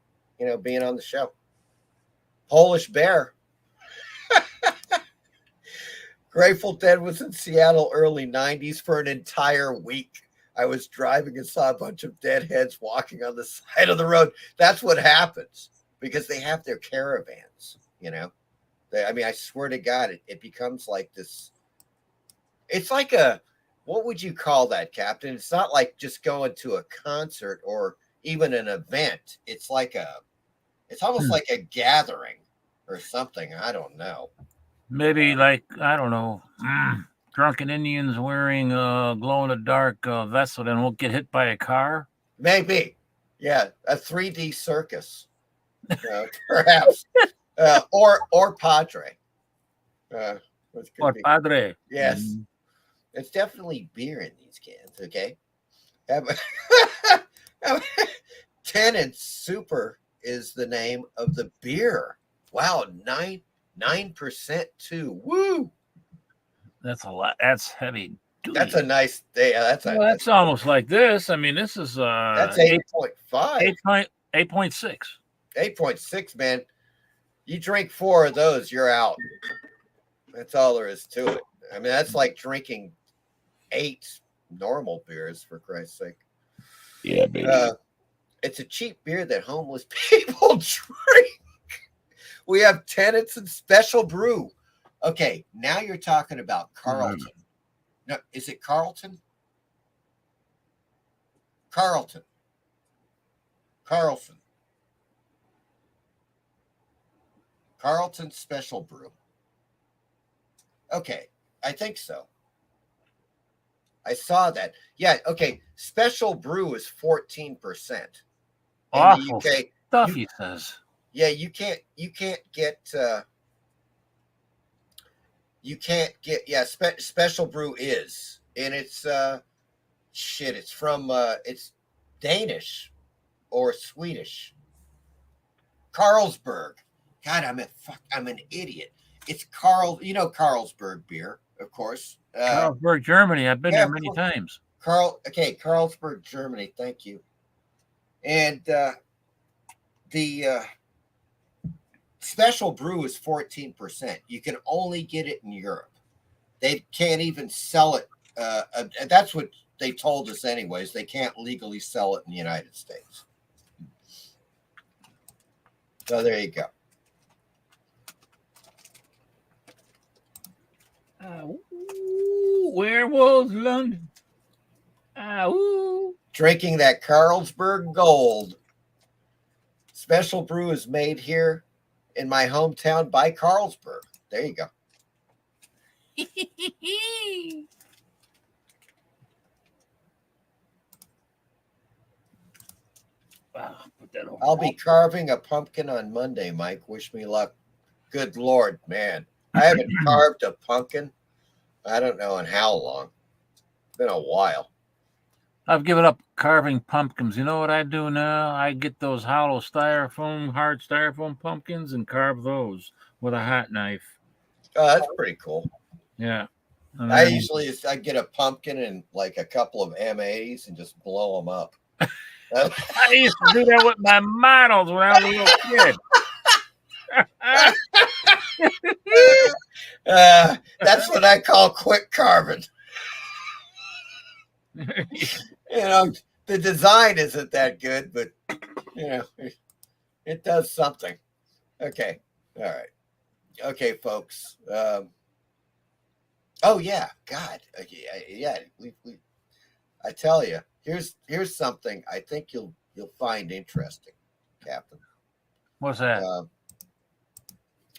being on the show. Polish Bear. Grateful Dead was in Seattle early 90s for an entire week. I was driving and saw a bunch of deadheads walking on the side of the road. That's what happens because they have their caravans, I swear to God, it becomes like this. It's like what would you call that, Captain? It's not like just going to a concert or even an event. It's almost like a gathering or something. I don't know. Maybe like, I don't know, drunken Indians wearing a glow-in-the-dark vest so they won't get hit by a car? Maybe. Yeah, a 3D circus, perhaps. Or Padre. Or Padre. Yes. Mm-hmm. It's definitely beer in these cans, okay? Tennant Super is the name of the beer. Wow, 9% too. Woo! That's a lot. That's heavy duty. That's a nice day. That's almost like this. I mean, this is that's 8.5. 8.6. 8.6, man. You drink 4 of those, you're out. That's all there is to it. I mean, that's like drinking 8 normal beers, for Christ's sake. Yeah, baby. It's a cheap beer that homeless people drink. We have Tennant's and Special Brew. Okay, now you're talking about Carlton. No, is it Carlton? Carlton. Carlton Special Brew. Okay, I think so. I saw that. Yeah, okay. Special Brew is 14%. Awful stuff, he says. Yeah, you can't get Special Brew is, and it's it's from it's Danish or Swedish. Carlsberg. God, I'm an idiot. It's Carlsberg beer, of course. Carlsberg, Germany. I've been there many times. Carlsberg, Germany. Thank you. And the Special Brew is 14%. You can only get it in Europe. They can't even sell it. That's what they told us anyways. They can't legally sell it in the United States. So there you go. Werewolves, London. Drinking that Carlsberg Gold. Special Brew is made here in my hometown by Carlsberg. There you go. I'll be carving a pumpkin on Monday, Mike. Wish me luck. Good Lord, man. I haven't carved a pumpkin. I don't know in how long. It's been a while. I've given up carving pumpkins. You know what I do now? I get those hollow styrofoam, hard styrofoam pumpkins and carve those with a hot knife. Oh, that's pretty cool. Yeah. I get a pumpkin and like a couple of MAs and just blow them up. I used to do that with my models when I was a little kid. That's what I call quick carving. The design isn't that good, but it does something. Okay, all right, okay, folks. Oh yeah, God, yeah. I tell you, here's something I think you'll find interesting, Captain. What's that?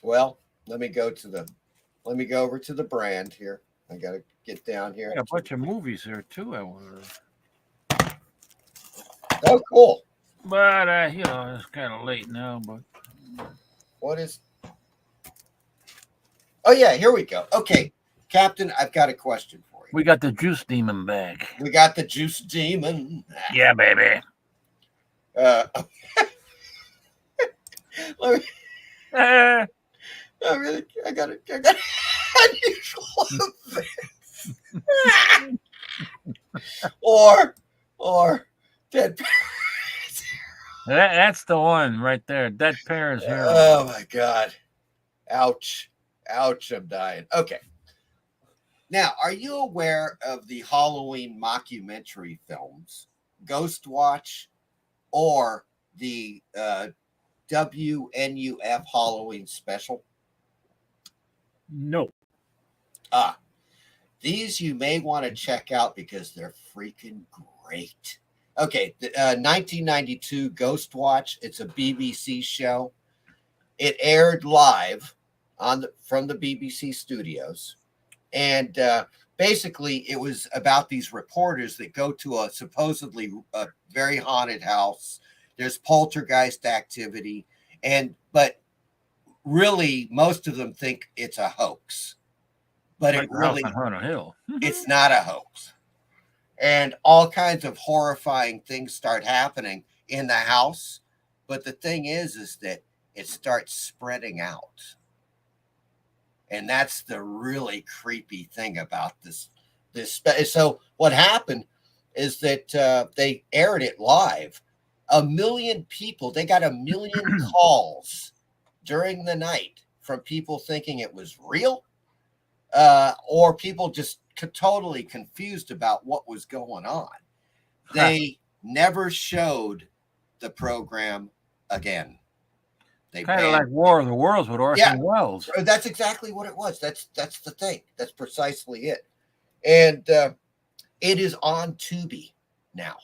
Well, let me go over to the brand here. I gotta get down here. Yeah, a bunch of movies here too. I wonder. Oh, cool. But it's kind of late now. But what is? Oh yeah, here we go. Okay, Captain, I've got a question for you. We got the Juice Demon back. We got the Juice Demon. Yeah, baby. I got unusual events. or Dead Parents. That's the one right there. Dead Parents Hero. Oh my God. Ouch. Ouch, I'm dying. Okay. Now, are you aware of the Halloween mockumentary films, Ghost Watch, or the WNUF Halloween special? No. These you may want to check out because they're freaking great. Okay, 1992 Ghost Watch. It's a BBC show. It aired live from the BBC studios. And basically, it was about these reporters that go to a supposedly very haunted house. There's poltergeist activity, but really, most of them think it's a hoax. But like it really, on a hill. It's not a hoax. And all kinds of horrifying things start happening in the house. But the thing is that it starts spreading out. And that's the really creepy thing about this. So what happened is that they aired it live. 1 million people, they got 1 million calls during the night from people thinking it was real, or people just totally confused about what was going on. They never showed the program again. Kind of like War of the Worlds with Orson Welles. That's exactly what it was. That's the thing. That's precisely it. And it is on Tubi now.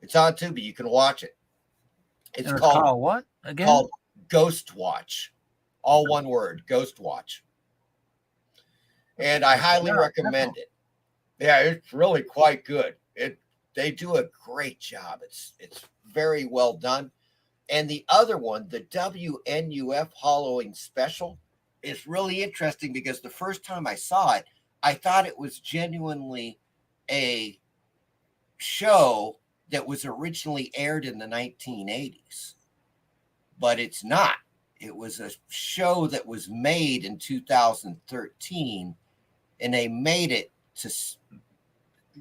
It's on Tubi. You can watch it. It's called what again? Called Ghost Watch. All one word, Ghost Watch. And I highly recommend it. Yeah, it's really quite good. They do a great job. It's very well done. And the other one, the WNUF Halloween special, is really interesting because the first time I saw it, I thought it was genuinely a show that was originally aired in the 1980s. But it's not. It was a show that was made in 2013, and they made it to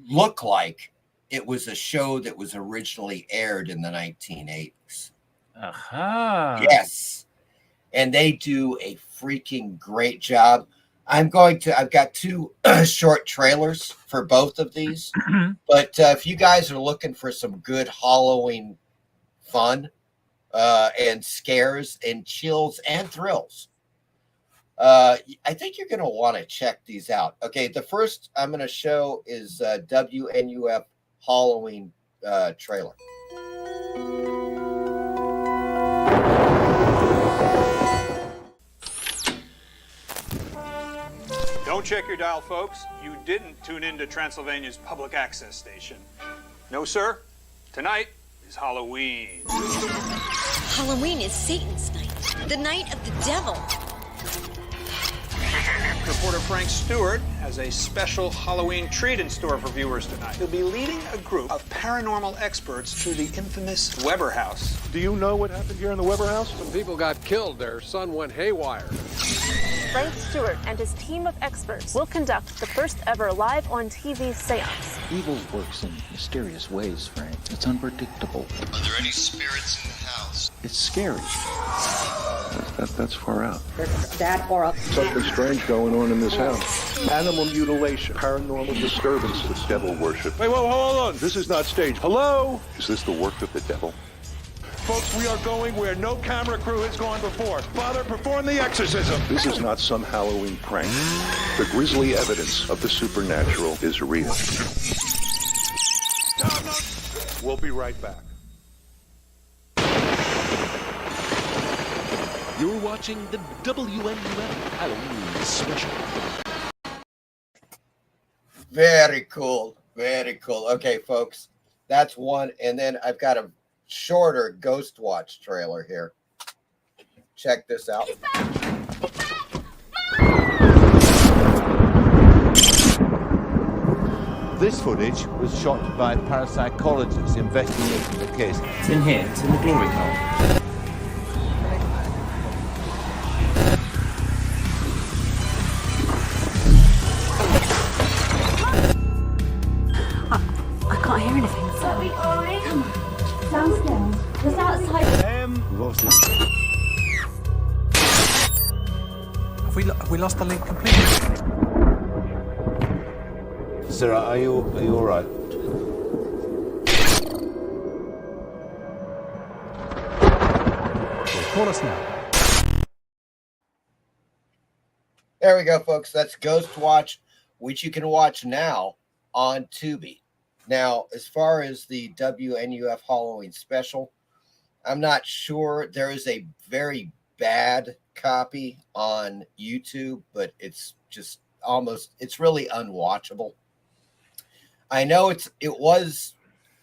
look like it was a show that was originally aired in the 1980s. Aha. Yes. And they do a freaking great job. I've got 2 short trailers for both of these. But if you guys are looking for some good Halloween fun and scares and chills and thrills, I think you're going to want to check these out. Okay, the first I'm going to show is WNUF Halloween trailer. Don't check your dial, folks. You didn't tune into Transylvania's public access station. No, sir. Tonight is Halloween. Halloween is Satan's night, the night of the devil. Reporter Frank Stewart has a special Halloween treat in store for viewers tonight. He'll be leading a group of paranormal experts to the infamous Weber house. Do you know what happened here in the Weber house? Some people got killed. Their son went haywire. Frank Stewart and his team of experts will conduct the first ever live on TV seance. Evil works in mysterious ways, Frank. It's unpredictable. Are there any spirits in the house? It's scary. That's far out. That or a... Something strange going on in this house. Animal mutilation, paranormal disturbances, devil worship. Wait, whoa, hold on. This is not staged. Hello? Is this the work of the devil? Folks, we are going where no camera crew has gone before. Father, perform the exorcism. This is not some Halloween prank. The grisly evidence of the supernatural is real. We'll be right back. You're watching the WNUF Halloween special. Very cool. Very cool. Okay, folks, that's one. And then I've got a shorter Ghost Watch trailer here. Check this out. This footage was shot by parapsychologists investigating the case. It's in here. It's in the glory hole. I can't hear anything. Sorry. Come on. Downstairs. Just outside. We've obviously... Have we lost the link completely? Sarah, are you all right? Call us now. There we go, folks. That's Ghost Watch, which you can watch now on Tubi. Now, as far as the WNUF Halloween special, I'm not sure. There is a very bad copy on YouTube, but it's just it's really unwatchable. I know it was,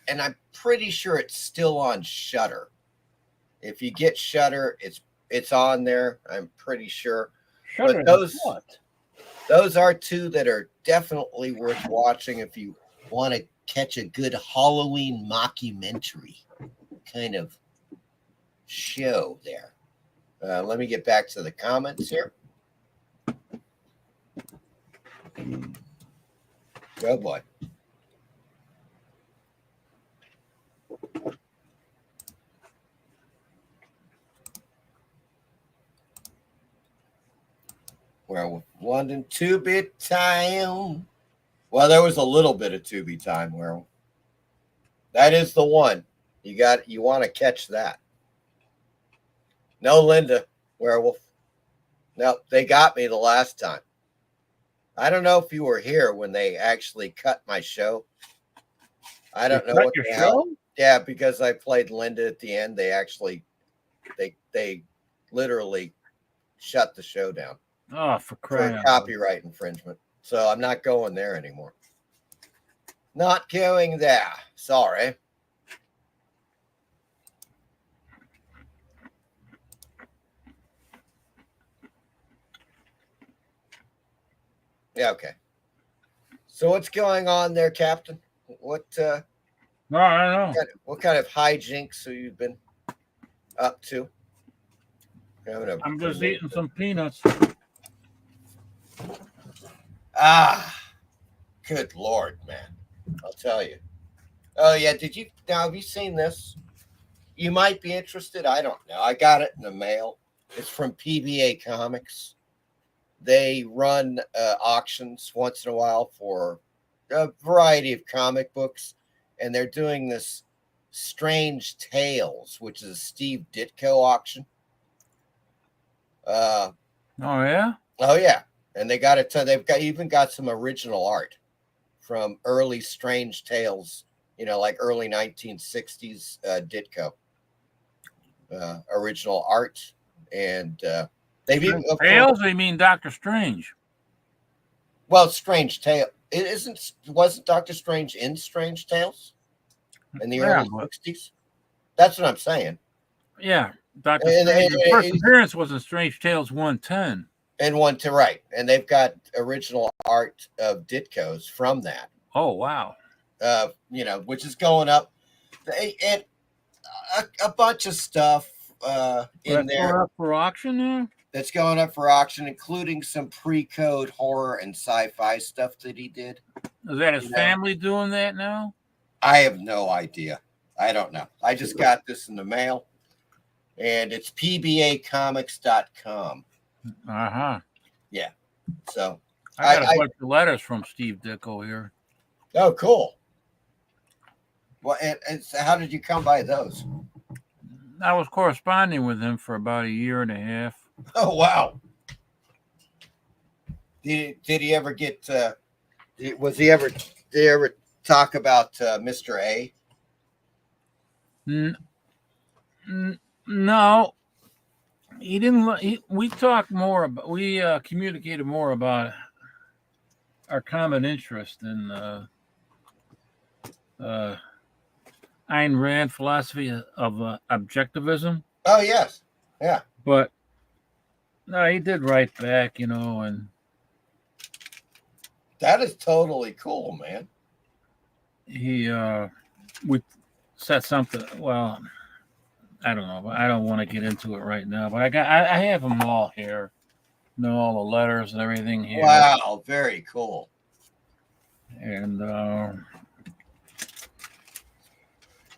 and I'm pretty sure it's still on Shudder. If you get Shudder, it's on there. I'm pretty sure. Shudder, but what? Those are two that are definitely worth watching if you want to catch a good Halloween mockumentary kind of show there. Let me get back to the comments here. Oh boy. Well, London 2-bit time. Well, there was a little bit of Tubi time where that is the one. You want to catch that. No, Linda, Werewolf. No, they got me the last time. I don't know if you were here when they actually cut my show. I don't know what the hell. Yeah, because I played Linda at the end. They actually, they literally shut the show down. Oh, for crying out loud. Copyright infringement. So I'm not going there anymore. Not going there. Sorry. Yeah, okay. So what's going on there, Captain? What no, I don't know. What kind of hijinks have you been up to? I'm just eating some peanuts. Ah, good Lord, man. I'll tell you. Oh, yeah. Have you seen this? You might be interested. I don't know. I got it in the mail. It's from PBA Comics. They run auctions once in a while for a variety of comic books. And they're doing this Strange Tales, which is a Steve Ditko auction. Oh, yeah? Oh, yeah. And they got even got some original art from early Strange Tales, like early 1960s Ditko original art. And they've even Tales, or you mean Doctor Strange? Well, Strange Tale. Wasn't Doctor Strange in Strange Tales in the early 60s? That's what I'm saying. Yeah. Doctor Strange's first appearance was in Strange Tales 110. And one to right. And they've got original art of Ditko's from that. Oh, wow. Which is going up. And a bunch of stuff in there. Going up for auction now? That's going up for auction, including some pre-code horror and sci-fi stuff that he did. Is that his family doing that now? I have no idea. I don't know. I just got this in the mail, and it's pbacomics.com. Uh-huh. Yeah. So I got a bunch of letters from Steve Ditko here. Oh, cool. Well, and so how did you come by those? I was corresponding with him for about a year and a half. Oh, wow. Did he ever get? Did he ever talk about Mr. A? No, he didn't. We talked more about. We communicated more about our common interest in Ayn Rand philosophy of objectivism. Oh yes, yeah. But no, he did write back, and that is totally cool, man. We said something. Well, I don't know, but I don't want to get into it right now. But I have them all here, all the letters and everything here. Wow, very cool. And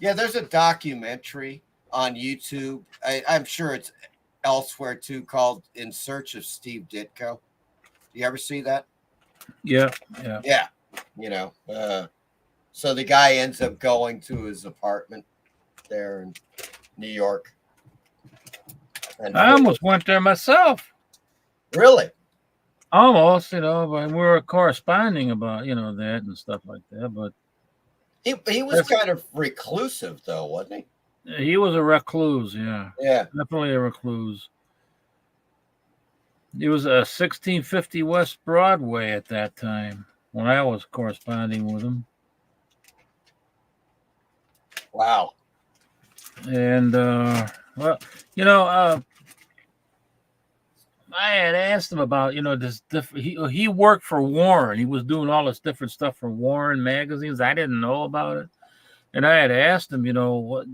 yeah, there's a documentary on YouTube. I'm sure it's elsewhere too, called "In Search of Steve Ditko." Do you ever see that? Yeah. So the guy ends up going to his apartment there in New York. And I almost went there myself. Really? Almost, but we were corresponding about, that and stuff like that. But he was kind of reclusive, though, wasn't he? He was a recluse, yeah. Yeah. Definitely a recluse. He was 1650 West Broadway at that time when I was corresponding with him. Wow. And, I had asked him about, this he worked for Warren. He was doing all this different stuff for Warren magazines. I didn't know about it. And I had asked him, what,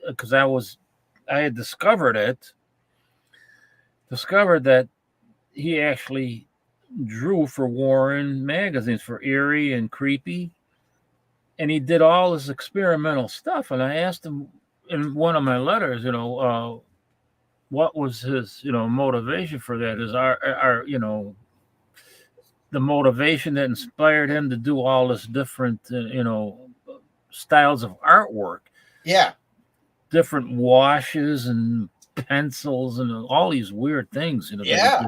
because I had discovered that he actually drew for Warren magazines, for Eerie and Creepy. And he did all this experimental stuff. And I asked him in one of my letters, what was his, motivation for that? Is our the motivation that inspired him to do all this different, styles of artwork. Yeah. Different washes and pencils and all these weird things, Yeah.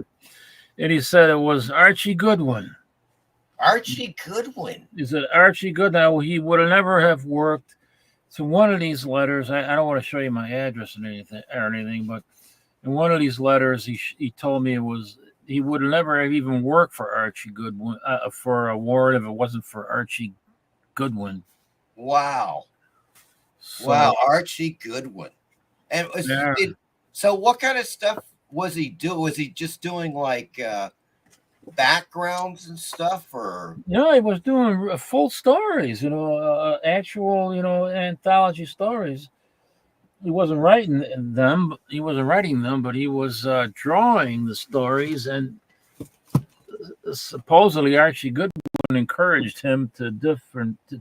And he said it was Archie Goodwin. Archie Goodwin. He said Archie Goodwin. Now, he would never have worked. So one of these letters, I don't want to show you my address or anything, but in one of these letters, he told me he would never have even worked for Archie Goodwin, for a Warren, if it wasn't for Archie Goodwin. Wow. So, wow, Archie Goodwin. And so what kind of stuff was he doing? Was he just doing like backgrounds and stuff, or? No, he was doing full stories, actual, anthology stories. He wasn't writing them. But he was drawing the stories, and supposedly Archie Goodwin encouraged him to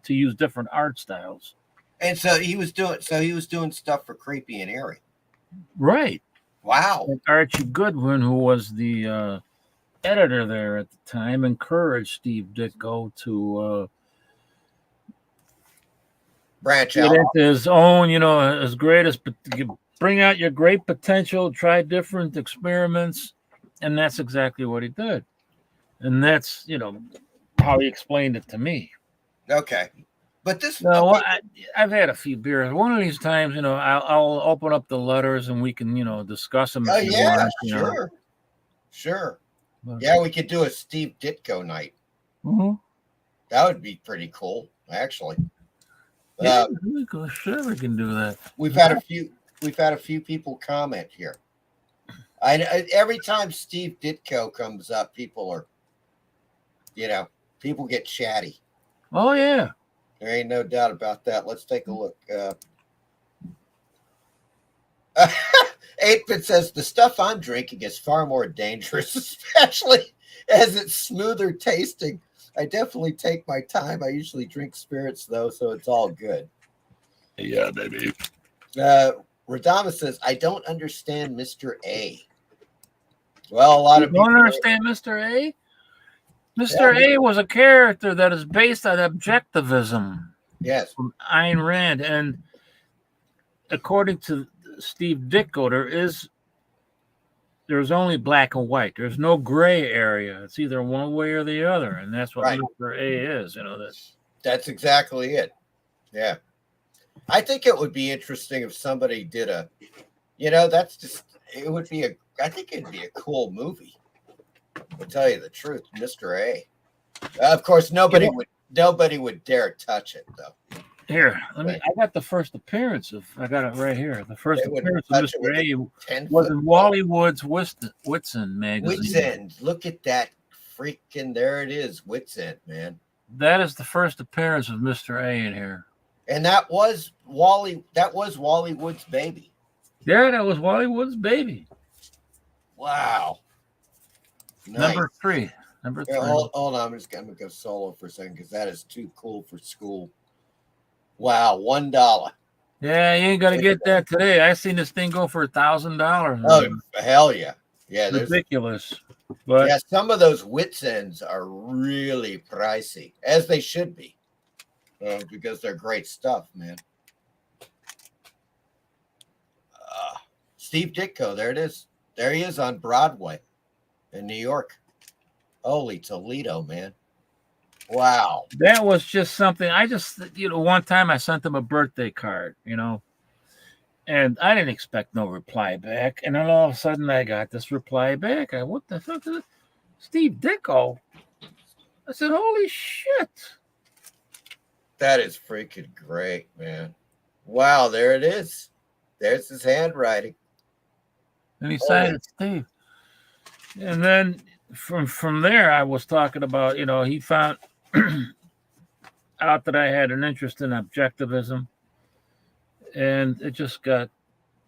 use different art styles. And so he was doing stuff for Creepy and Eerie. Right. Wow. And Archie Goodwin, who was the editor there at the time, encouraged Steve Ditko to branch get out into his own, his greatest, bring out your great potential, try different experiments, and that's exactly what he did. And that's, how he explained it to me. Okay. But this... No, I've had a few beers. One of these times, I'll open up the letters and we can, discuss them. Oh, yeah, sure. Sure. But, yeah, we could do a Steve Ditko night. Mm-hmm. That would be pretty cool, actually. Yeah, sure, we can do that. We've had a few people comment here. Every time Steve Ditko comes up, people get chatty. Oh yeah. There ain't no doubt about that. Let's take a look. 8-Bit says the stuff I'm drinking is far more dangerous, especially as it's smoother tasting. I definitely take my time. I usually drink spirits though, so it's all good. Yeah, baby. Radama says, I don't understand Mr. A. Well, a lot of people don't understand Mr. A. Mr. A was a character that is based on objectivism. Yes. From Ayn Rand. And according to Steve Ditko, there's only black and white. There's no gray area. It's either one way or the other. And that's what Mr. A is, That's exactly it. Yeah. I think it would be interesting if somebody did I think it'd be a cool movie. I'll tell you the truth, Mr. A. Of course, nobody would dare touch it though. Here, I got the first appearance I got it right here. The first appearance of Mr. A was in Wally Wood's Wits End magazine. Wits End. Look at that freaking, there it is, Wits End, man. That is the first appearance of Mr. A in here. And that was Wally Wood's baby. Yeah, that was Wally Wood's baby. Wow. Nice. Number three. Here, hold on, I'm gonna go solo for a second because that is too cool for school. Wow, $1. Yeah, you ain't gonna get that today. I seen this thing go for $1,000. Oh, hell yeah. Yeah, ridiculous. But yeah, some of those Wits Ends are really pricey, as they should be. Because they're great stuff, man. Steve Ditko, there it is. There he is on Broadway in New York. Holy Toledo, man. Wow. That was just something. I just, one time I sent him a birthday card, and I didn't expect no reply back. And then all of a sudden I got this reply back. What the fuck is it? Steve Ditko. I said, holy shit. That is freaking great, man. Wow, there it is. There's his handwriting. And he signed it, Steve. And then from there, I was talking about, he found out that I had an interest in objectivism. And it just got,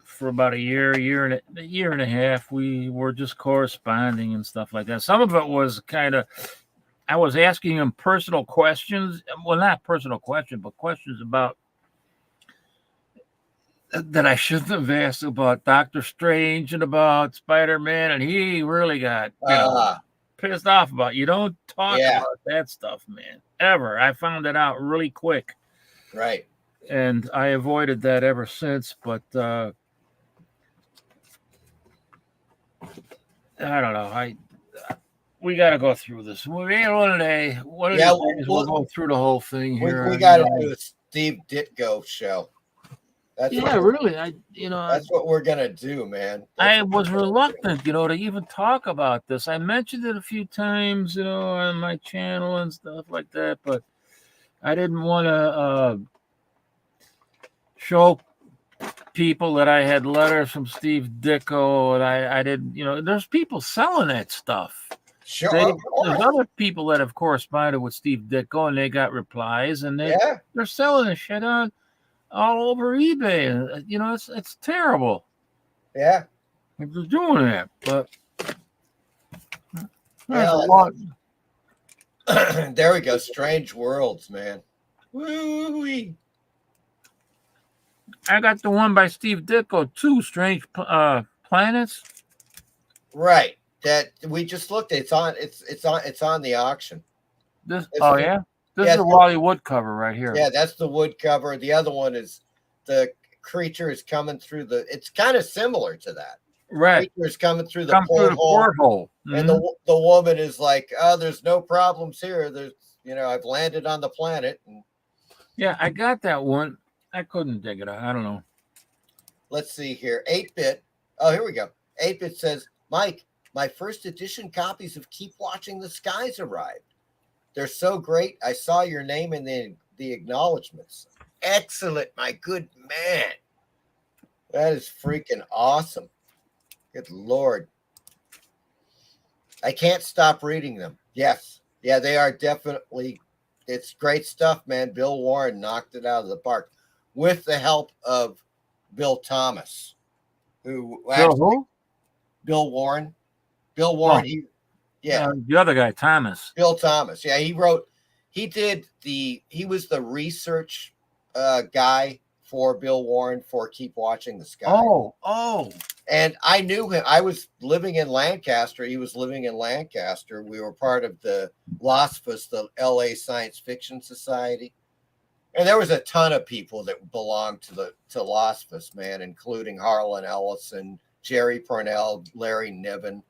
for about a year and a half, we were just corresponding and stuff like that. Some of it was kind of, I was asking him personal questions. Well, not personal questions, but questions about that I shouldn't have asked about Doctor Strange and about Spider-Man. And he really got pissed off about, you don't talk about that stuff, man, ever. I found it out really quick. Right. And I avoided that ever since. But I don't know. We got to go through this. One day we'll go through the whole thing here. We got to do a Steve Ditko show. Really. That's what we're gonna do, man. I was reluctant, to even talk about this. I mentioned it a few times, on my channel and stuff like that, but I didn't want to show people that I had letters from Steve Ditko, and I didn't, there's people selling that stuff. Sure. There's other people that have corresponded with Steve Ditko, and they got replies, and they're selling the shit on all over eBay. It's terrible. Yeah. If they're doing that, but there we go. Strange Worlds, man. Woo-wee. I got the one by Steve Ditko too, Strange Planets. Right. That we just looked at. It's on the auction. This is the Wally Wood cover right here. Yeah, that's the wood cover. The other one is the creature is coming through it's kind of similar to that. Right. The creature is coming through the porthole. Mm-hmm. And the woman is like, oh, there's no problems here. There's, I've landed on the planet. And yeah, I got that one. I couldn't dig it out. I don't know. Let's see here. 8-Bit. Oh, here we go. 8-Bit says, Mike, my first edition copies of Keep Watching the Skies arrived. They're so great. I saw your name in the acknowledgments. Excellent, my good man. That is freaking awesome. Good Lord. I can't stop reading them. Yes. Yeah, they are definitely, it's great stuff, man. Bill Warren knocked it out of the park with the help of Bill Thomas, who actually, who? Bill Warren. Bill Warren, the other guy, Thomas. Bill Thomas. Yeah, he was the research guy for Bill Warren for Keep Watching the Sky. Oh. And I knew him. I was living in Lancaster. He was living in Lancaster. We were part of the LOSFS, the LA Science Fiction Society. And there was a ton of people that belonged to LOSFS, man, including Harlan Ellison, Jerry Parnell, Larry Niven,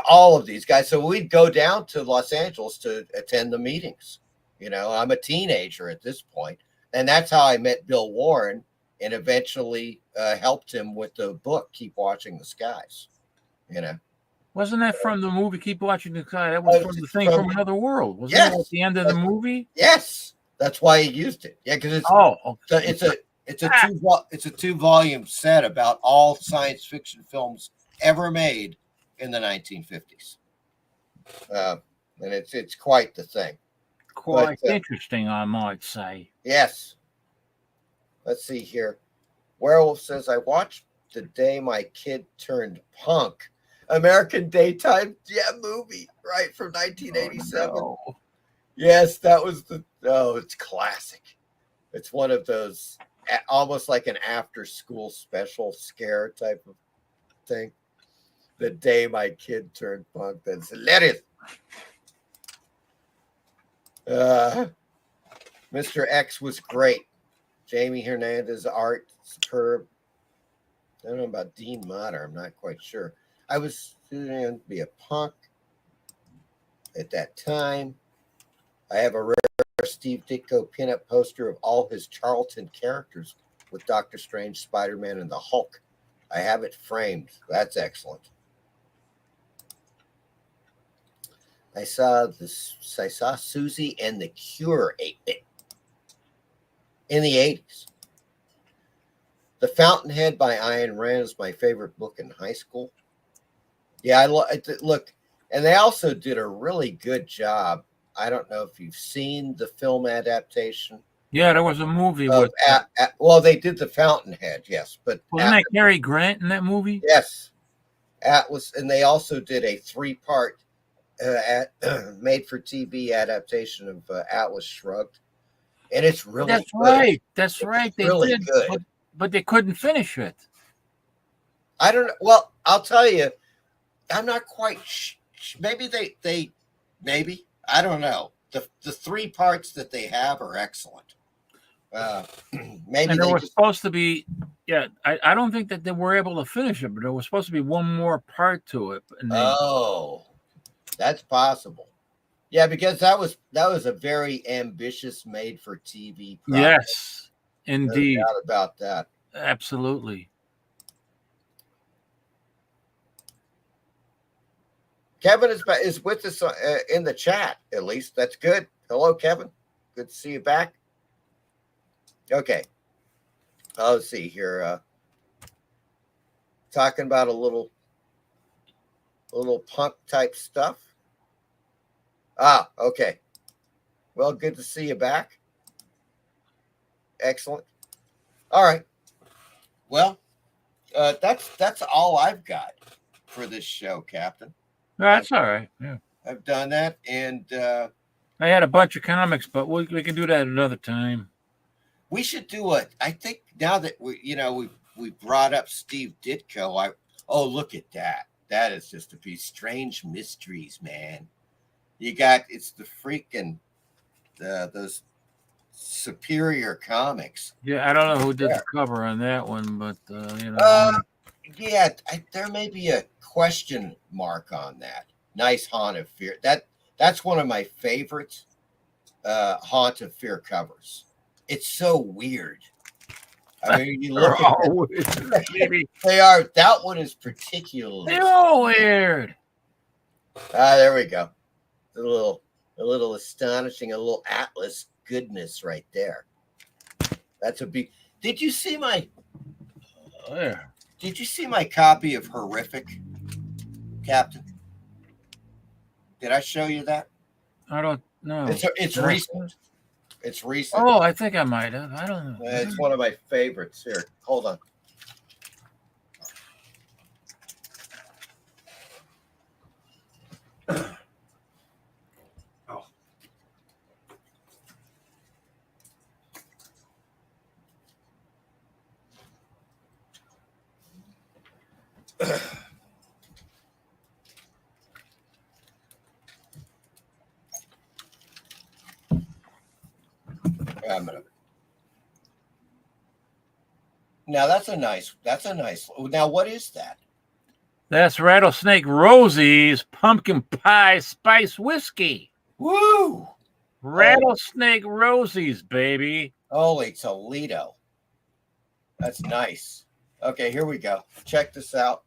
all of these guys. So we'd go down to Los Angeles to attend the meetings. You know, I'm a teenager at this point. And that's how I met Bill Warren and eventually helped him with the book, Keep Watching the Skies. You know, wasn't that from the movie Keep Watching the Sky? That was from the thing from Another World. Wasn't that at the end of the movie? Yes, that's why he used it. Yeah, because it's a 2-volume set about all science fiction films ever made in the 1950s, and it's quite the thing. Quite interesting, I might say. Yes. Let's see here. Werewolf says, I watched The Day My Kid Turned Punk. American Daytime movie, right, from 1987. Oh, no. Yes, that was it's classic. It's one of those almost like an after-school special scare type of thing. The Day My Kid Turned Punk. That's hilarious. Mr. X was great. Jamie Hernandez art, superb. I don't know about Dean Motter. I'm not quite sure. I was to be a punk at that time. I have a rare Steve Ditko pinup poster of all his Charlton characters with Doctor Strange, Spider-Man, and the Hulk. I have it framed. That's excellent. I saw Susie and the Cure 8-bit in the 80s. The Fountainhead by Ayn Rand is my favorite book in high school. Yeah, look, and they also did a really good job. I don't know if you've seen the film adaptation. Yeah, there was a movie with. Well, they did The Fountainhead, yes, but wasn't that Cary Grant in that movie? Yes, Atlas, and they also did a 3-part made-for-TV adaptation of Atlas Shrugged, and it's really That's good. right. That's right. They really did, good, but they couldn't finish it. I don't know. Well, I'll tell you, I'm not quite. Maybe maybe I don't know. The 3 parts that they have are excellent. Maybe and there was supposed to be. Yeah, I don't think that they were able to finish it, but there was supposed to be one more part to it. And that's possible. Yeah, because that was a very ambitious made-for-TV project. Yes, indeed. No doubt about that. Absolutely. Kevin is with us in the chat, at least. That's good. Hello, Kevin. Good to see you back. Okay. Let's see here. Talking about a little punk type stuff. Okay. Well, good to see you back. Excellent. All right. Well, that's all I've got for this show, Captain. That's all right. Yeah, I've done that, and I had a bunch of comics, but we can do that another time. We should do it. I think now that we brought up Steve Ditko. Look at that. That is just a piece. Strange Mysteries, man. It's the freaking those Superior Comics. Yeah, I don't know who did the cover on that one, but there may be a question mark on that. Nice Haunt of Fear. That's one of my favorites. Haunt of Fear covers. It's so weird. I mean, you look at they are. That one is particularly. They're all weird. There we go. A little astonishing, a little Atlas goodness right there. That's a big. Did you see my? Did you see my copy of Horrific, Captain? Did I show you that? I don't know. It's recent. It's recent. Oh, I think I might have. I don't know. It's one of my favorites. Here, hold on. Now that's a nice. Now what is that? That's Rattlesnake Rosie's pumpkin pie spice whiskey. Woo! Rattlesnake Rosie's, baby. Holy Toledo. That's nice. Okay, here we go. Check this out.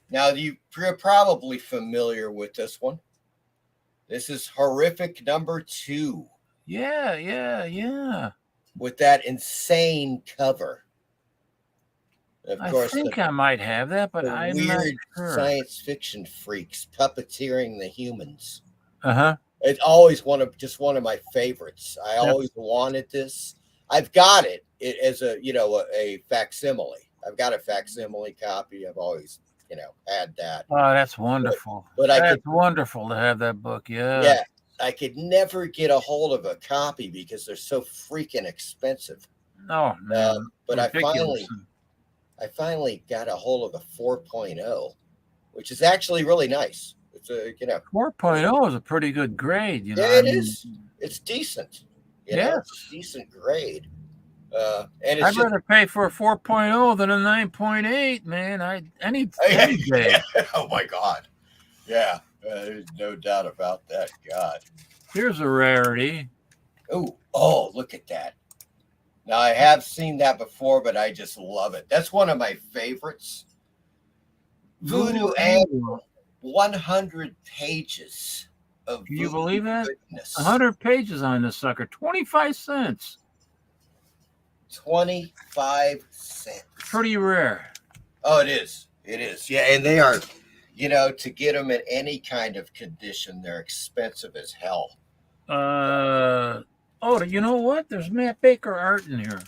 Now you're probably familiar with this one. This is Horrific #2. Yeah. With that insane cover. Of course, I think I might have that, but I'm weird not sure. Science fiction freaks puppeteering the humans. It's always one of my favorites. I always wanted this. I've got it as a facsimile. I've got a facsimile copy. I've always had that. Oh, that's wonderful. But that's wonderful to have that book. Yeah, I could never get a hold of a copy because they're so freaking expensive. No, but ridiculous. I finally got a hold of the 4.0, which is actually really nice. It's a 4.0 is a pretty good grade. Yeah, it is. It's decent. Yes. It's a decent grade. And I'd rather pay for a 4.0 than a 9.8, man. Any day. Oh my God. Yeah, there's no doubt about that. God. Here's a rarity. Oh, look at that. Now, I have seen that before, but I just love it. That's one of my favorites. Voodoo Angel, 100 pages of Can you believe that? Goodness. 100 pages on this sucker. 25 cents. 25 cents. Pretty rare. Oh, it is. It is. Yeah, and they are, to get them in any kind of condition, they're expensive as hell. Oh, you know what? There's Matt Baker art in here.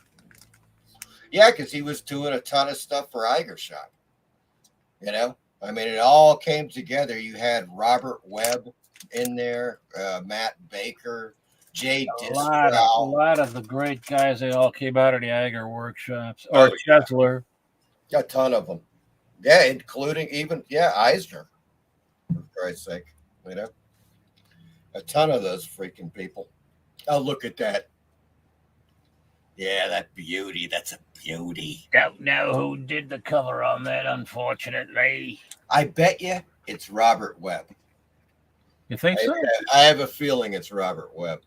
Yeah, because he was doing a ton of stuff for Igershot. I mean, it all came together. You had Robert Webb in there, Matt Baker, Jay Disrael. A lot of the great guys, they all came out of the Iger workshops. Or Chesler. A ton of them. Yeah, including even, Eisner, for Christ's sake. A ton of those freaking people. Oh, look at that. Yeah, that beauty. That's a beauty. Don't know who did the cover on that, unfortunately. I bet you it's Robert Webb. You think so? I have a feeling it's Robert Webb.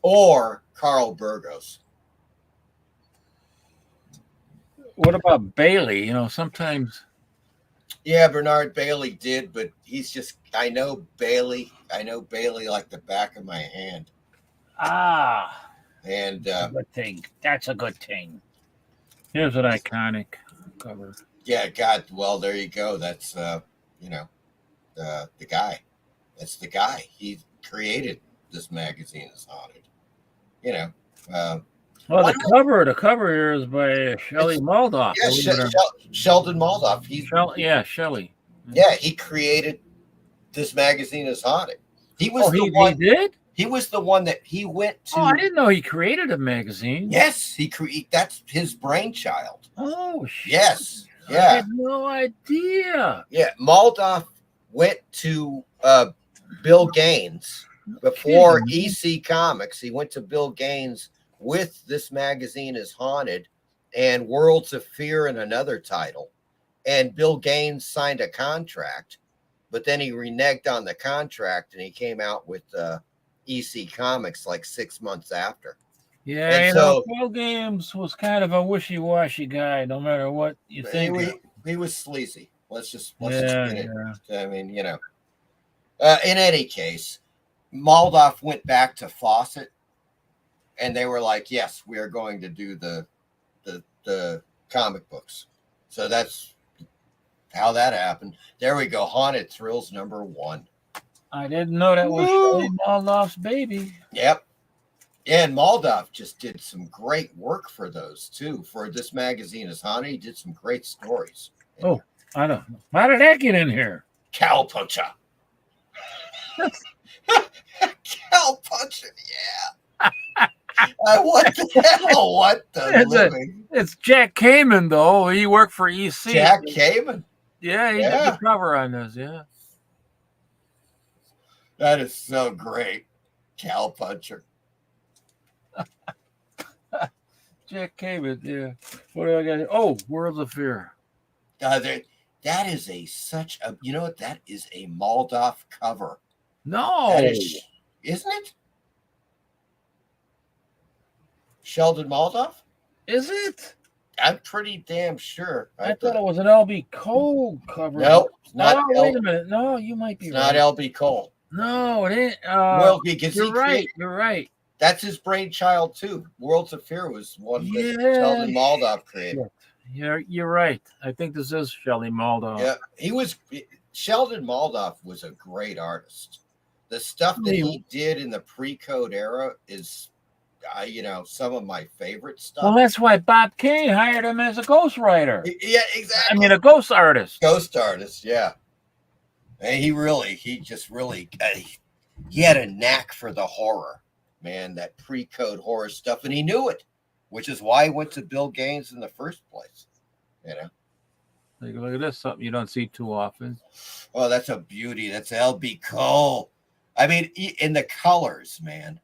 Or Carl Burgos. What about Bailey? Sometimes. Yeah, Bernard Bailey did, but he's just, I know Bailey like the back of my hand. And good thing. That's a good thing. Here's an iconic cover. Yeah, God. Well, there you go. That's the guy. That's the guy. He created this magazine. Is haunted. Well, the cover here is by Shelley Maldoff. Yeah, Sheldon Maldoff. Shelley. Yeah, he created this magazine is haunted. He was the one. He did. He was the one that he went to. Oh, I didn't know he created a magazine. Yes, that's his brainchild. Oh, shit. Yes. Yeah. I had no idea. Yeah, Maldoff went to Bill Gaines before EC Comics. He went to Bill Gaines with This Magazine is Haunted and Worlds of Fear and another title. And Bill Gaines signed a contract, but then he reneged on the contract and he came out with EC Comics like 6 months after. Yeah, Bill Gaines was kind of a wishy-washy guy, no matter what you think. He was sleazy. Let's just get it. I mean, in any case, Maldoff went back to Fawcett, and they were like, "Yes, we are going to do the comic books." So that's how that happened. There we go. Haunted Thrills #1. I didn't know that was Shelley Moldoff's baby. Yep. And Moldoff just did some great work for those too. For this magazine is Haunted, he did some great stories. Oh, I don't know. How did that get in here? Cowpuncher. Cowpuncher, yeah. What the hell? What the living? It's Jack Kamen, though. He worked for EC. Jack Kamen? Yeah, he did the cover on this, yeah. That is so great. Cowpuncher. Jack Kamen, yeah. What do I got here? Oh, Worlds of Fear. That is such a, you know what? That is a Moldoff cover. No. Isn't it? Sheldon Moldoff? Is it? I'm pretty damn sure. I thought it was an LB Cole cover. Nope. Not wait a minute. No, you might be right. Not LB Cole. No, it ain't. Well, because you're right. You're right. That's his brainchild too. Worlds of Fear was one that Sheldon Moldoff created. You're right. I think this is Shelley Moldoff. Yeah, Sheldon Moldoff was a great artist. The stuff that he did in the pre-code era is, some of my favorite stuff. Well, that's why Bob Kane hired him as a ghostwriter. Yeah, exactly. I mean, a ghost artist. Ghost artist, yeah. And he had a knack for the horror, man, that pre-code horror stuff, and he knew it, which is why he went to Bill Gaines in the first place, Look at this, something you don't see too often. Oh, that's a beauty. That's LB Cole. I mean, in the colors, man,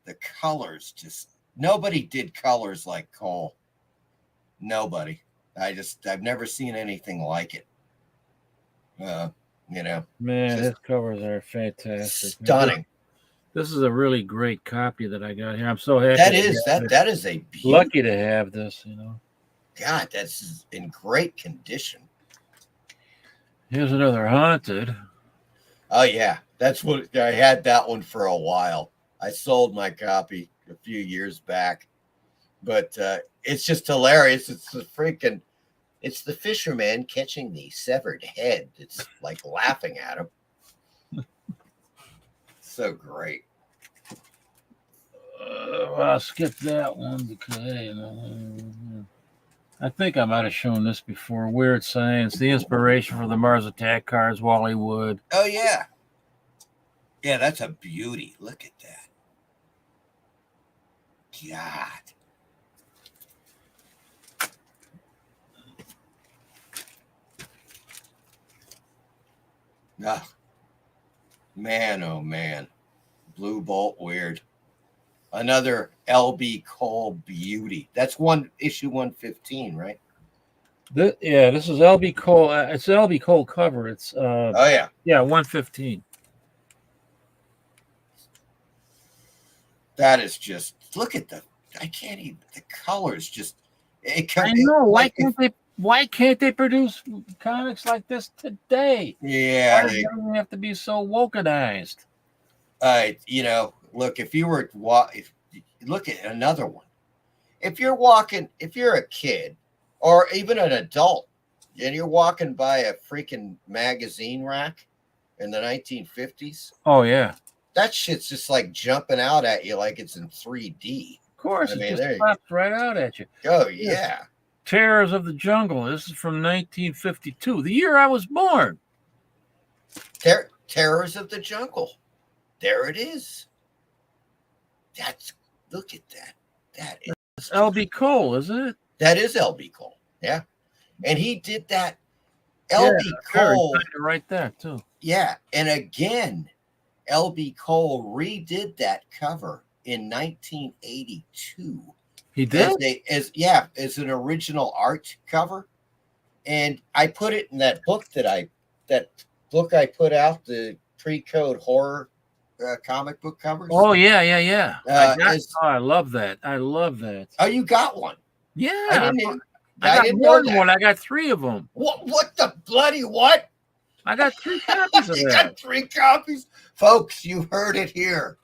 the colors nobody did colors like Cole. Nobody. I've never seen anything like it. Man, his covers are fantastic. Stunning. This is a really great copy that I got here. I'm so happy. That is a beauty. Lucky to have this, God, that's in great condition. Here's another Haunted. Oh yeah, that's what I had that one for a while. I sold my copy a few years back, but it's just hilarious. It's the fisherman catching the severed head. It's like laughing at him. So great. I'll skip that one because I think I might have shown this before. Weird Science, the inspiration for the Mars Attack cards, Wally Wood. Oh yeah. Yeah, that's a beauty. Look at that. God. Oh, man, oh man. Blue Bolt Weird. Another LB Cole beauty. That's issue 115, right? This is LB Cole. It's an LB Cole cover. It's 115. That is just, look at the colors just. I know. Why can't they produce comics like this today? Yeah. Why do they have to be so wokenized? Look, if look at another one. If you're a kid or even an adult and you're walking by a freaking magazine rack in the 1950s. Oh, yeah. That shit's just like jumping out at you like it's in 3D. Of course, it just pops right out at you. Oh, yeah. Terrors of the Jungle. This is from 1952, the year I was born. Terrors of the Jungle. There it is. Look at that. That is LB Cole, isn't it? That is LB Cole. Yeah. And he did that. LB Cole. Right there, too. Yeah. And again, LB Cole redid that cover in 1982. He did? As an original art cover. And I put it in that book that book I put out, the pre-code horror comic book covers. Oh, yeah. I love that. I love that. Oh, you got one? Yeah. I got more than one. I got 3 of them. What the bloody what? I got 3 copies of that. You got 3 copies? Folks, you heard it here.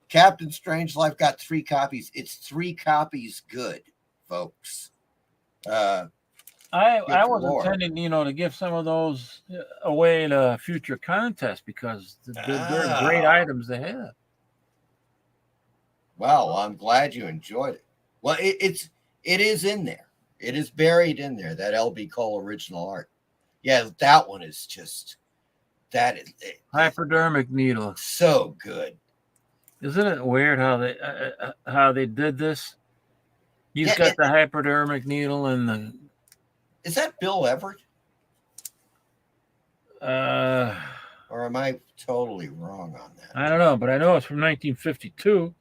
Captain Strangelove got 3 copies. It's 3 copies good, folks. I was intending, to give some of those away in a future contest because they're great items to have. Well, I'm glad you enjoyed it. Well, it is in there. It is buried in there. That LB Cole original art. Yeah, that one is just hypodermic needle. So good. Isn't it weird how they did this? He's got the hypodermic needle and the. Is that Bill Everett? Or am I totally wrong on that? I don't know, but I know it's from 1952.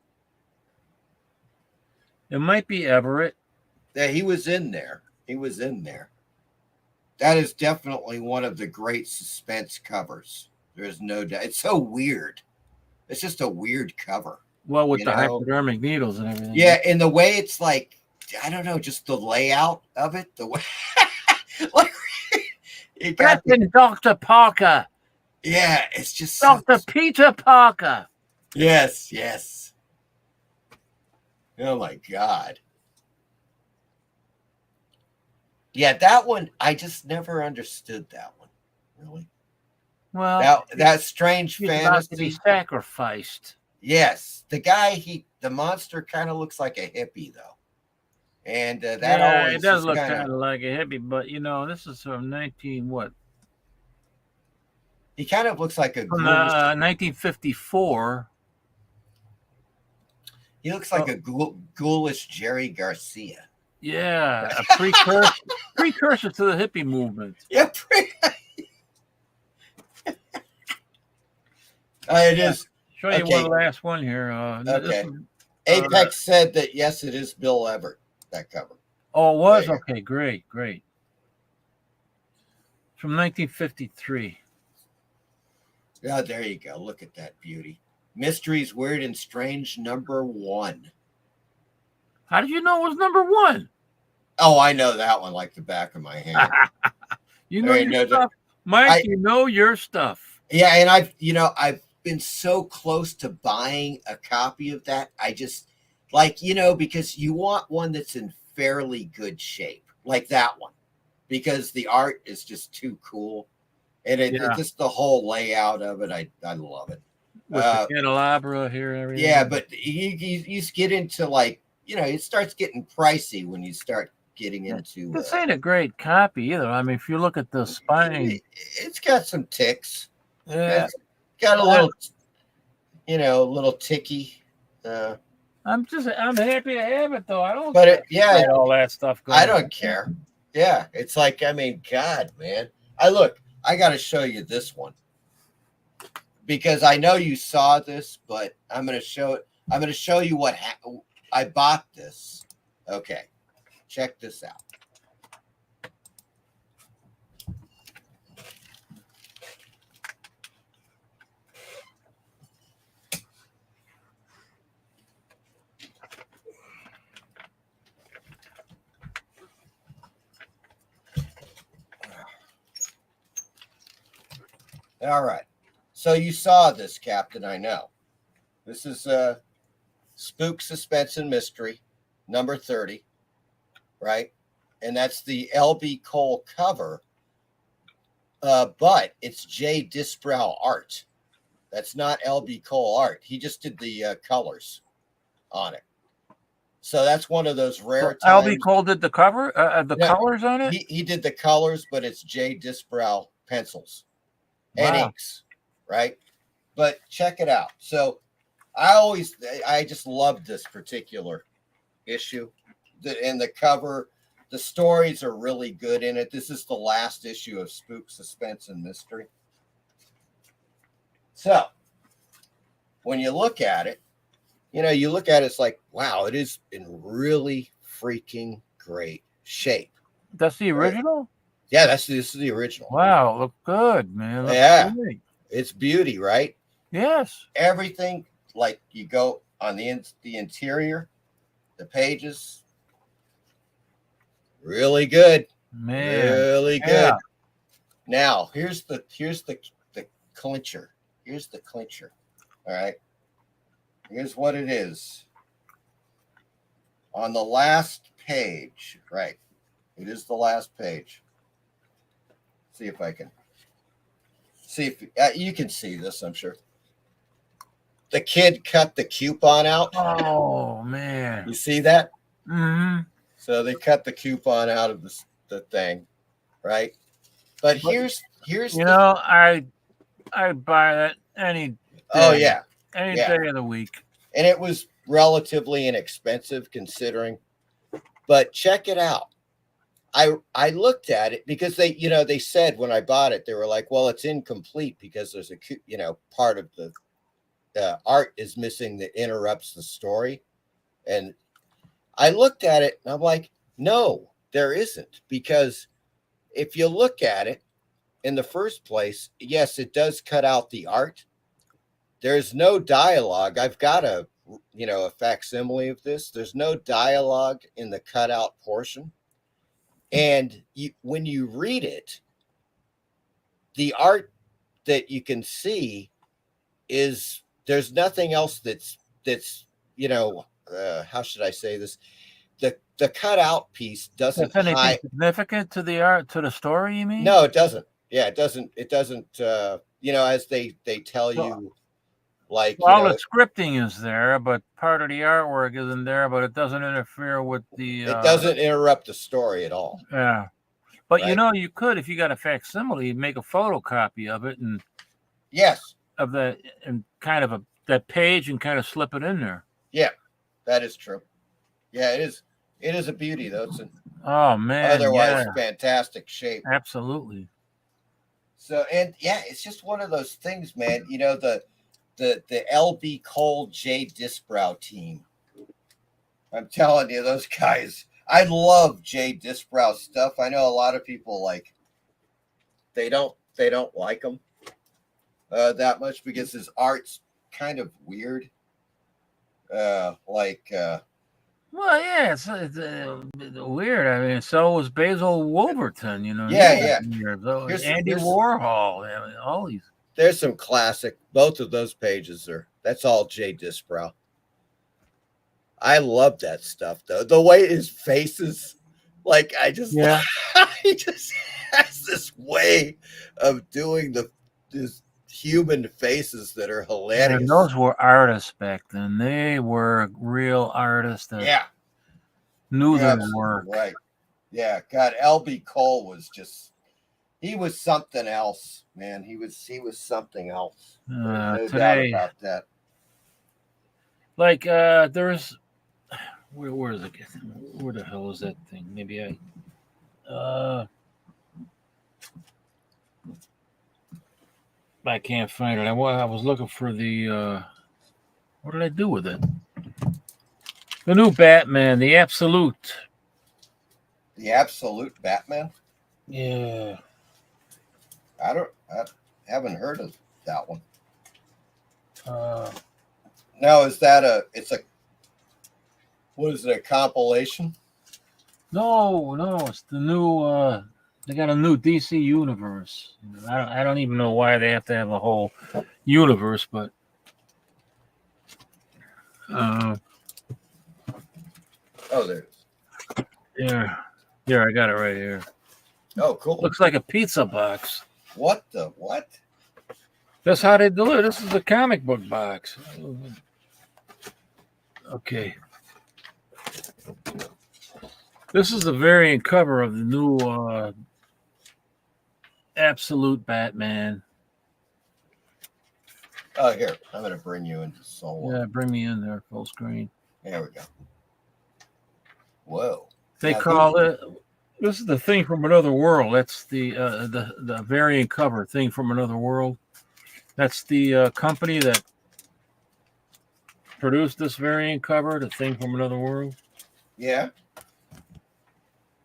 It might be Everett. Yeah, he was in there. He was in there. That is definitely one of the great suspense covers. There's no doubt. It's so weird. It's just a weird cover. Well, with the hypodermic needles and everything. Yeah, and the way it's like, I don't know, just the layout of it. The way, like, it got Dr. Parker. Yeah, it's just Dr. Peter Parker. Yes, yes. Oh my God. Yeah, that one, I just never understood that one, really. Well, that strange fantasy. About to be sacrificed. Yes, the monster kind of looks like a hippie, though, and that always it does look kind of like a hippie. But this is from 19 what? He kind of looks like a from 1954. He looks like a ghoulish Jerry Garcia. Yeah, a precursor to the hippie movement. Yeah, it is. Show you one last one here. Okay. Apex said that yes, it is Bill Everett, that cover. Oh, it was? Okay, great. From 1953. Yeah, there you go. Look at that beauty. Mysteries, Weird and Strange #1. How did you know it was #1? Oh, I know that one like the back of my hand. You know your stuff, Mike. You know your stuff. Yeah, and I've been so close to buying a copy of that. I just because you want one that's in fairly good shape, like that one, because the art is just too cool, and it just the whole layout of it. I love it. With the candelabra here and everything. Yeah, but you get into it starts getting pricey when you start getting into. This ain't a great copy either. I mean, if you look at the spine, it's got some ticks. Yeah, it's got a little, little ticky. I'm happy to have it though. I don't. But all that stuff. I don't care. Yeah, it's like God, man. I got to show you this one because I know you saw this, but I'm going to show it. I'm going to show you what I bought this. Okay, check this out. All right. So you saw this, Captain, I know. This is Spook, Suspense, and Mystery, #30, right? And that's the LB Cole cover, but it's Jay Disbrow art. That's not LB Cole art. He just did the colors on it. So that's one of those rare times. LB Cole did the cover, colors on it? He did the colors, but it's Jay Disbrow pencils and inks, right? But check it out. So I just love this particular issue. And the cover, the stories are really good in it. This is the last issue of Spook, Suspense, and Mystery. So when you look at it, it's like, wow, it is in really freaking great shape. That's the original? Yeah, this is the original. Wow, look good, man. Great. It's beauty, right? Yes. Everything, like you go on the interior, the pages, really good. Man. Really good. Yeah. Now, here's the clincher. Here's the clincher. All right. Here's what it is. On the last page, right? It is the last page. See if I can. See if you can see this, I'm sure. The kid cut the coupon out. Oh, man. You see that? Mm-hmm. So they cut the coupon out of the thing, right? But here's you know, I buy that any day. Oh, yeah. Any Yeah. day of the week. And it was relatively inexpensive considering. But check it out. I looked at it because they said when I bought it, they were like, well, it's incomplete because there's part of the art is missing that interrupts the story. And I looked at it and I'm like, no, there isn't. Because if you look at it in the first place, yes, it does cut out the art. There's no dialogue. I've got a facsimile of this. There's no dialogue in the cutout portion. And when you read it, the art that you can see is there's nothing else that's how should I say this? The cutout piece doesn't anything significant to the art, to the story, you mean? No, it doesn't. Yeah, it doesn't. It doesn't. As they tell you, like all the scripting is there, but part of the artwork isn't there. But it doesn't interfere with the. It doesn't interrupt the story at all. Yeah, but right? You could, if you got a facsimile, make a photocopy of it and. Yes. Of and kind of that page and kind of slip it in there. Yeah, that is true. Yeah, it is. It is a beauty, though. It's oh man, otherwise fantastic shape. Absolutely. So it's just one of those things, man. The LB Cole Jay Disbrow team. I'm telling you, those guys. I love Jay Disbrow stuff. I know a lot of people they don't like him that much because his art's kind of weird. Well, yeah, it's weird. I mean, so was Basil Wolverton, Yeah. Andy Warhol, all these. There's some classic. Both of those pages that's all Jay Disbrow. I love that stuff, though. The way his faces, he just has this way of doing this human faces that are hilarious. And those were artists back then. They were real artists that knew their work. Right. Yeah. God, LB Cole was he was something else, man. He was something else. No doubt about that. There's where is it? Where the hell is that thing? Maybe I can't find it. I was looking for the. What did I do with it? The new Batman, the Absolute. The Absolute Batman? Yeah. I haven't heard of that one. No, is that what is it, a compilation? No, it's the new. They got a new DC universe. I don't even know why they have to have a whole universe, but there it is. Here, I got it right here. Oh, cool. Looks like a pizza box. What the what? That's how they do it. This is a comic book box. Okay. This is the variant cover of the new Absolute Batman. Oh, here. I'm going to bring you into Soul. Yeah, bring me in there, full screen. There we go. Whoa. They call it. This is the Thing from Another World. That's the variant cover, Thing from Another World. That's the company that produced this variant cover, The Thing from Another World. Yeah.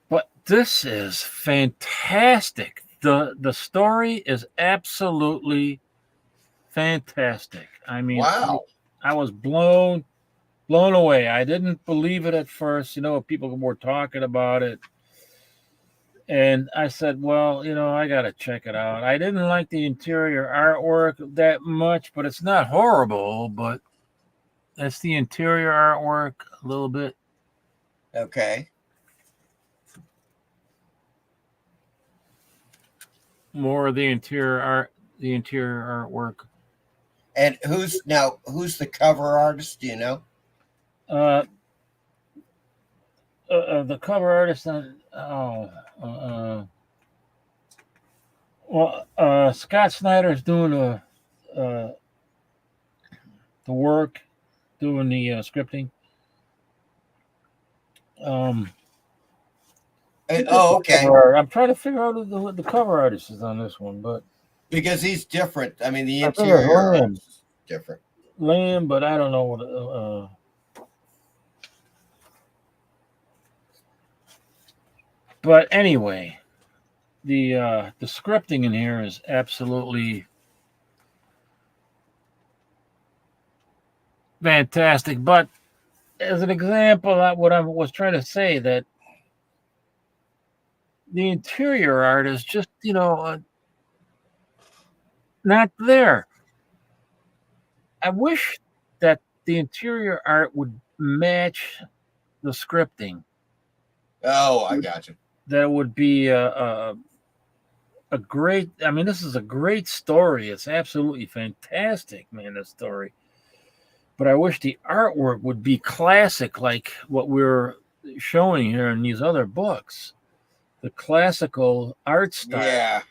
But this is fantastic. The story is absolutely fantastic. I mean, wow. I was blown away. I didn't believe it at first. People were talking about it. And I said, well, I got to check it out. I didn't like the interior artwork that much, but it's not horrible. But that's the interior artwork a little bit. Okay. more of the interior artwork. And who's the cover artist? Do you know? The cover artist. Scott Snyder's doing the work, doing the scripting. Okay. I'm trying to figure out who the cover artist is on this one, but because he's different. I mean, the interior is different. Liam, but I don't know what. But anyway, the scripting in here is absolutely fantastic. But as an example, what I was trying to say, that the interior art is just, not there. I wish that the interior art would match the scripting. Oh, I got you. That would be a great. I mean, this is a great story. It's absolutely fantastic, man. This story. But I wish the artwork would be classic, like what we're showing here in these other books. The classical art style. Yeah.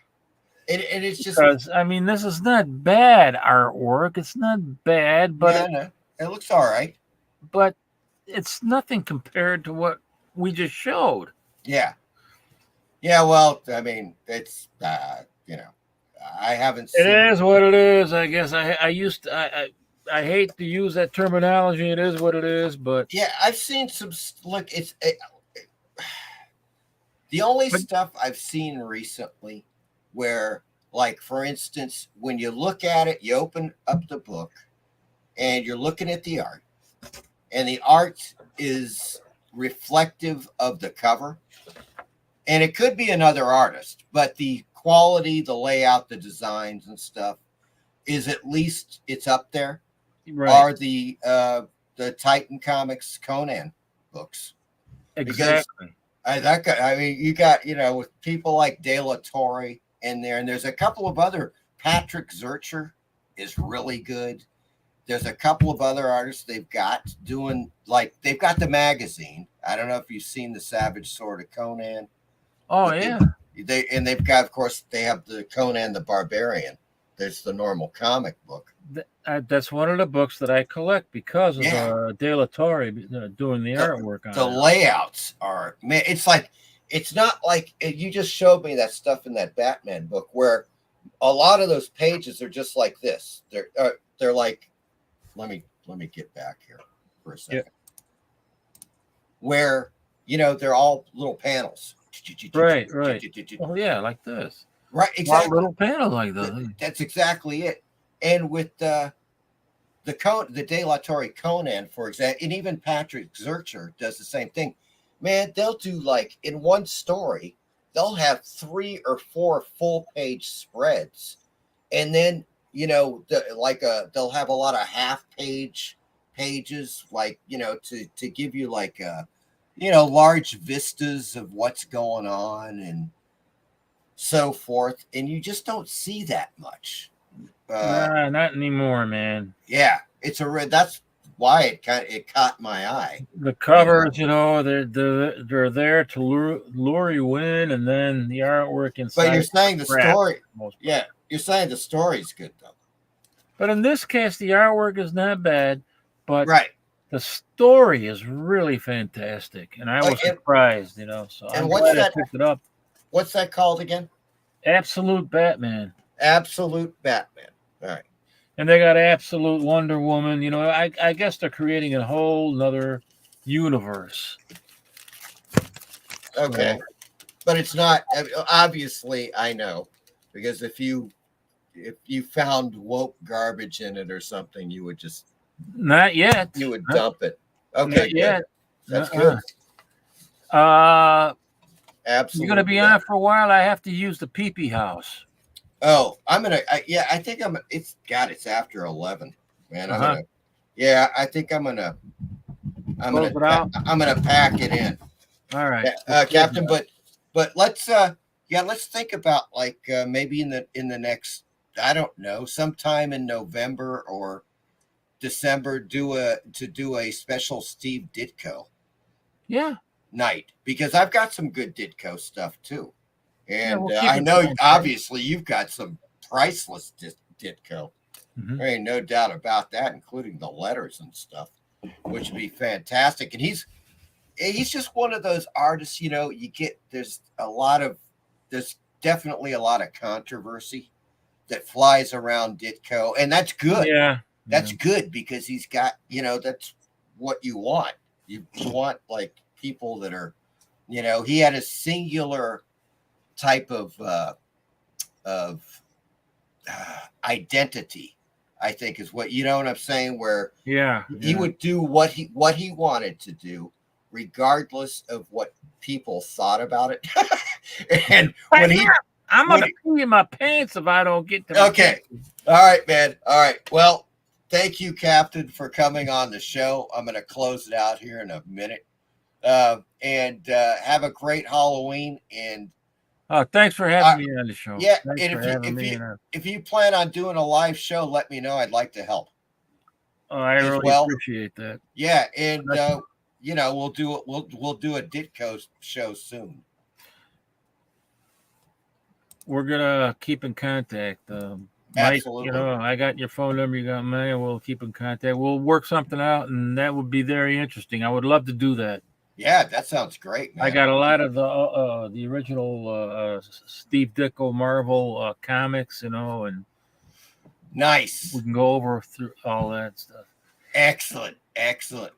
And it's just because, I mean, this is not bad artwork. It's not bad, but it looks all right. But it's nothing compared to what we just showed. Yeah. Yeah, well, I mean, it's I haven't seen it. Is what it is, I guess. I hate to use that terminology. It is what it is, but yeah, I've seen some. Look, the only stuff I've seen recently where, like, for instance, when you look at it, you open up the book and you're looking at the art, and the art is reflective of the cover, and it could be another artist, but the quality, the layout, the designs and stuff is at least it's up there. Right. Are the Titan Comics Conan books. Exactly. I mean, you got, with people like De La Torre in there, and there's a couple of other. Patrick Zurcher is really good. There's a couple of other artists they've got doing, like, they've got the magazine. I don't know if you've seen the Savage Sword of Conan. Oh, yeah. They've got, of course, they have the Conan the Barbarian. There's the normal comic book. That's one of the books that I collect because of De La Torre doing the artwork on it. The layouts are, man, it's not like you just showed me that stuff in that Batman book where a lot of those pages are just like this. They're like, let me get back here for a second. Yeah. Where, they're all little panels. Right. Oh, yeah, like this. Right, exactly. Little panels like this. That's exactly it. And with the De La Torre Conan, for example, and even Patrick Zurcher does the same thing. Man, they'll do, like, in one story, they'll have 3 or 4 full-page spreads, and then they'll have a lot of half-page pages, like, to give you, like, large vistas of what's going on and so forth, and you just don't see that much. Nah, not anymore, man. Yeah, that's why it caught my eye. The covers, they're there to lure you in, and then the artwork inside. But you're saying the story. Yeah, you're saying the story's good though. But in this case, the artwork is not bad, but the story is really fantastic, and I was surprised, So I'm glad I picked it up. What's that called again? Absolute Batman. Absolute Batman. All right. And they got Absolute Wonder Woman. I guess they're creating a whole nother universe. Okay. But it's not, obviously, I know, because if you found woke garbage in it or something, you would just. Not yet. You would dump it. Okay. Not yet. That's good. Absolutely. You're going to be on for a while. I have to use the pee-pee house. Oh, I think it's after 11, man. I think I'm going to pack it in. All right. Captain, but let's Yeah, let's think about like maybe in the next, I don't know, sometime in November or December, do a special Steve Ditko night, because I've got some good Ditko stuff too, and we'll keep I it know going. obviously you've got some priceless Ditko. Mhm. There ain't no doubt about that, including the letters and stuff, which would be fantastic. And he's just one of those artists, you know, there's definitely a lot of controversy that flies around Ditko, and that's good. That's good, because he's got, you know, that's what you want. You want like people that are, you know, he had a singular type of identity, I think, is what, you know what I'm saying, where he would do what he wanted to do, regardless of what people thought about it. And when I'm gonna pee in my pants if I don't get to. Okay, all right, man. All right. Well, thank you, Captain, for coming on the show. I'm gonna close it out here in a minute. And have a great Halloween. And thanks for having me on the show. Yeah, Thanks and for having me. if you plan on doing a live show, let me know. I'd like to help. Oh, I really appreciate that. Yeah, and you know, we'll do it. We'll do a Ditko show soon. We're gonna keep in contact. Mike, Absolutely. you know, I got your phone number, you got mine. We'll keep in contact. We'll work something out, and that would be very interesting. I would love to do that. Yeah, that sounds great, man. I got a lot of the original Steve Ditko Marvel comics, you know, and nice. We can go over through all that stuff. Excellent,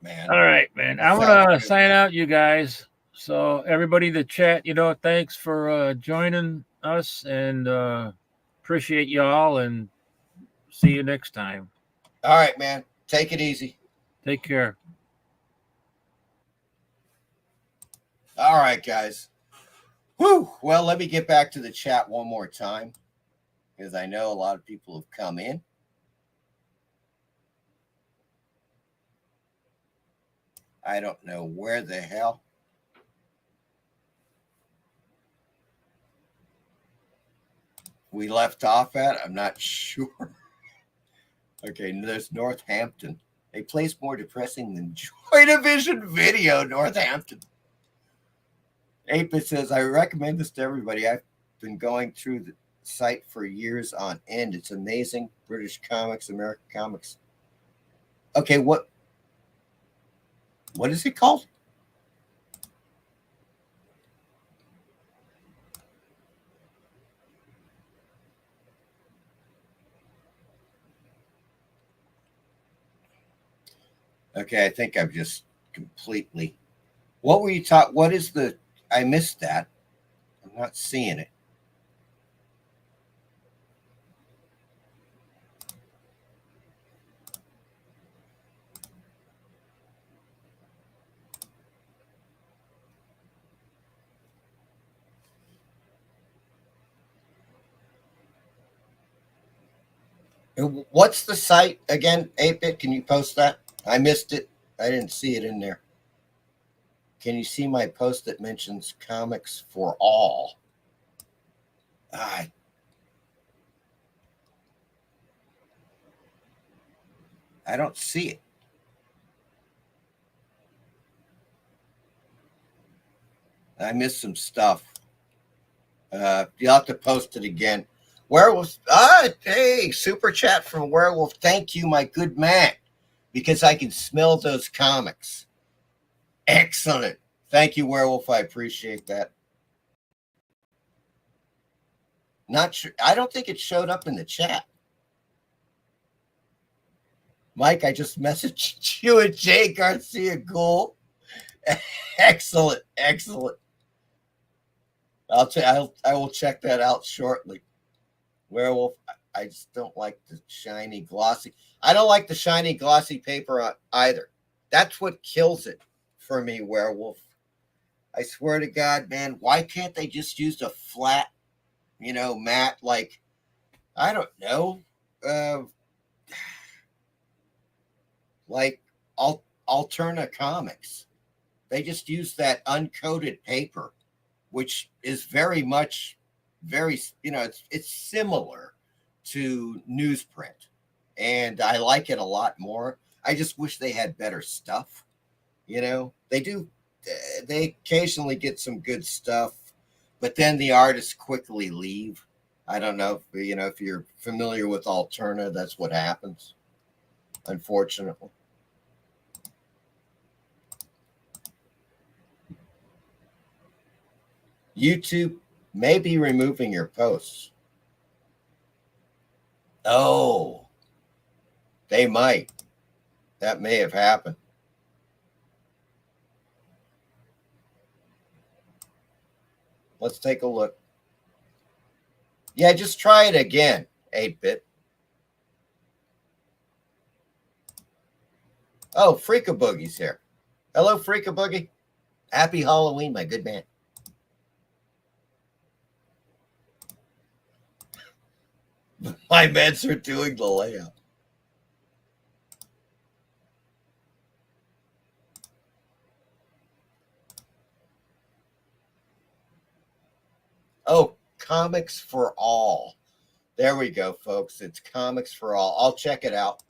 man. All right, man. I'm gonna sign out, you guys. So everybody in the chat, you know, thanks for joining us, and appreciate y'all, and see you next time. All right, man. Take it easy. Take care. All right, guys. Whew. Well, let me get back to the chat one more time, because I know a lot of people have come in. I don't know where the hell we left off at. I'm not sure. Okay, there's Northampton. A place more depressing than Joy Division Video, Northampton. Apis says, I recommend this to everybody. I've been going through the site for years on end. It's amazing. British comics, American comics. Okay, what is it called? Okay, I think I've just completely. What were you taught? What is the? I missed that. I'm not seeing it. What's the site again, 8-Bit? Can you post that? I missed it. I didn't see it in there. Can you see my post that mentions comics for all? I don't see it. I missed some stuff. You'll have to post it again. Werewolf. Hey, super chat from Werewolf. Thank you, my good man, because I can smell those comics. Excellent. Thank you, Werewolf. I appreciate that. Not sure. I don't think it showed up in the chat. Mike, I just messaged you and Jay Garcia Gould. Excellent. I will check that out shortly. Werewolf, I just don't like the shiny glossy. I don't like the shiny glossy paper either. That's what kills it for me, Werewolf. I swear to God, man, why can't they just use a flat, matte, like, I don't know, like Alterna Comics. They just use that uncoated paper which is very much, it's similar to newsprint. And I like it a lot more. I just wish they had better stuff. They do. They occasionally get some good stuff, but then the artists quickly leave. I don't know if you're familiar with Alterna, that's what happens, unfortunately. YouTube may be removing your posts. Oh, they might. That may have happened. Let's take a look. Yeah, just try it again, 8-bit. Oh, Freakaboogie's here. Hello, Freakaboogie. Happy Halloween, my good man. My meds are doing the layout. Oh, Comics for All. There we go, folks. It's Comics for All. I'll check it out.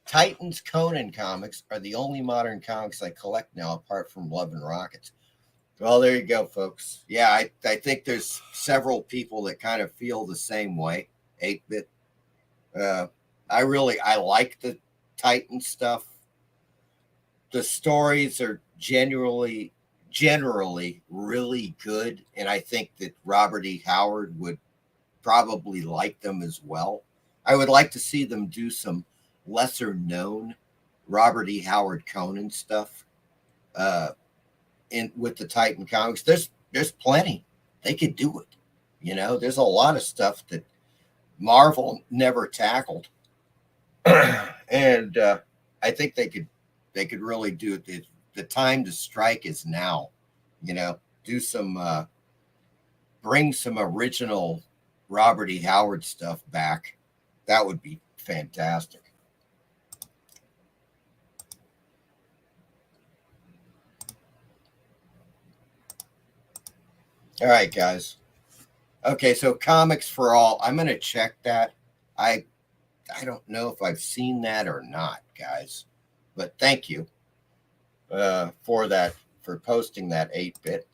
Titans Conan comics are the only modern comics I collect now, apart from Love and Rockets. Well, there you go, folks. Yeah, I think there's several people that kind of feel the same way. 8-bit. I like the Titan stuff. The stories are generally really good, and I think that Robert E. Howard would probably like them as well. I would like to see them do some lesser known Robert E. Howard Conan stuff with the Titan comics. There's plenty. They could do it. There's a lot of stuff that Marvel never tackled. And I think they could really do it. The time to strike is now. Do some bring some original Robert E. Howard stuff back. That would be fantastic. All right, guys. Okay, so Comics for All. I'm going to check that. I don't know if I've seen that or not, guys. But thank you for that, for posting that 8-bit.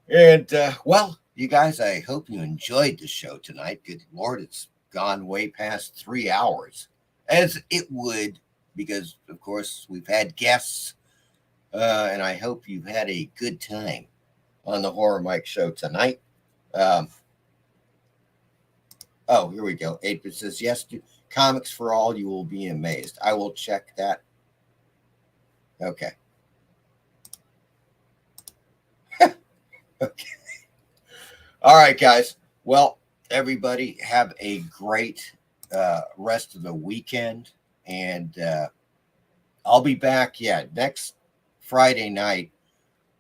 And, well, you guys, I hope you enjoyed the show tonight. Good Lord, it's gone way past 3 hours, as it would, because, of course, we've had guests. And I hope you've had a good time on the Horror Mike Show tonight. Oh, here we go. 8-bit says, yes, to Comics for All, you will be amazed. I will check that. Okay. Okay. All right, guys. Well, everybody have a great rest of the weekend. And I'll be back, next Friday night.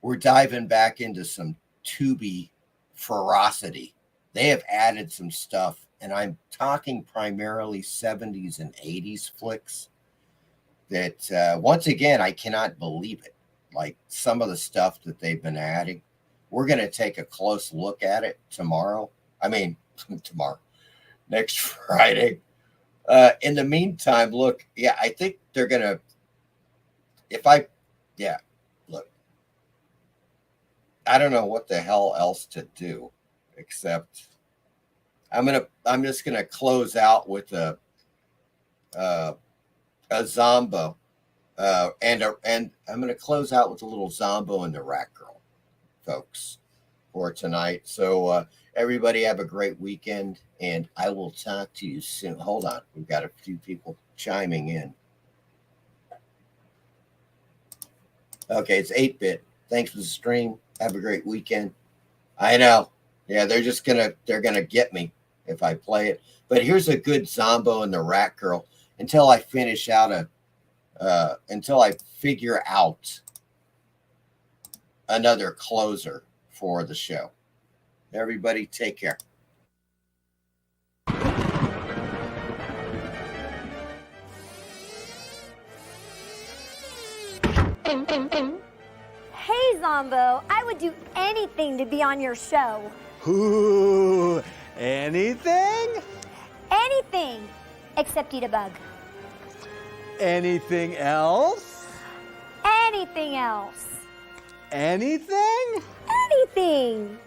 We're diving back into some Tubi ferocity. They have added some stuff, and I'm talking primarily 70s and 80s flicks that, once again, I cannot believe it. Like some of the stuff that they've been adding. We're going to take a close look at it tomorrow. Next Friday. In the meantime, look, I think they're going to, look, I don't know what the hell else to do, except I'm just going to close out with a Zombo, and I'm going to close out with a little Zombo and the Rat Girl, folks, for tonight. So everybody have a great weekend, and I will talk to you soon. Hold on, we've got a few people chiming in. Okay, it's 8-bit. Thanks for the stream. Have a great weekend. I know. Yeah, they're gonna get me if I play it. But here's a good Zombo and the Rat Girl until I finish out until I figure out another closer for the show. Everybody take care. Hey, Zombo, I would do anything to be on your show. Ooh, anything? Anything, except eat a bug. Anything else? Anything else. Anything? Anything.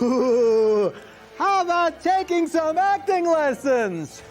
Ooh, how about taking some acting lessons?